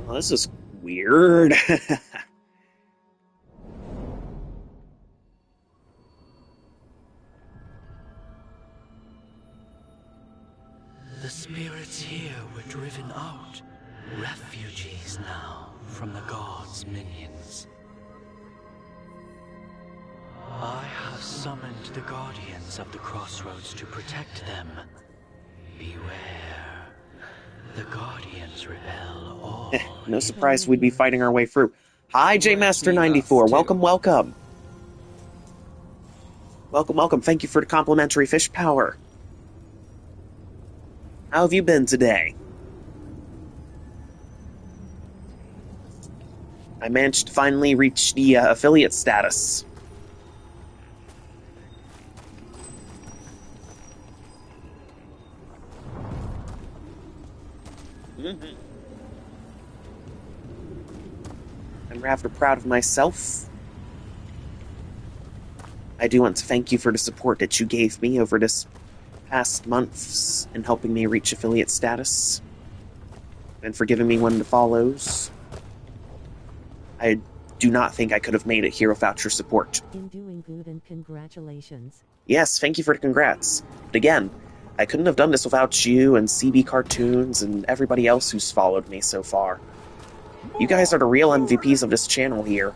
Well, this is weird. The spirits here were driven out. Refugees now from the gods' minions. I have summoned the guardians of the crossroads to protect them. Beware. The guardians repel all. No surprise we'd be fighting our way through. Hi, J-Master94. Welcome, welcome. Welcome, welcome. Thank you for the complimentary fish power. How have you been today? I managed to finally reach the affiliate status. I'm rather proud of myself. I do want to thank you for the support that you gave me over this past months in helping me reach affiliate status, and for giving me one of the follows. I do not think I could have made it here without your support. In doing good, and congratulations. Yes, thank you for the congrats. But again, I couldn't have done this without you and CB Cartoons and everybody else who's followed me so far. You guys are the real MVPs of this channel here.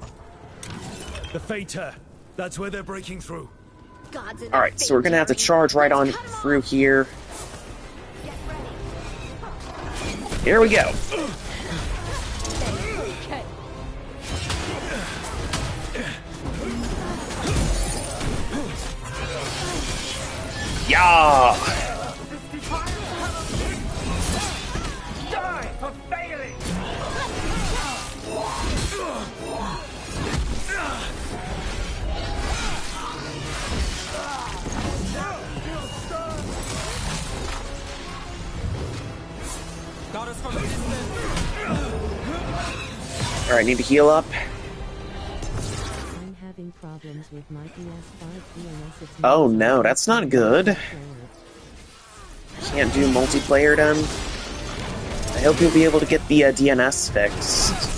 The Fater. That's where they're breaking through. Alright, so we're gonna have to charge right on through here. Here we go. Yeah! Die for failing! Alright, need to heal up. I'm having problems with my PS5 DNS. Oh no, that's not good. Can't do multiplayer then. I hope you'll be able to get the DNS fixed.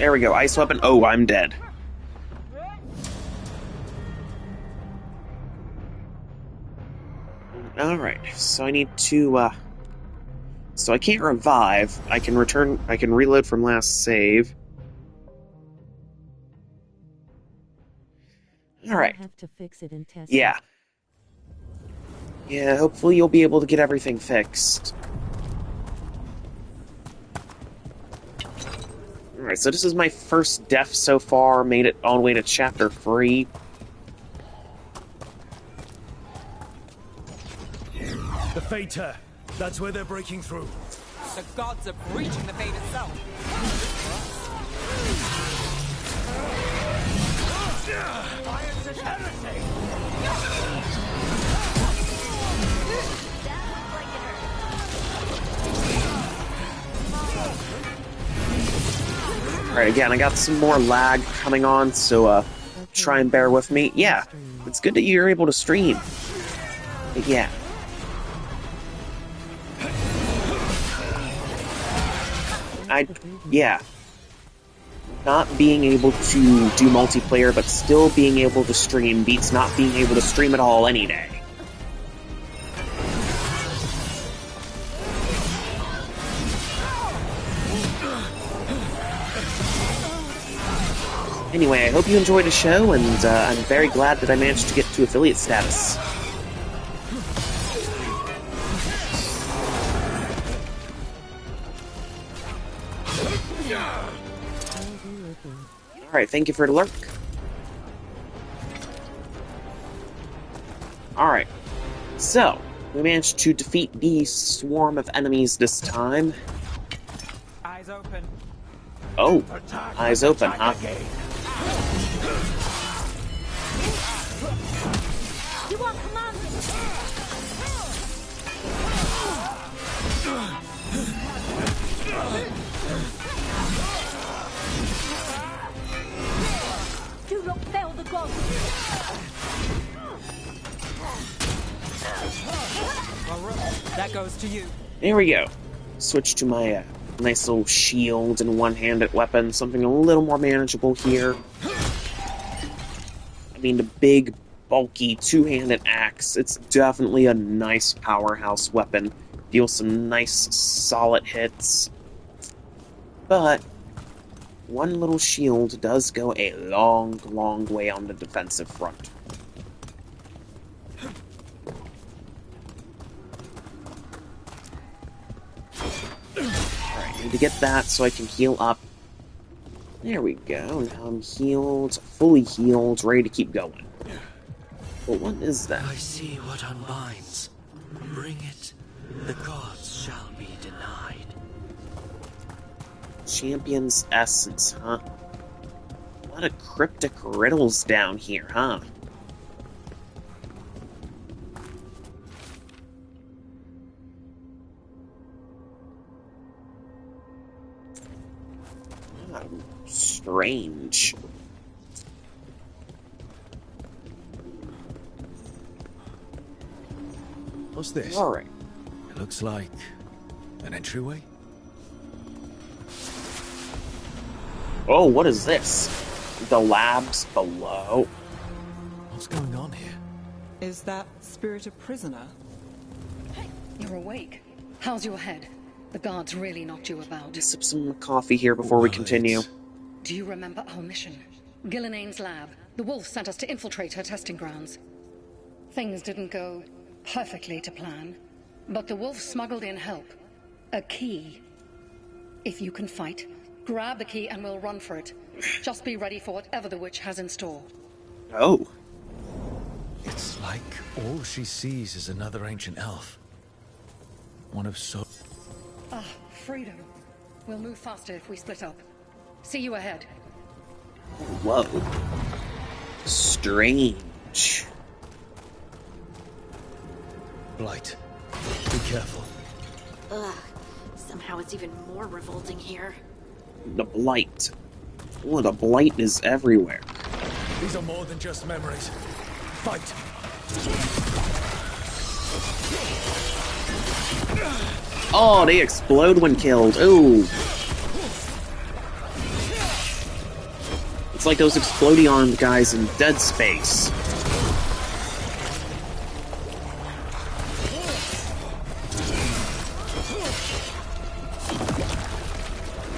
There we go, ice weapon. Oh, I'm dead. Alright, so I need to, so I can't revive. I can reload from last save. Alright. Have to fix it and test Yeah. Yeah, hopefully you'll be able to get everything fixed. Alright, so this is my first death so far. Made it all the way to chapter 3. The Fater. That's where they're breaking through. The gods are breaching the fate itself. Alright, again, I got some more lag coming on, so try and bear with me. Yeah, it's good that you're able to stream. But yeah. Yeah. Not being able to do multiplayer, but still being able to stream beats not being able to stream at all any day. Anyway, I hope you enjoyed the show, and I'm very glad that I managed to get to affiliate status. Alright, thank you for the lurk. Alright, so, we managed to defeat the swarm of enemies this time. Eyes open. Oh, eyes open, huh? You want command? Do not fail the gods. That goes to you. There we go. Switch to my nice little shield and one-handed weapon, something a little more manageable here. I mean, the big, bulky, two-handed axe, it's definitely a nice powerhouse weapon. Deals some nice, solid hits. But one little shield does go a long, long way on the defensive front. Alright, need to get that so I can heal up. There we go. Now I'm healed, fully healed, ready to keep going. But what is that? I see what unbinds. Bring it. The gods shall be denied. Champion's essence, huh? A lot of cryptic riddles down here, huh? Strange. What's this? Alright. It looks like an entryway. Oh, what is this? The labs below? What's going on here? Is that spirit a prisoner? You're awake. How's your head? The guards really knocked you about. Just sip some coffee here before we continue. Do you remember our mission? Gillenane's lab. The wolf sent us to infiltrate her testing grounds. Things didn't go perfectly to plan, but the wolf smuggled in help. A key. If you can fight, grab the key and we'll run for it. Just be ready for whatever the witch has in store. Oh. It's like all she sees is another ancient elf. One of so... Ah, freedom. We'll move faster if we split up. See you ahead. Whoa. Strange. Blight. Be careful. Ugh. Somehow it's even more revolting here. The blight. Oh, the blight is everywhere. These are more than just memories. Fight! Oh, they explode when killed. Ooh. It's like those exploding armed guys in Dead Space.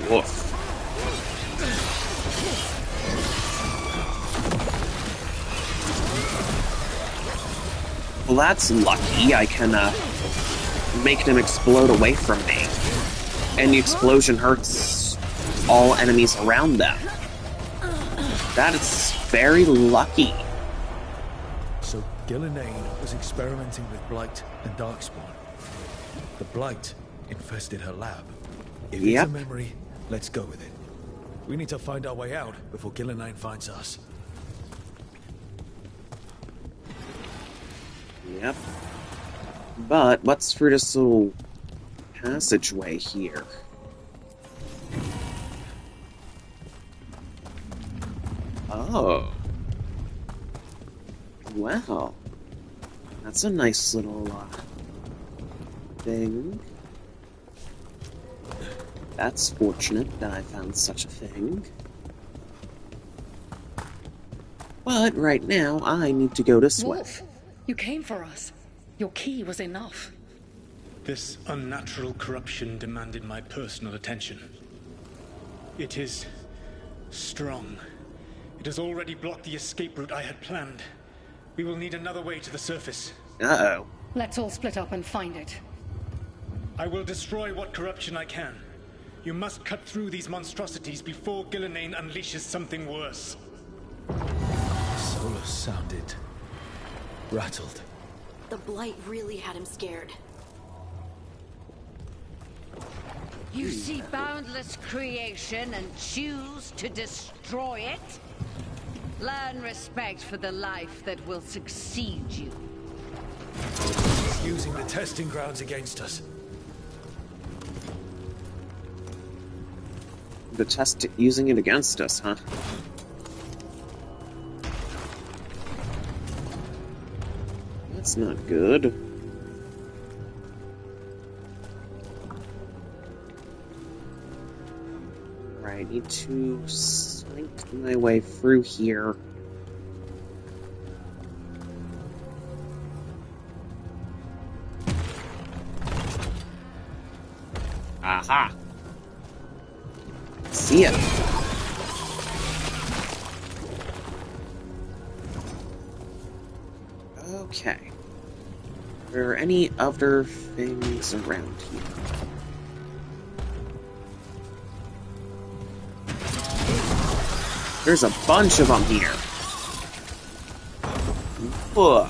Woof. Well, that's lucky. I can, make them explode away from me. And the explosion hurts all enemies around them. That is very lucky. So Gillenane was experimenting with Blight and Darkspawn. The Blight infested her lab. If it's a memory, let's go with it. We need to find our way out before Gillenane finds us. Yep. But what's through this little passageway here? Oh. Wow. That's a nice little thing. That's fortunate that I found such a thing. But right now, I need to go this way. Wolf, you came for us. Your key was enough. This unnatural corruption demanded my personal attention. It is strong. It has already blocked the escape route I had planned. We will need another way to the surface. Uh-oh. Let's all split up and find it. I will destroy what corruption I can. You must cut through these monstrosities before Gillenane unleashes something worse. Solus sounded rattled. The Blight really had him scared. You see boundless creation and choose to destroy it? Learn respect for the life that will succeed you. He's using the testing grounds against us. Using it against us, huh? That's not good. Right, I need to slink my way through here. Aha! See ya! Okay. Are there any other things around here? There's a bunch of them here. Ugh.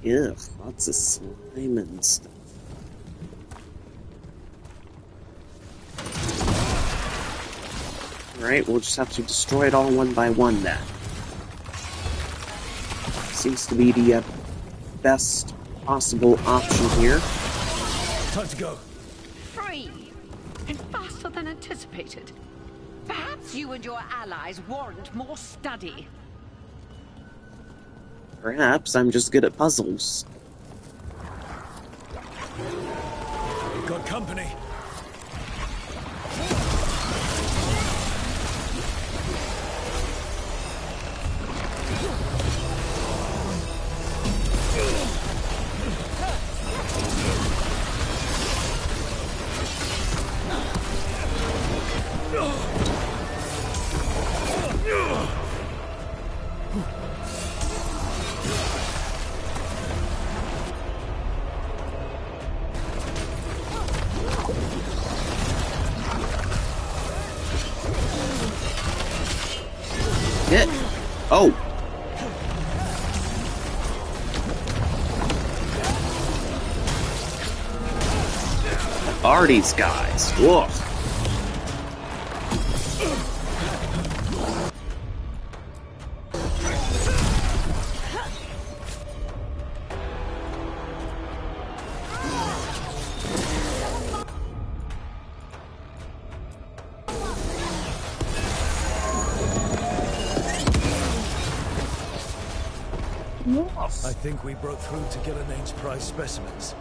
Ugh, lots of slime and stuff. Alright, we'll just have to destroy it all one by one then. Seems to be the best possible option here. Time to go. Free! And faster than anticipated. Perhaps you and your allies warrant more study. Perhaps I'm just good at puzzles. We've got company. Oh! What are these guys? Woof. I think we broke through to Gillenane's prize specimens.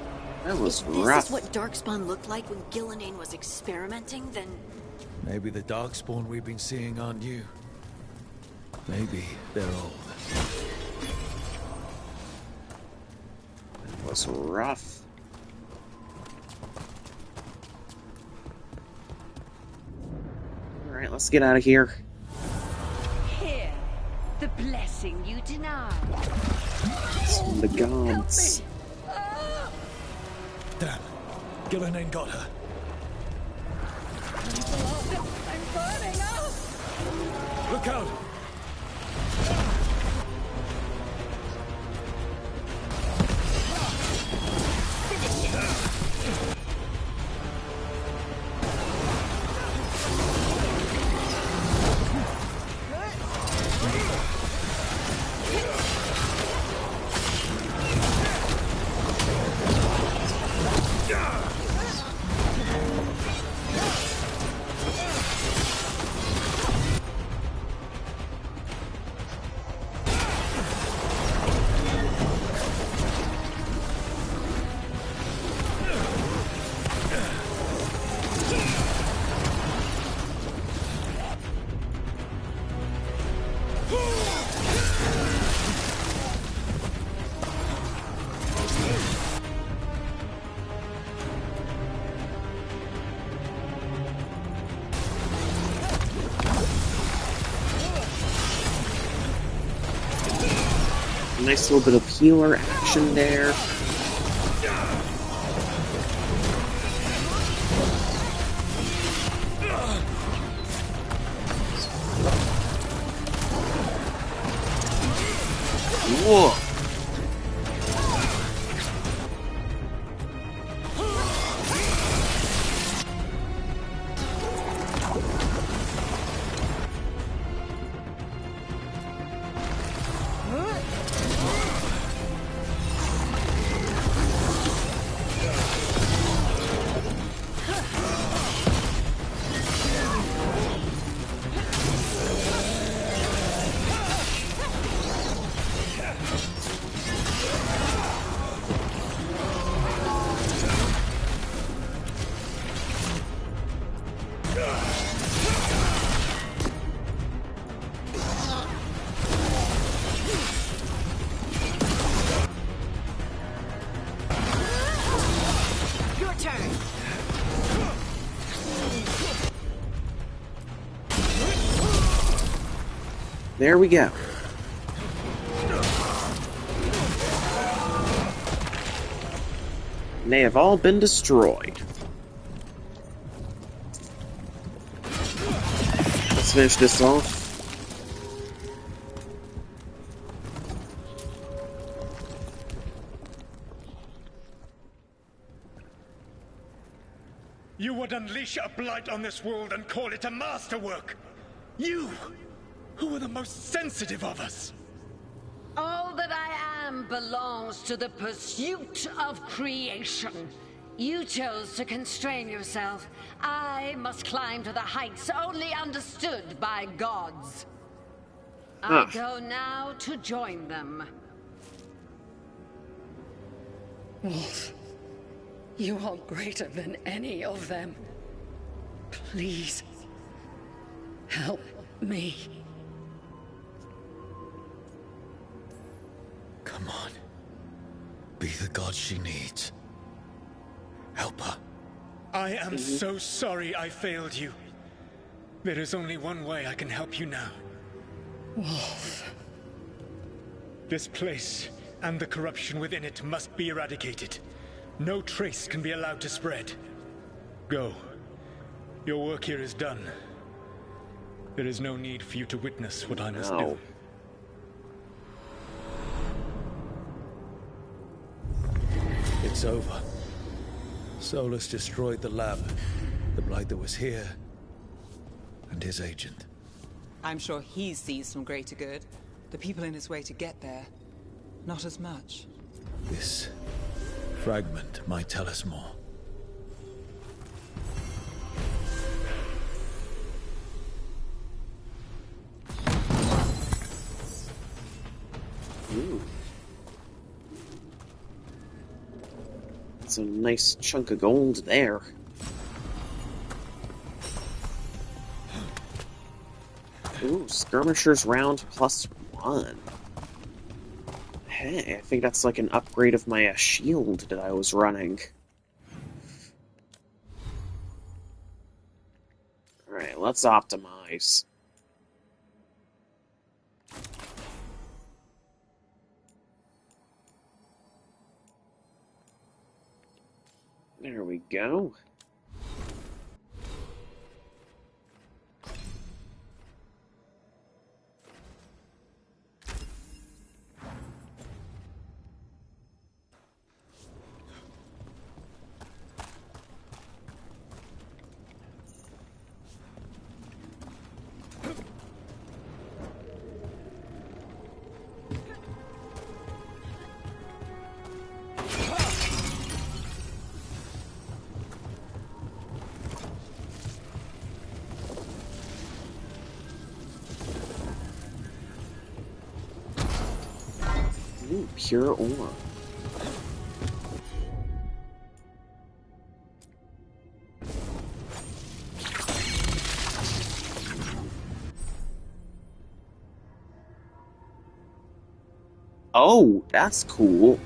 That was If rough. this is what Darkspawn looked like when Gillenane was experimenting, then... Maybe the Darkspawn we've been seeing aren't new. Maybe they're old. That was rough. Alright, let's get out of here. Here, the blessing you denied. It's from the gods. Damn. Gillenane got her. I'm burning up! Look out! Nice little bit of healer action there. Whoa. Your turn! There we go. And they have all been destroyed. Let's finish this off. You would unleash a blight on this world and call it a masterwork! You, who are the most sensitive of us! All that I am belongs to the pursuit of creation. You chose to constrain yourself. I must climb to the heights only understood by gods. I go now to join them. Wolf, you are greater than any of them. Please, help me. Come on. Be the god she needs. Help her. I am so sorry I failed you. There is only one way I can help you now. Wolf. This place and the corruption within it must be eradicated. No trace can be allowed to spread. Go. Your work here is done. There is no need for you to witness what I must do. It's over. Solus destroyed the lab, the blight that was here, and his agent. I'm sure he sees some greater good. The people in his way to get there, not as much. This fragment might tell us more. Ooh. That's a nice chunk of gold there. Ooh, skirmisher's round +1. Hey, I think that's like an upgrade of my shield that I was running. Alright, let's optimize. There we go. Ooh, pure ore. Oh, that's cool.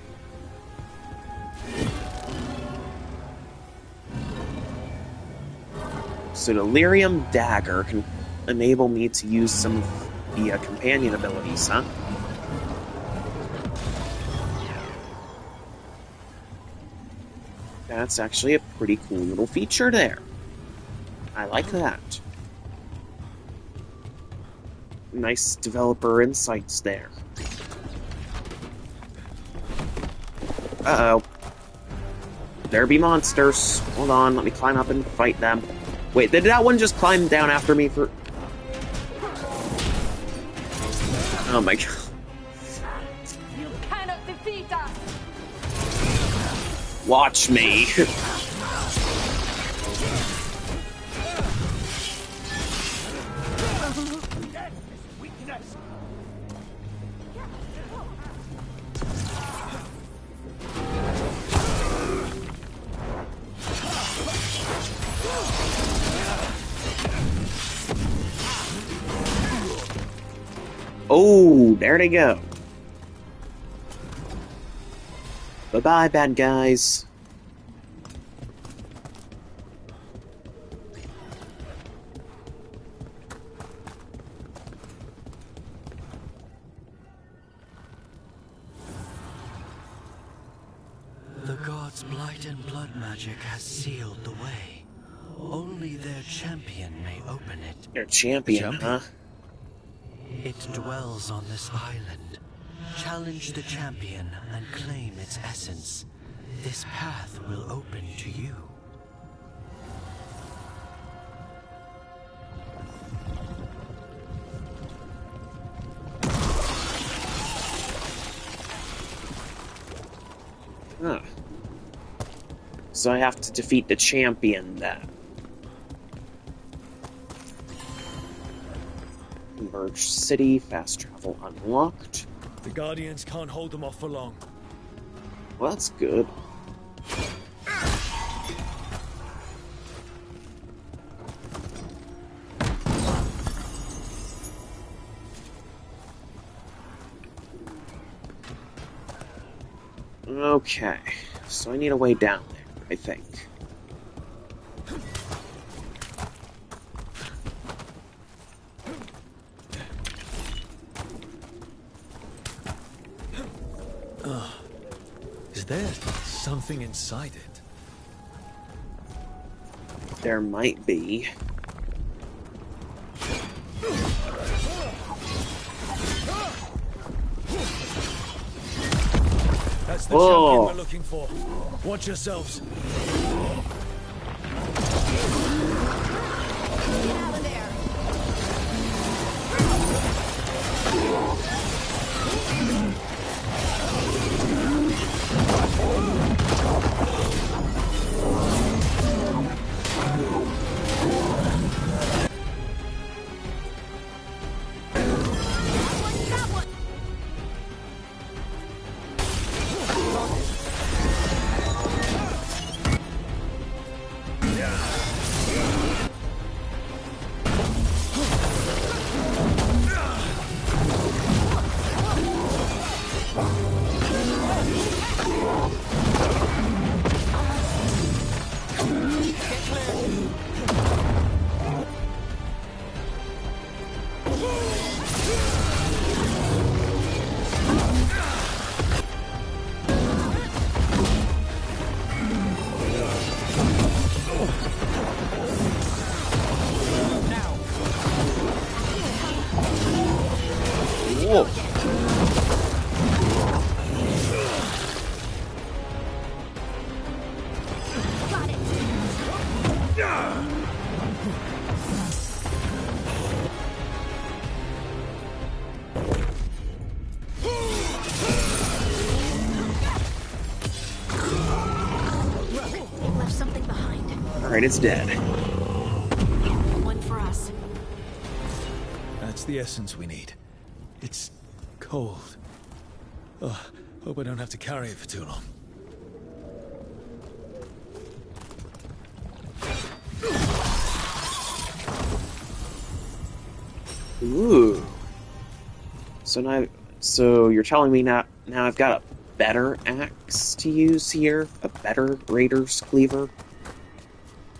So the Lyrium Dagger can enable me to use some of the companion abilities, huh? That's actually a pretty cool little feature there. I like that. Nice developer insights there. Uh-oh. There be monsters. Hold on, let me climb up and fight them. Wait, did that one just climb down after me for... Oh my god. You cannot defeat us! Watch me. Oh, there they go. Bye-bye, bad guys. The gods' blight and blood magic has sealed the way. Only their champion may open it. Their champion, huh? It dwells on this island. Challenge the champion and claim its essence. This path will open to you. Huh. So I have to defeat the champion then. Converge City, fast travel unlocked. The Guardians can't hold them off for long. Well, that's good. Okay, so I need a way down there, I think. Is there something inside it? There might be. That's the champion we're looking for. Watch yourselves. Whoa. It left something behind. Alright, it's dead. One for us. That's the essence we need. It's cold. Oh, hope I don't have to carry it for too long. Ooh. So you're telling me now I've got a better axe to use here? A better Raider's Cleaver?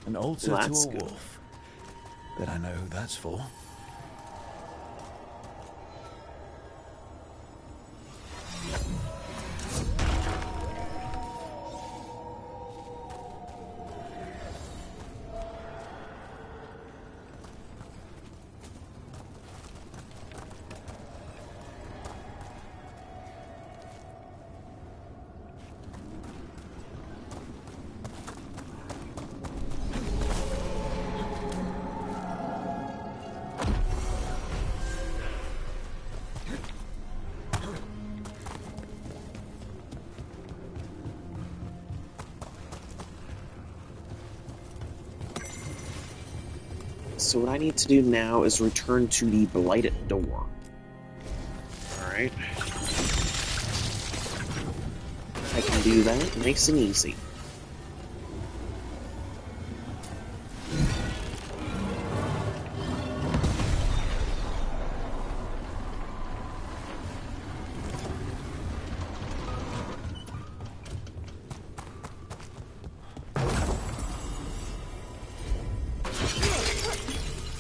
An altar Well, to that's a good. wolf. Bet I know who that's for. So what I need to do now is return to the Blighted Door. Alright. I can do that nice and easy.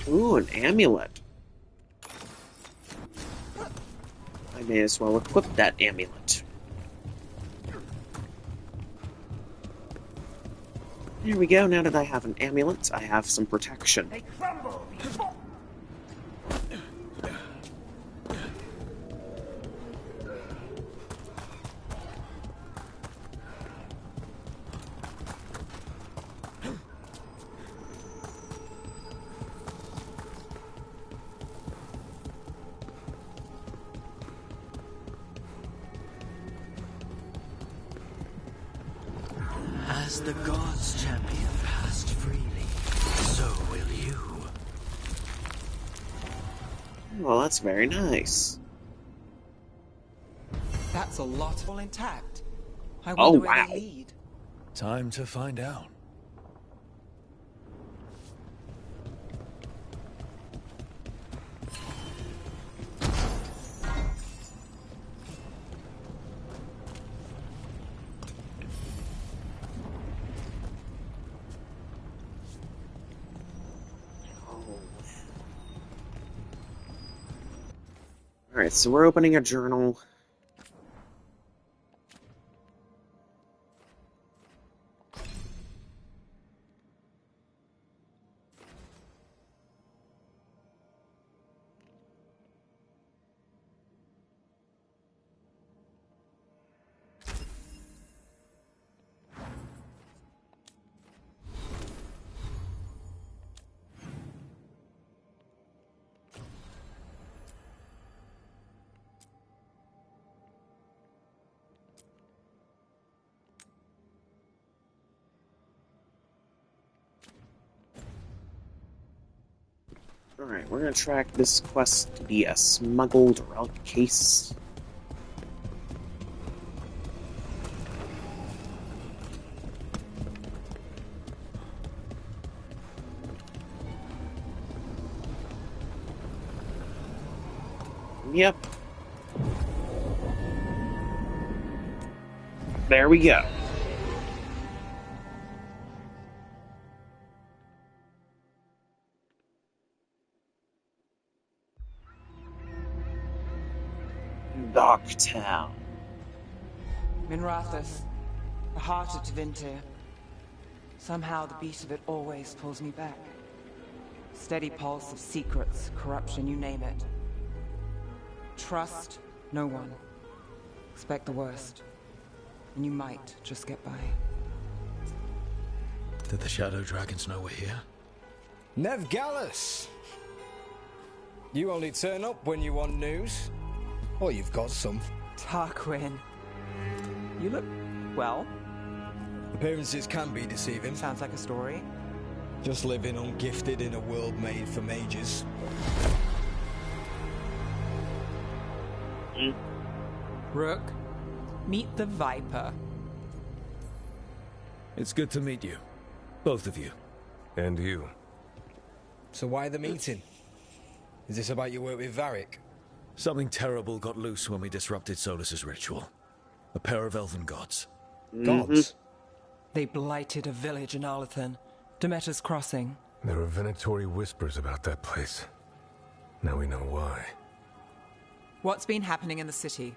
Ooh, an amulet. I may as well equip that amulet. Here we go, now that I have an amulet, I have some protection. They crumble before... As the gods' champion passed freely, so will you. Well, that's very nice. That's a lot all intact. I Oh, wonder where wow. they lead. Time to find out. Alright, so we're opening a journal. Alright, we're gonna track this quest to be a smuggled relic case. Yep. There we go. Darktown. Minrathous, the heart of Tevinter. Somehow the beat of it always pulls me back. Steady pulse of secrets, corruption, you name it. Trust no one. Expect the worst. And you might just get by. Did the Shadow Dragons know we're here? Nev Gallus! You only turn up when you want news. Or you've got some. Tarquin. You look well. Appearances can be deceiving. Sounds like a story. Just living ungifted in a world made for mages. Rook, meet the Viper. It's good to meet you. Both of you. And you. So why the meeting? Is this about your work with Varric? Something terrible got loose when we disrupted Solus's ritual. A pair of elven gods. Gods? They blighted a village in Arlathan, Demeter's Crossing. There were venatory whispers about that place. Now we know why. What's been happening in the city?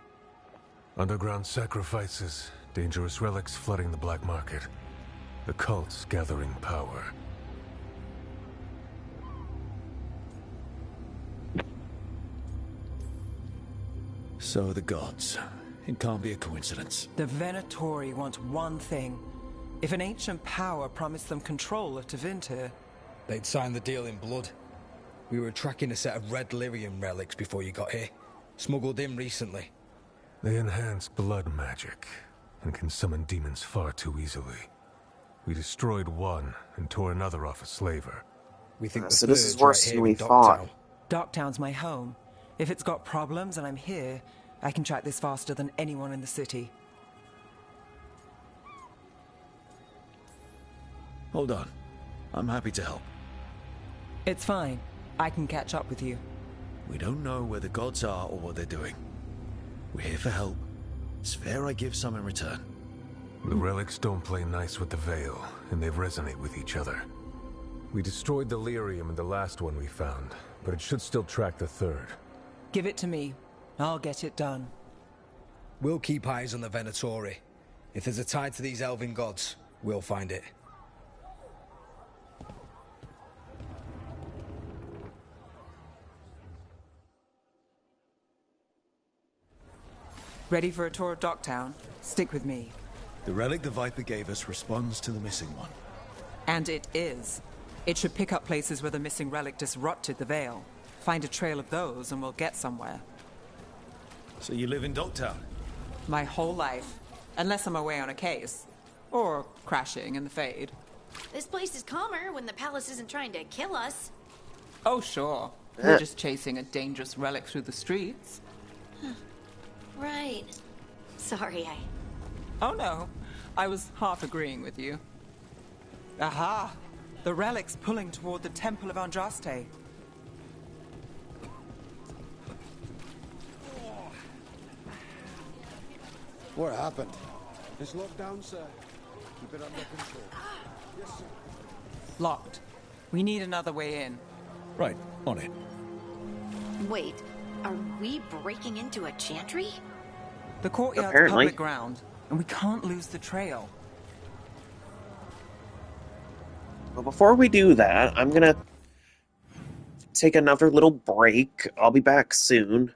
Underground sacrifices, dangerous relics flooding the black market. The cults gathering power. So the gods. It can't be a coincidence. The Venatori want one thing. If an ancient power promised them control of Tevinter, they'd sign the deal in blood. We were tracking a set of red lyrium relics before you got here. Smuggled in recently. They enhance blood magic and can summon demons far too easily. We destroyed one and tore another off a slaver. We think so this is worse than we thought. Docktown's my home. If it's got problems and I'm here, I can track this faster than anyone in the city. Hold on. I'm happy to help. It's fine. I can catch up with you. We don't know where the gods are or what they're doing. We're here for help. It's fair I give some in return. The relics don't play nice with the Veil, and they resonate with each other. We destroyed the lyrium in the last one we found, but it should still track the third. Give it to me. I'll get it done. We'll keep eyes on the Venatori. If there's a tie to these elven gods, we'll find it. Ready for a tour of Docktown? Stick with me. The relic the Viper gave us responds to the missing one. And it is. It should pick up places where the missing relic disrupted the Veil. Find a trail of those and we'll get somewhere. So you live in Docktown? My whole life. Unless I'm away on a case. Or crashing in the Fade. This place is calmer when the palace isn't trying to kill us. Oh, sure. We're just chasing a dangerous relic through the streets. Right. Sorry, Oh no, I was half agreeing with you. Aha! The relic's pulling toward the Temple of Andraste. What happened? It's locked down, sir. Keep it under control. Yes, sir. Locked. We need another way in. Right, on it. Wait, are we breaking into a chantry? The courtyard's Apparently. public ground, and we can't lose the trail. Well, before we do that, I'm gonna take another little break. I'll be back soon.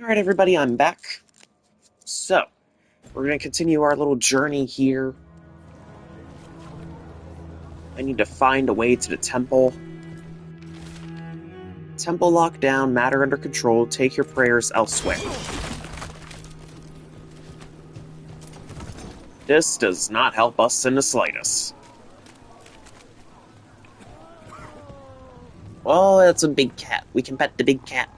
Alright, everybody, I'm back. So, we're going to continue our little journey here. I need to find a way to the temple. Temple locked down, matter under control, take your prayers elsewhere. This does not help us in the slightest. Oh, it's a big cat. We can pet the big cat.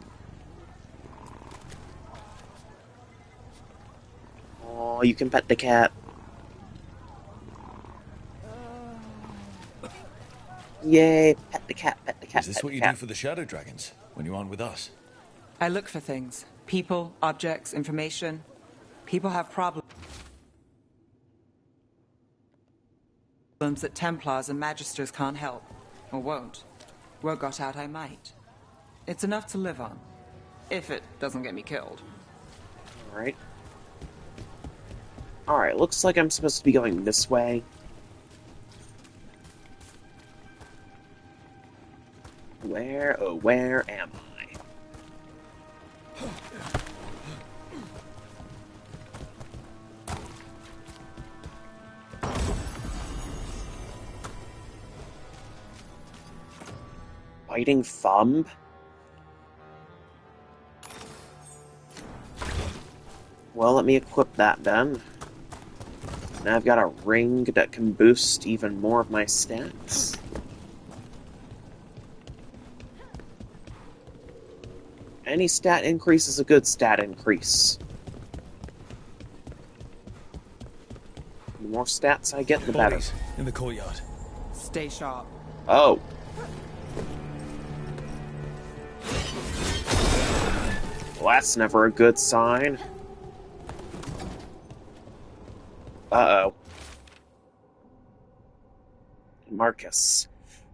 Oh, you can pet the cat. Yay, pet the cat, pet the cat, Is this pet what the you cat. do for the Shadow Dragons, when you aren't with us? I look for things. People, objects, information. People have problems that Templars and Magisters can't help. Or won't. Word got out I might. It's enough to live on. If it doesn't get me killed. Alright. Alright, looks like I'm supposed to be going this way. Where am I? Biting thumb? Well, let me equip that then. Now I've got a ring that can boost even more of my stats. Any stat increase is a good stat increase. The more stats I get, the better. Bodies in the courtyard. Stay sharp. Oh. Well, that's never a good sign. Uh-oh. Marcus.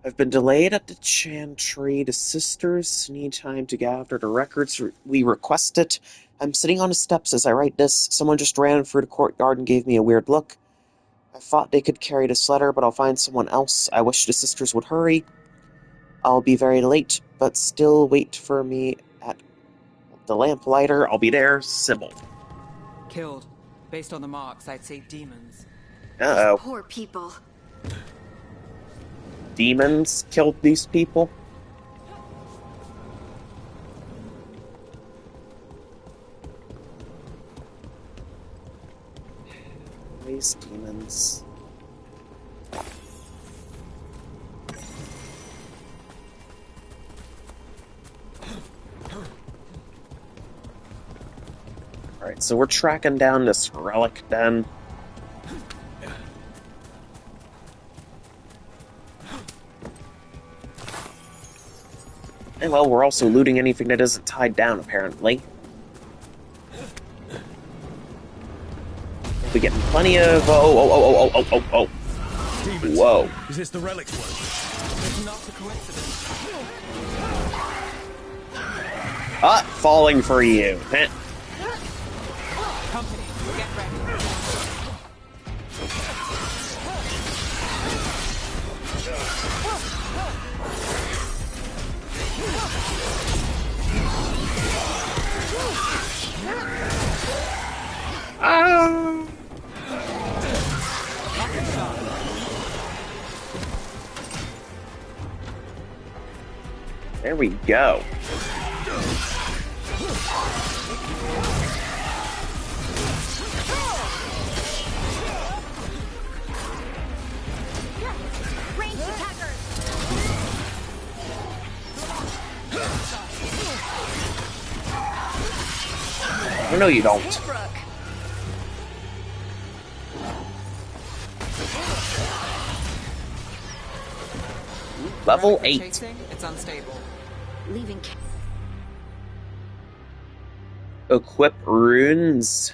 I've been delayed at the chantry. The sisters need time to gather the records we requested. I'm sitting on the steps as I write this. Someone just ran through the courtyard and gave me a weird look. I thought they could carry this letter, but I'll find someone else. I wish the sisters would hurry. I'll be very late, but still wait for me at the lamplighter. I'll be there. Sybil. Killed. Based on the marks, I'd say demons. Uh-oh. Poor people. Demons killed these people? These demons. Alright, so we're tracking down this relic then. And well, we're also looting anything that isn't tied down, apparently. We'll be getting plenty of... Oh. Demons. Whoa. Is this the relic's work? It's not a coincidence. Falling for you. Company, get ready. There we go. Ranged attackers! Oh, no, you don't. Level 8. Chasing, it's unstable. Leaving Equip runes.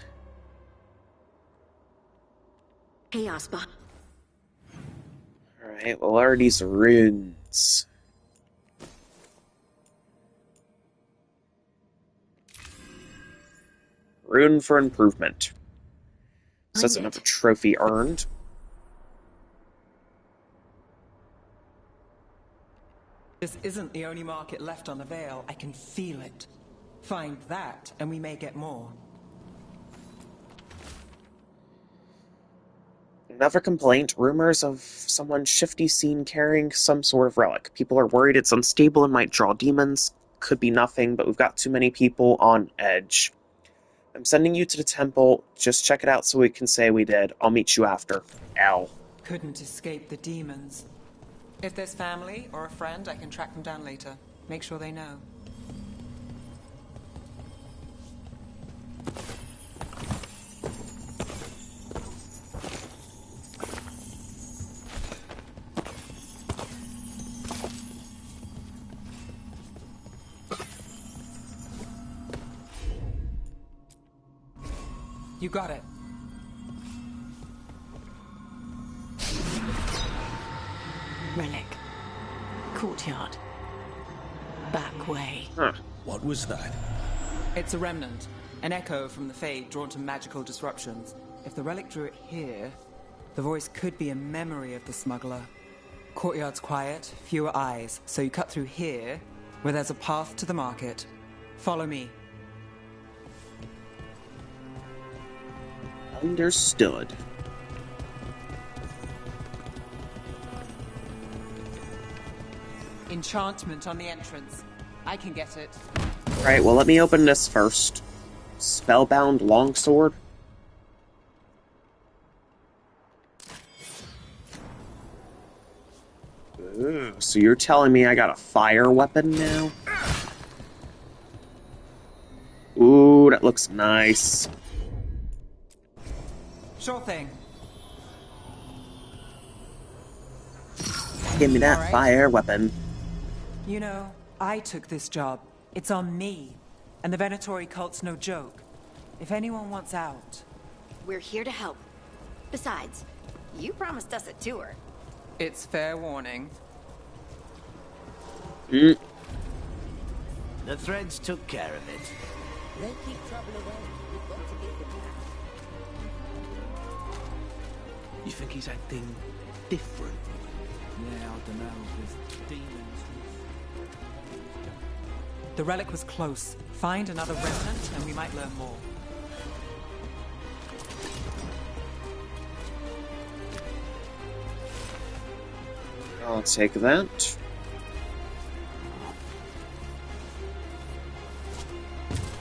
chaos behind. Alright, well, what are these runes? Rune for improvement. Says another trophy earned. This isn't the only market left on the Veil. I can feel it. Find that, and we may get more. Another complaint. Rumors of someone shifty seen carrying some sort of relic. People are worried it's unstable and might draw demons. Could be nothing, but we've got too many people on edge. I'm sending you to the temple. Just check it out so we can say we did. I'll meet you after. L. Couldn't escape the demons. If there's family or a friend, I can track them down later. Make sure they know. You got it. Relic. Courtyard. Back way. Huh. What was that? It's a remnant. An echo from the Fade drawn to magical disruptions. If the relic drew it here, the voice could be a memory of the smuggler. Courtyard's quiet, fewer eyes, so you cut through here, where there's a path to the market. Follow me. Understood. Enchantment on the entrance. I can get it. Alright, well let me open this first. Spellbound longsword. Ooh, so you're telling me I got a fire weapon now? Ooh, that looks nice. Sure thing. Give me that All right. fire weapon. You know, I took this job. It's on me. And the Venatori cult's no joke. If anyone wants out... We're here to help. Besides, you promised us a tour. It's fair warning. Mm. The threads took care of it. They keep trouble away. We've got to get them back. You think he's acting different? Yeah, I don't know. There's demons. The relic was close. Find another remnant and we might learn more. I'll take that.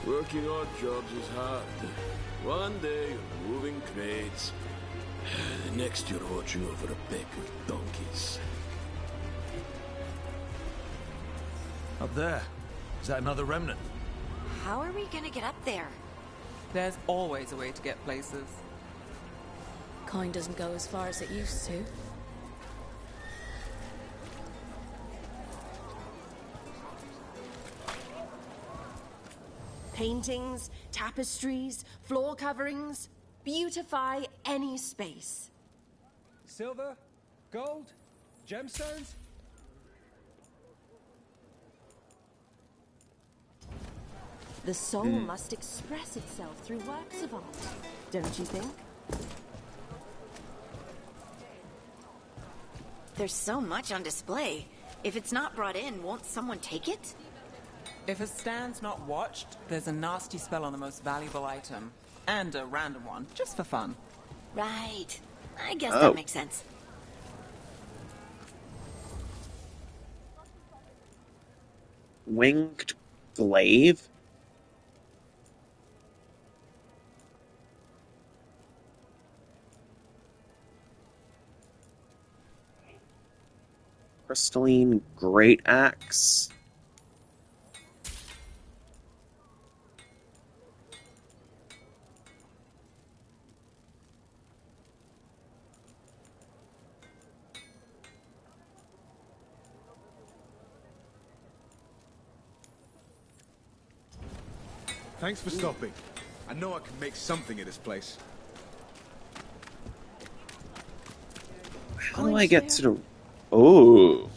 Working odd jobs is hard. One day you're moving crates. The next you're watching over a pack of donkeys. Up there. Is that another remnant? How are we gonna get up there? There's always a way to get places. Coin doesn't go as far as it used to. Paintings, tapestries, floor coverings. Beautify any space. Silver? Gold? Gemstones? The soul must express itself through works of art, don't you think? There's so much on display. If it's not brought in, won't someone take it? If a stand's not watched, there's a nasty spell on the most valuable item. And a random one, just for fun. Right. I guess Oh. that makes sense. Winged glaive? Crystalline great axe. Thanks for stopping. I know I can make something of this place. How do I get to the... Oh.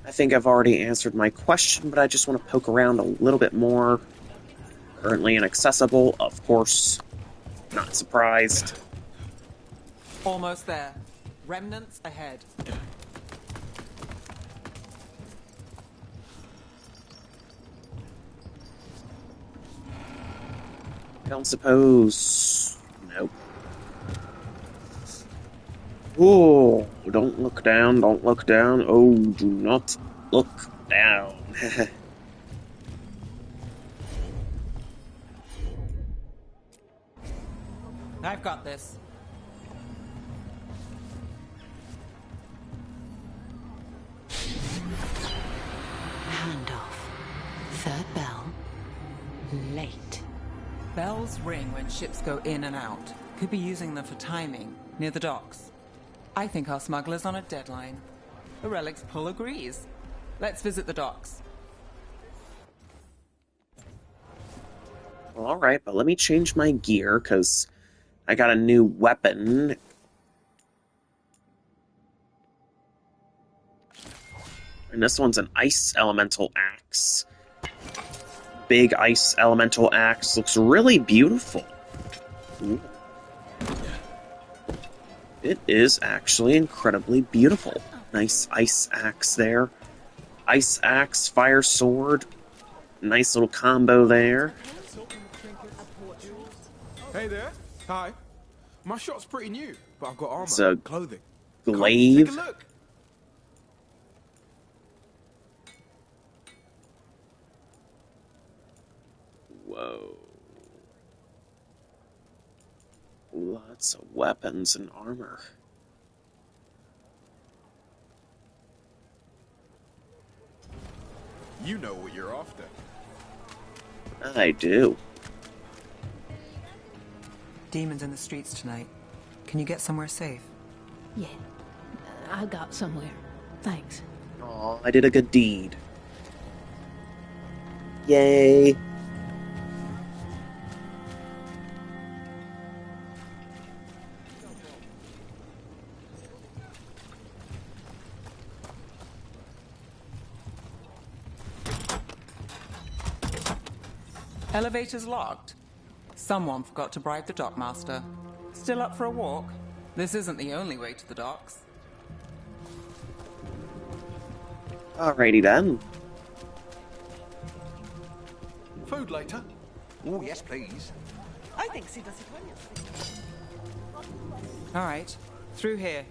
I think I've already answered my question, but I just want to poke around a little bit more. Currently inaccessible, of course. Not surprised. Almost there. Remnants ahead. Don't suppose... Nope. Oh, don't look down, don't look down. Oh, do not look down. I've got this. Handoff. Third bell. Late. Bells ring when ships go in and out. Could be using them for timing, near the docks. I think our smuggler's on a deadline. The Relic's pull agrees. Let's visit the docks. Well, alright, but let me change my gear, because I got a new weapon. And this one's an ice elemental axe. Big ice elemental axe. Looks really beautiful. Ooh. It is actually incredibly beautiful. Nice ice axe there. Ice axe, fire sword. Nice little combo there. Hey there. Hi. My shop's pretty new, but I've got armor, It's a clothing. glaive. Come, take a look. Whoa. Lots of weapons and armor. You know what you're after. I do. Demons in the streets tonight. Can you get somewhere safe? Yeah, I got somewhere. Thanks. Aw, I did a good deed. Yay. Elevator's locked. Someone forgot to bribe the dockmaster. Still up for a walk? This isn't the only way to the docks. Alrighty then. Food later? Oh, yes, please. I think she does it when you see. All right, through here.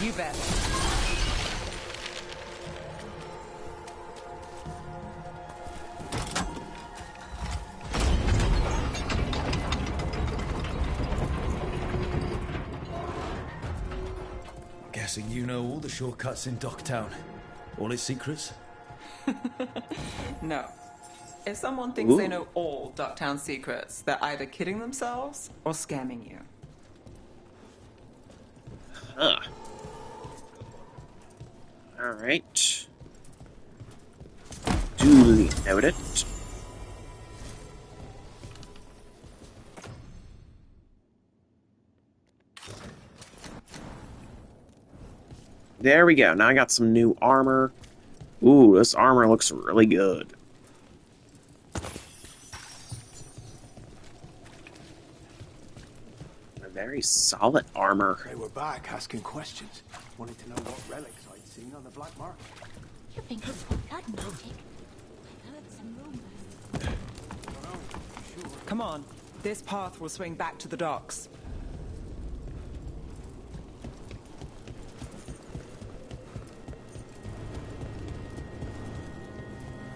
You bet. Guessing you know all the shortcuts in Docktown. All its secrets? No. If someone thinks they know all Docktown secrets, they're either kidding themselves or scamming you. Huh. Alright. Duly noted. There we go. Now I got some new armor. Ooh, this armor looks really good. A very solid armor. They were back asking questions. Wanted to know what relics I'd seen on the black market. You think it's for blood magic? I heard some rumors. Come on. This path will swing back to the docks.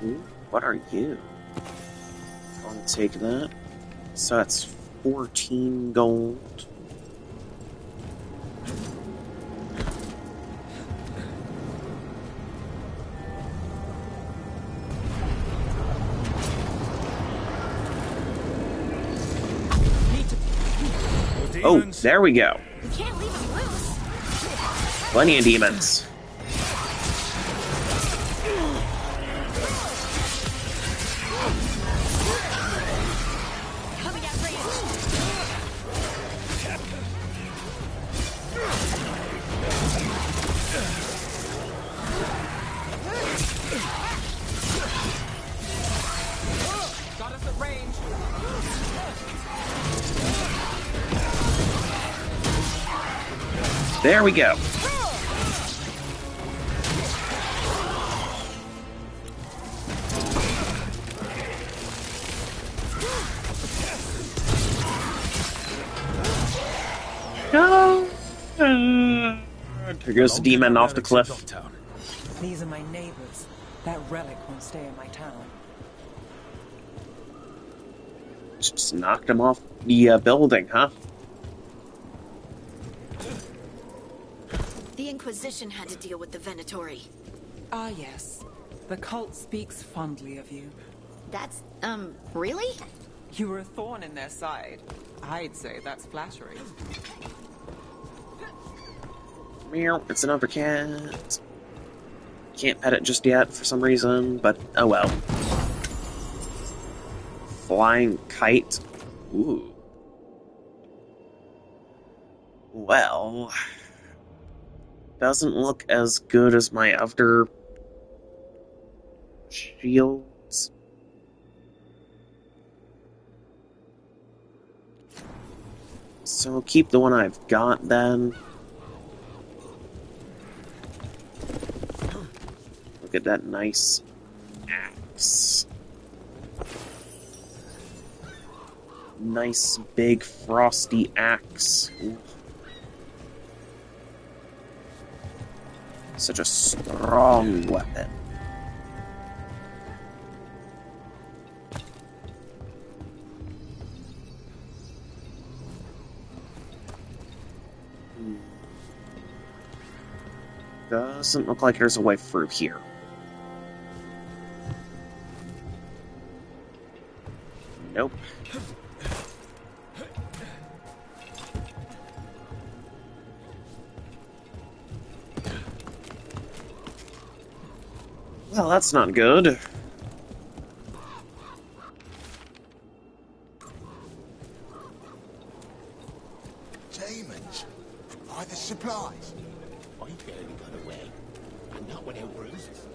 Ooh, what are you? I'll take that. So that's 14 gold. Oh, there we go. We can't leave him loose. Plenty of demons. Coming at range. Got us at range. There we go. No! There goes the demon off the cliff. These are my neighbors. That relic won't stay in my town. Just knocked him off the building, huh? The Inquisition had to deal with the Venatori. Ah, yes. The cult speaks fondly of you. That's, really? You were a thorn in their side. I'd say that's flattering. Meow, it's another cat. Can't pet it just yet for some reason, but oh well. Flying kite. Ooh. Well, doesn't look as good as my other shields. So I'll keep the one I've got then. Look at that nice axe. Nice big frosty axe. Ooh. Such a strong weapon. Doesn't look like there's a way through here. Nope. Well, that's not good. Demons? By the supplies? I barely got away. And not without bruises.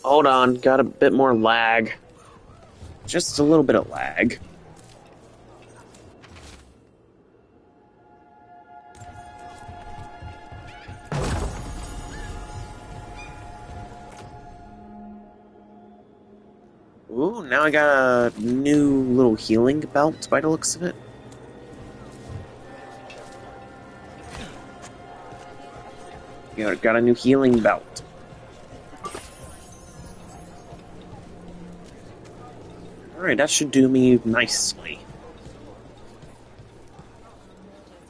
Hold on, got a bit more lag. Just a little bit of lag. Ooh, now I got a new little healing belt by the looks of it. Yeah, got a new healing belt. Alright, that should do me nicely.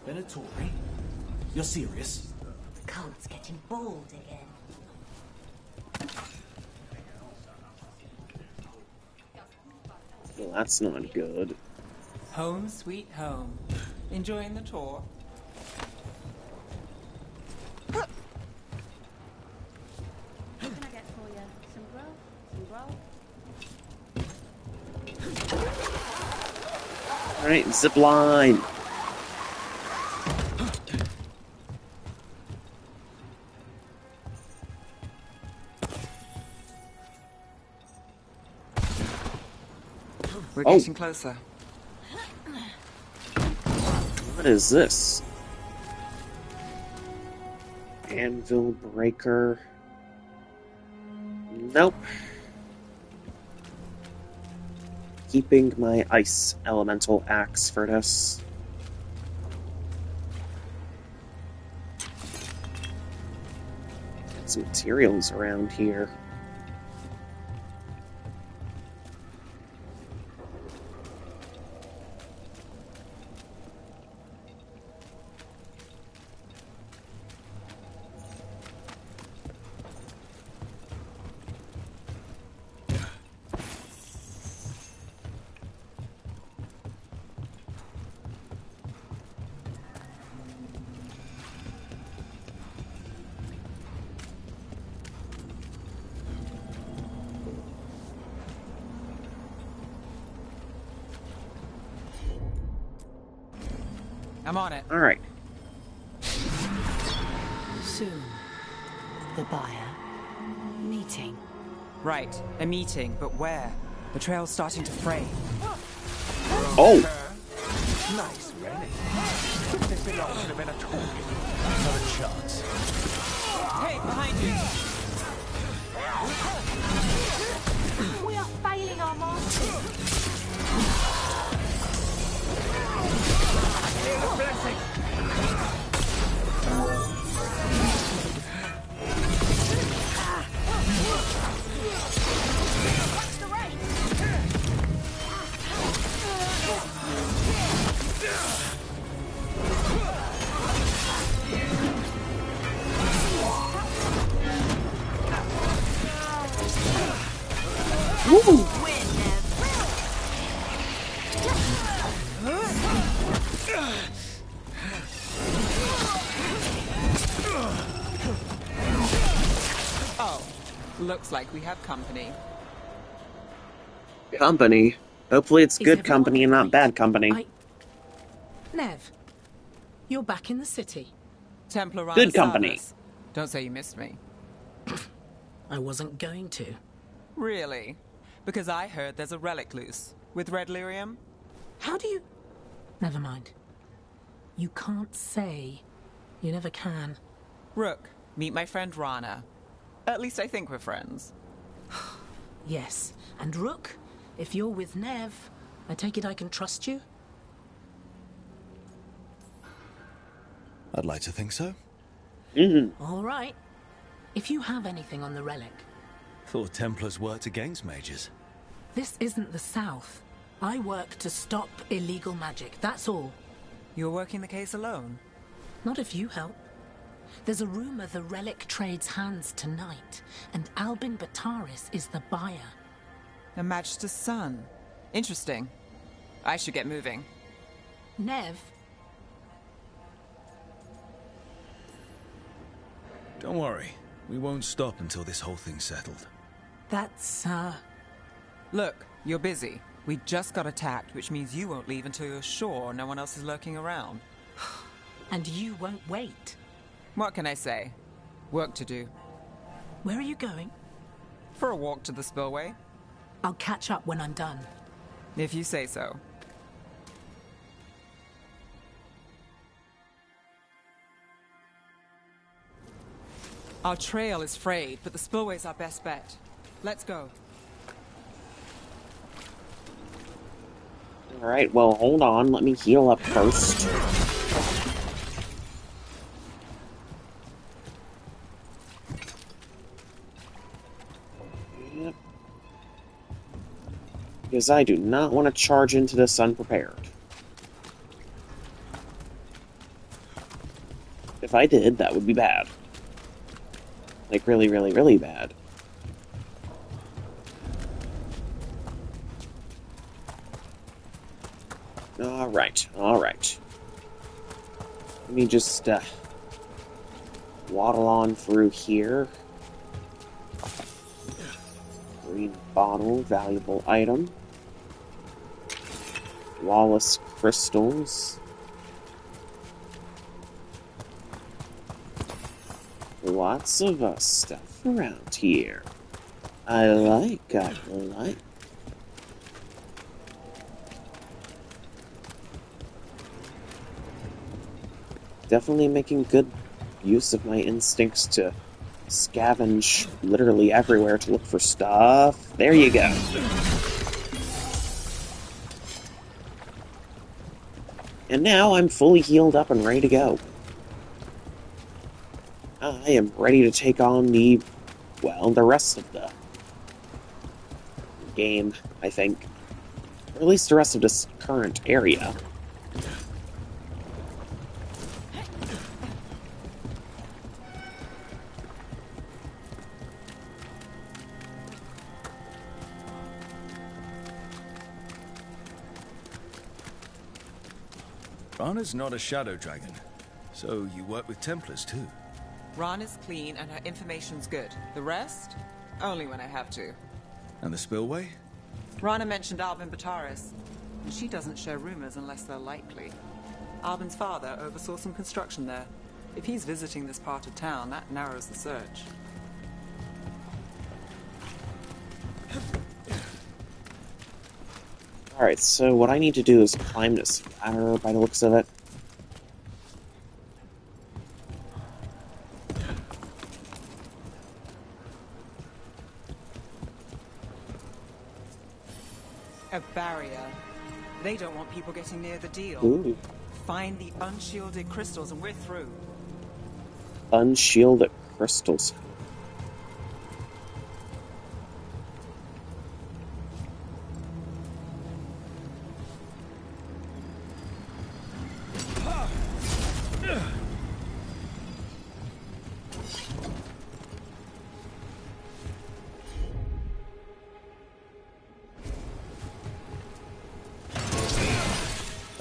Venatori? You're serious? The cult's getting bold again. Well, that's not good. Home sweet home. Enjoying the tour? What can I get for you? Some grub? Some roll? Alright, zip line. We're getting closer. What is this? Anvil breaker. Nope. Keeping my ice elemental axe for this. Some materials around here. I'm on it. All right. Soon, the buyer. Meeting. Right, a meeting, but where? The trail's starting to fray. Oh! Nice, really. This belongs to the Venatori. Another chance. Hey, Oh, looks like we have company. Company? Hopefully it's Is good everyone company and not bad company. Nev, you're back in the city. Templar Good company. Salus. Don't say you missed me. I wasn't going to. Really? Because I heard there's a relic loose. With red lyrium? How do you... Never mind. You can't say. You never can. Rook, meet my friend Rana. At least I think we're friends. Yes. And Rook, if you're with Nev, I take it I can trust you? I'd like to think so. All right. If you have anything on the relic... Thought Templars worked against mages. This isn't the South. I work to stop illegal magic, that's all. You're working the case alone? Not if you help. There's a rumor the relic trades hands tonight, and Albin Bataris is the buyer. A Magister's son. Interesting. I should get moving. Nev? Don't worry. We won't stop until this whole thing's settled. That's, Look, you're busy. We just got attacked, which means you won't leave until you're sure no one else is lurking around. And you won't wait. What can I say? Work to do. Where are you going? For a walk to the spillway. I'll catch up when I'm done. If you say so. Our trail is frayed, but the spillway's our best bet. Let's go. Alright, well, hold on. Let me heal up first. Yep. Because I do not want to charge into this unprepared. If I did, that would be bad. Like, really, really, really bad. Alright, alright. Let me just, waddle on through here. Green bottle, valuable item. Flawless crystals. Lots of stuff around here. I like. Definitely making good use of my instincts to scavenge literally everywhere to look for stuff. There you go. And now I'm fully healed up and ready to go. I am ready to take on the rest of the game, I think. Or at least the rest of this current area. Rana's not a shadow dragon, so you work with Templars too. Rana's clean and her information's good. The rest? Only when I have to. And the spillway? Rana mentioned Albin Bataris, and she doesn't share rumors unless they're likely. Albin's father oversaw some construction there. If he's visiting this part of town, that narrows the search. Alright, so what I need to do is climb this ladder by the looks of it. A barrier. They don't want people getting near the deal. Ooh. Find the unshielded crystals and we're through. Unshielded crystals.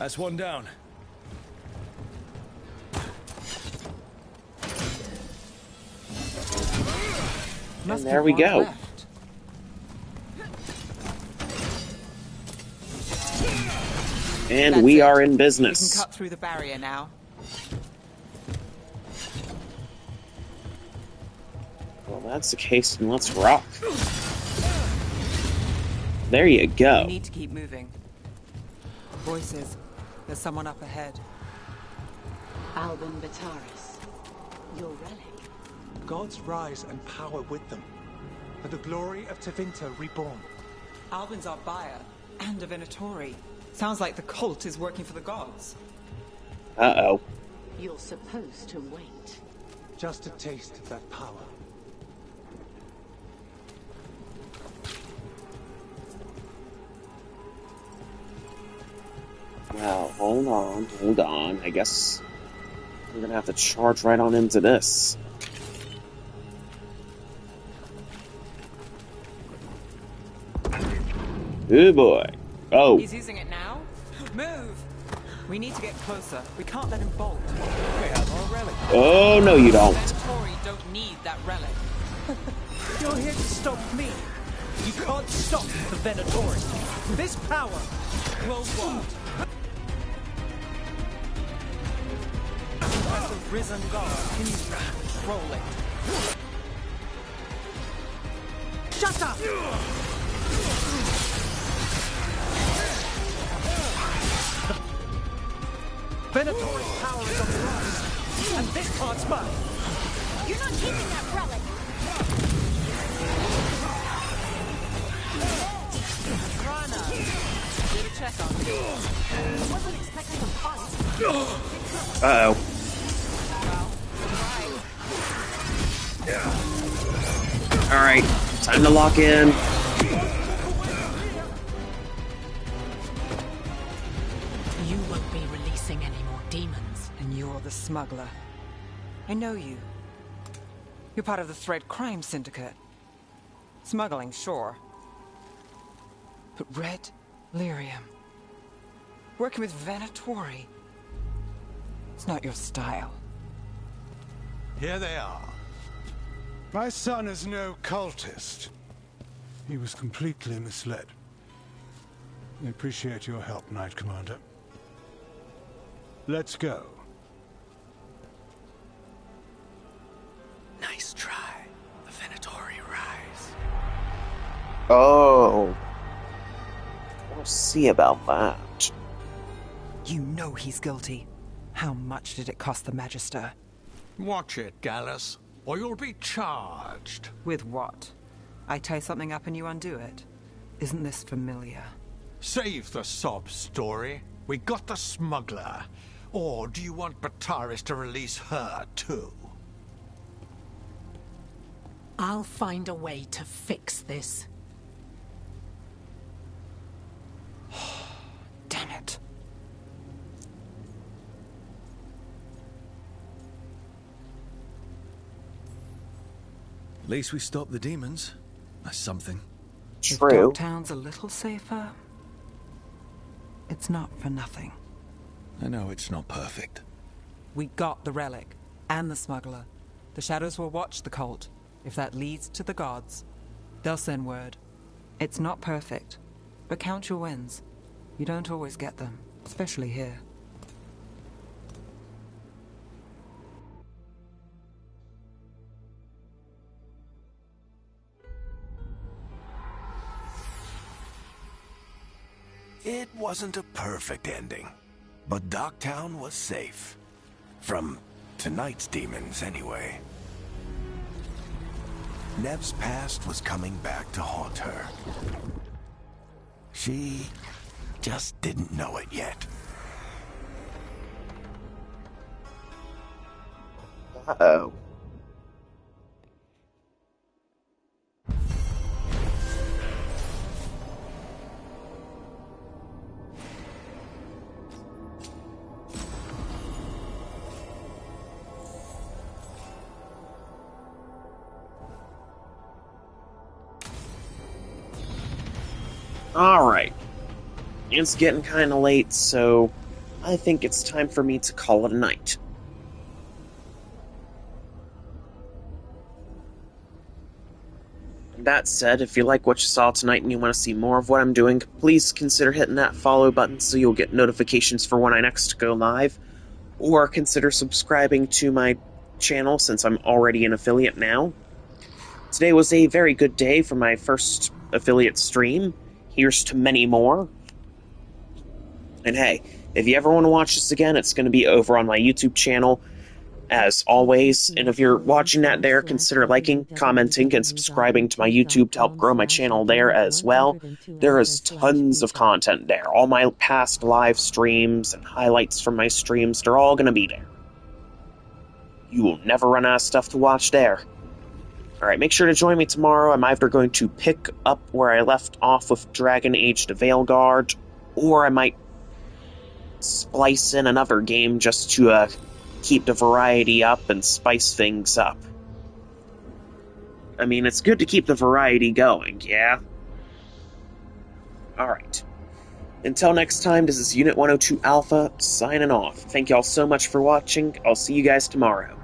That's one down. And there we go. Left. And That's we it. are in We business. can cut through the barrier now. Well, that's the case, then let's rock. There you go. We need to keep moving. Voices. There's someone up ahead. Alban Bataris, your relic. Gods rise and power with them. For the glory of Tevinter reborn. Alban's our buyer, and a Venatori. Sounds like the cult is working for the gods. Uh-oh. You're supposed to wait. Just a taste of that power. Well, hold on. I guess we're gonna have to charge right on into this. Good boy. Oh. He's using it now? Move! We need to get closer. We can't let him bolt. We have our relic. Oh, no you don't. Venatori don't need that relic. You're here to stop me. You can't stop the Venatori. This power Will what? As a risen god, can you control it? Shut up! Venatori's power is on the rise, and this part's mine. You're not keeping that relic. Rana, did a check on you. I wasn't expecting a fight. Uh-oh. Alright, time to lock in. You won't be releasing any more demons. And you're the smuggler. I know you. You're part of the Thread Crime Syndicate. Smuggling, sure. But Red Lyrium. Working with Venatori. It's not your style. Here they are. My son is no cultist. He was completely misled. I appreciate your help, Knight Commander. Let's go. Nice try. The Venatori rise. Oh. We'll see about that. You know he's guilty. How much did it cost the Magister? Watch it, Gallus, or you'll be charged. With what? I tie something up and you undo it. Isn't this familiar? Save the sob story. We got the smuggler. Or do you want Bataris to release her, too? I'll find a way to fix this. Damn it. At least we stopped the demons. That's something. True. If Dogtown's a little safer, it's not for nothing. I know it's not perfect. We got the relic, and the smuggler. The shadows will watch the cult. If that leads to the gods, they'll send word. It's not perfect, but count your wins. You don't always get them, especially here. It wasn't a perfect ending, but Dogtown was safe. From tonight's demons, anyway. Nev's past was coming back to haunt her. She just didn't know it yet. Uh-oh. Alright. It's getting kind of late, so I think it's time for me to call it a night. That said, if you like what you saw tonight and you want to see more of what I'm doing, please consider hitting that follow button so you'll get notifications for when I next go live, or consider subscribing to my channel since I'm already an affiliate now. Today was a very good day for my first affiliate stream. Here's to many more. And hey, if you ever want to watch this again, it's going to be over on my YouTube channel, as always, and if you're watching that there, consider liking, commenting, and subscribing to my YouTube to help grow my channel there as well. There is tons of content there. All my past live streams and highlights from my streams, they're all going to be there. You will never run out of stuff to watch there. Alright, make sure to join me tomorrow. I'm either going to pick up where I left off with Dragon Age to Veilguard, or I might splice in another game just to, keep the variety up and spice things up. I mean, it's good to keep the variety going, yeah? Alright. Until next time, this is Unit 102 Alpha, signing off. Thank y'all so much for watching. I'll see you guys tomorrow.